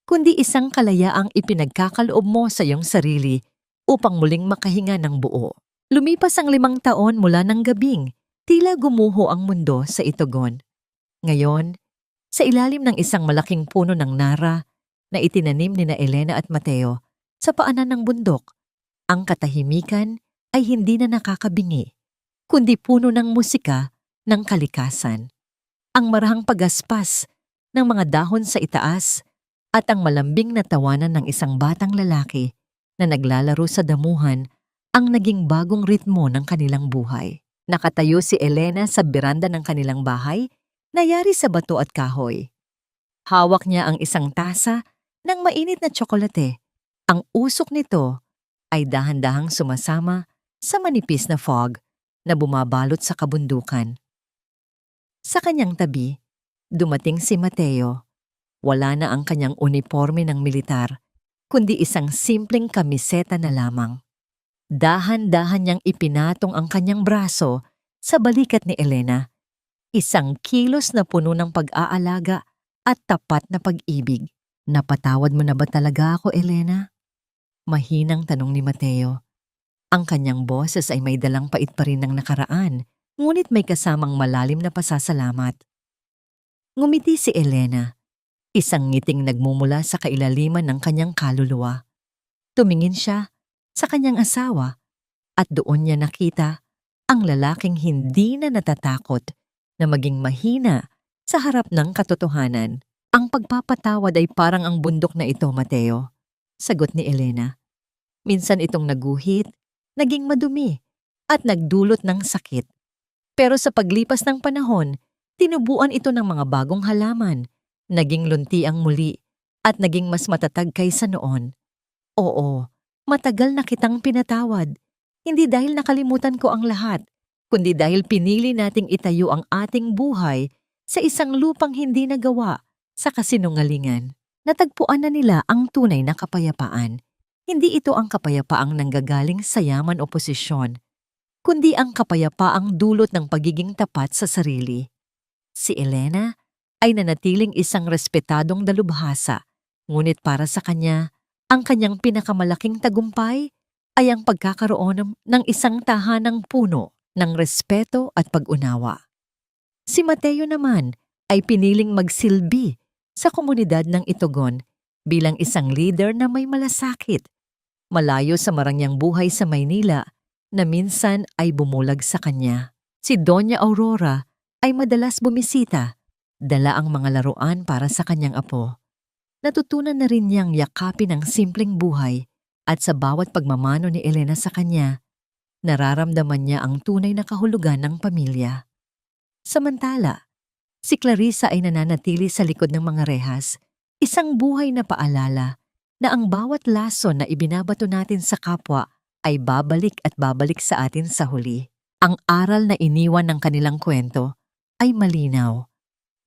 [SPEAKER 1] kundi isang kalayaang ipinagkakaloob mo sa iyong sarili upang muling makahinga ng buo. Lumipas ang 5 taon mula ng gabing, tila gumuho ang mundo sa Itugon. Ngayon, sa ilalim ng isang malaking puno ng nara na itinanim ni na Elena at Mateo sa paanan ng bundok, ang katahimikan ay hindi na nakakabingi, kundi puno ng musika ng kalikasan. Ang marahang pagaspas ng mga dahon sa itaas at ang malambing na tawanan ng isang batang lalaki na naglalaro sa damuhan ang naging bagong ritmo ng kanilang buhay. Nakatayo si Elena sa beranda ng kanilang bahay na yari sa bato at kahoy. Hawak niya ang isang tasa ng mainit na tsokolate. Ang usok nito ay dahan-dahang sumasama sa manipis na fog na bumabalot sa kabundukan. Sa kanyang tabi, Dumating si Mateo. Wala na ang kanyang uniforme ng militar, kundi isang simpleng kamiseta na lamang. Dahan-dahan niyang ipinatong ang kanyang braso sa balikat ni Elena. Isang kilos na puno ng pag-aalaga at tapat na pag-ibig. Napatawad mo na ba talaga ako, Elena? Mahinang tanong ni Mateo. Ang kanyang boses ay may dalang pait pa rin ng nakaraan, ngunit may kasamang malalim na pasasalamat. Ngumiti si Elena, isang ngiting nagmumula sa kailaliman ng kanyang kaluluwa. Tumingin siya sa kanyang asawa at doon niya nakita ang lalaking hindi na natatakot na maging mahina sa harap ng katotohanan. Ang pagpapatawad ay parang ang bundok na ito, Mateo, sagot ni Elena. Minsan itong naguhit, naging madumi, at nagdulot ng sakit. Pero sa paglipas ng panahon, tinubuan ito ng mga bagong halaman, naging luntiang muli, at naging mas matatag kaysa noon. Oo, matagal na kitang pinatawad, hindi dahil nakalimutan ko ang lahat, kundi dahil pinili nating itayo ang ating buhay sa isang lupang hindi nagawa sa kasinungalingan. Natagpuan na nila ang tunay na kapayapaan. Hindi ito ang kapayapaang nanggagaling sa yaman o posisyon, kundi ang kapayapaang dulot ng pagiging tapat sa sarili. Si Elena ay nanatiling isang respetadong dalubhasa, ngunit para sa kanya, ang kanyang pinakamalaking tagumpay ay ang pagkakaroon ng isang tahanang puno ng respeto at pag-unawa. Si Mateo naman ay piniling magsilbi sa komunidad ng Itugon bilang isang leader na may malasakit, malayo sa marangyang buhay sa Maynila na minsan ay bumulag sa kanya. Si Doña Aurora ay madalas bumisita, dala ang mga laruan para sa kanyang apo. Natutunan na rin niyang yakapin ang simpleng buhay at sa bawat pagmamano ni Elena sa kanya, nararamdaman niya ang tunay na kahulugan ng pamilya. Samantala, si Clarissa ay nananatili sa likod ng mga rehas, isang buhay na paalala na ang bawat lason na ibinabato natin sa kapwa ay babalik at babalik sa atin sa huli. Ang aral na iniwan ng kanilang kwento ay malinaw.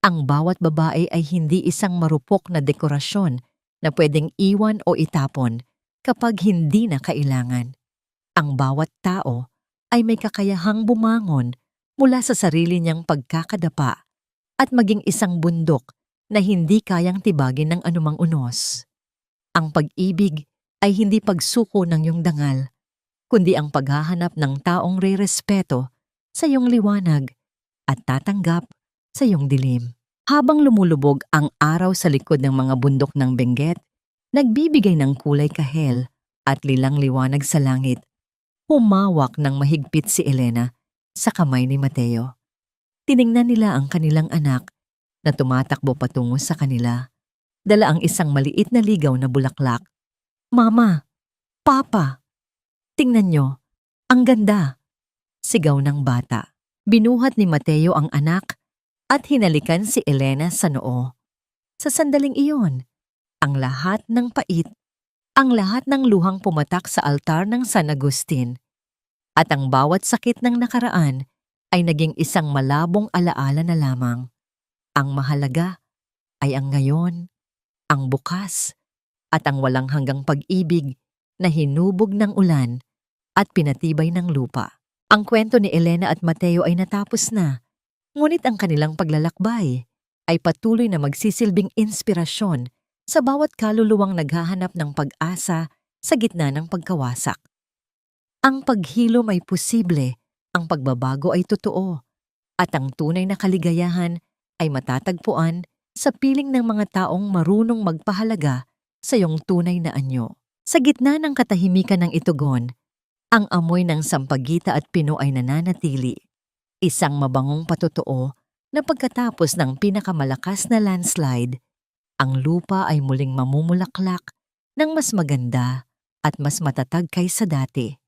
[SPEAKER 1] Ang bawat babae ay hindi isang marupok na dekorasyon na pwedeng iwan o itapon kapag hindi na kailangan. Ang bawat tao ay may kakayahang bumangon mula sa sarili niyang pagkakadapa at maging isang bundok na hindi kayang tibagin ng anumang unos. Ang pag-ibig ay hindi pagsuko ng iyong dangal, kundi ang paghahanap ng taong re-respeto sa iyong liwanag at tatanggap sa iyong dilim. Habang lumulubog ang araw sa likod ng mga bundok ng Benguet, nagbibigay ng kulay kahel at lilang liwanag sa langit, humawak ng mahigpit si Elena sa kamay ni Mateo. Tiningnan nila ang kanilang anak na tumatakbo patungo sa kanila. Dala ang isang maliit na ligaw na bulaklak. Mama! Papa! Tingnan nyo, ang ganda! Sigaw ng bata. Binuhat ni Mateo ang anak at hinalikan si Elena sa noo. Sa sandaling iyon, ang lahat ng pait, ang lahat ng luhang pumatak sa altar ng San Agustin, at ang bawat sakit ng nakaraan ay naging isang malabong alaala na lamang. Ang mahalaga ay ang ngayon, ang bukas, at ang walang hanggang pag-ibig na hinubog ng ulan at pinatibay ng lupa. Ang kwento ni Elena at Mateo ay natapos na, ngunit ang kanilang paglalakbay ay patuloy na magsisilbing inspirasyon sa bawat kaluluwang naghahanap ng pag-asa sa gitna ng pagkawasak. Ang paghilom ay posible, ang pagbabago ay totoo, at ang tunay na kaligayahan ay matatagpuan sa piling ng mga taong marunong magpahalaga sa iyong tunay na anyo. Sa gitna ng katahimikan ng Itugon, ang amoy ng sampagita at pino ay nananatili. Isang mabangong patotoo na pagkatapos ng pinakamalakas na landslide, ang lupa ay muling mamumulaklak ng mas maganda at mas matatag kaysa dati.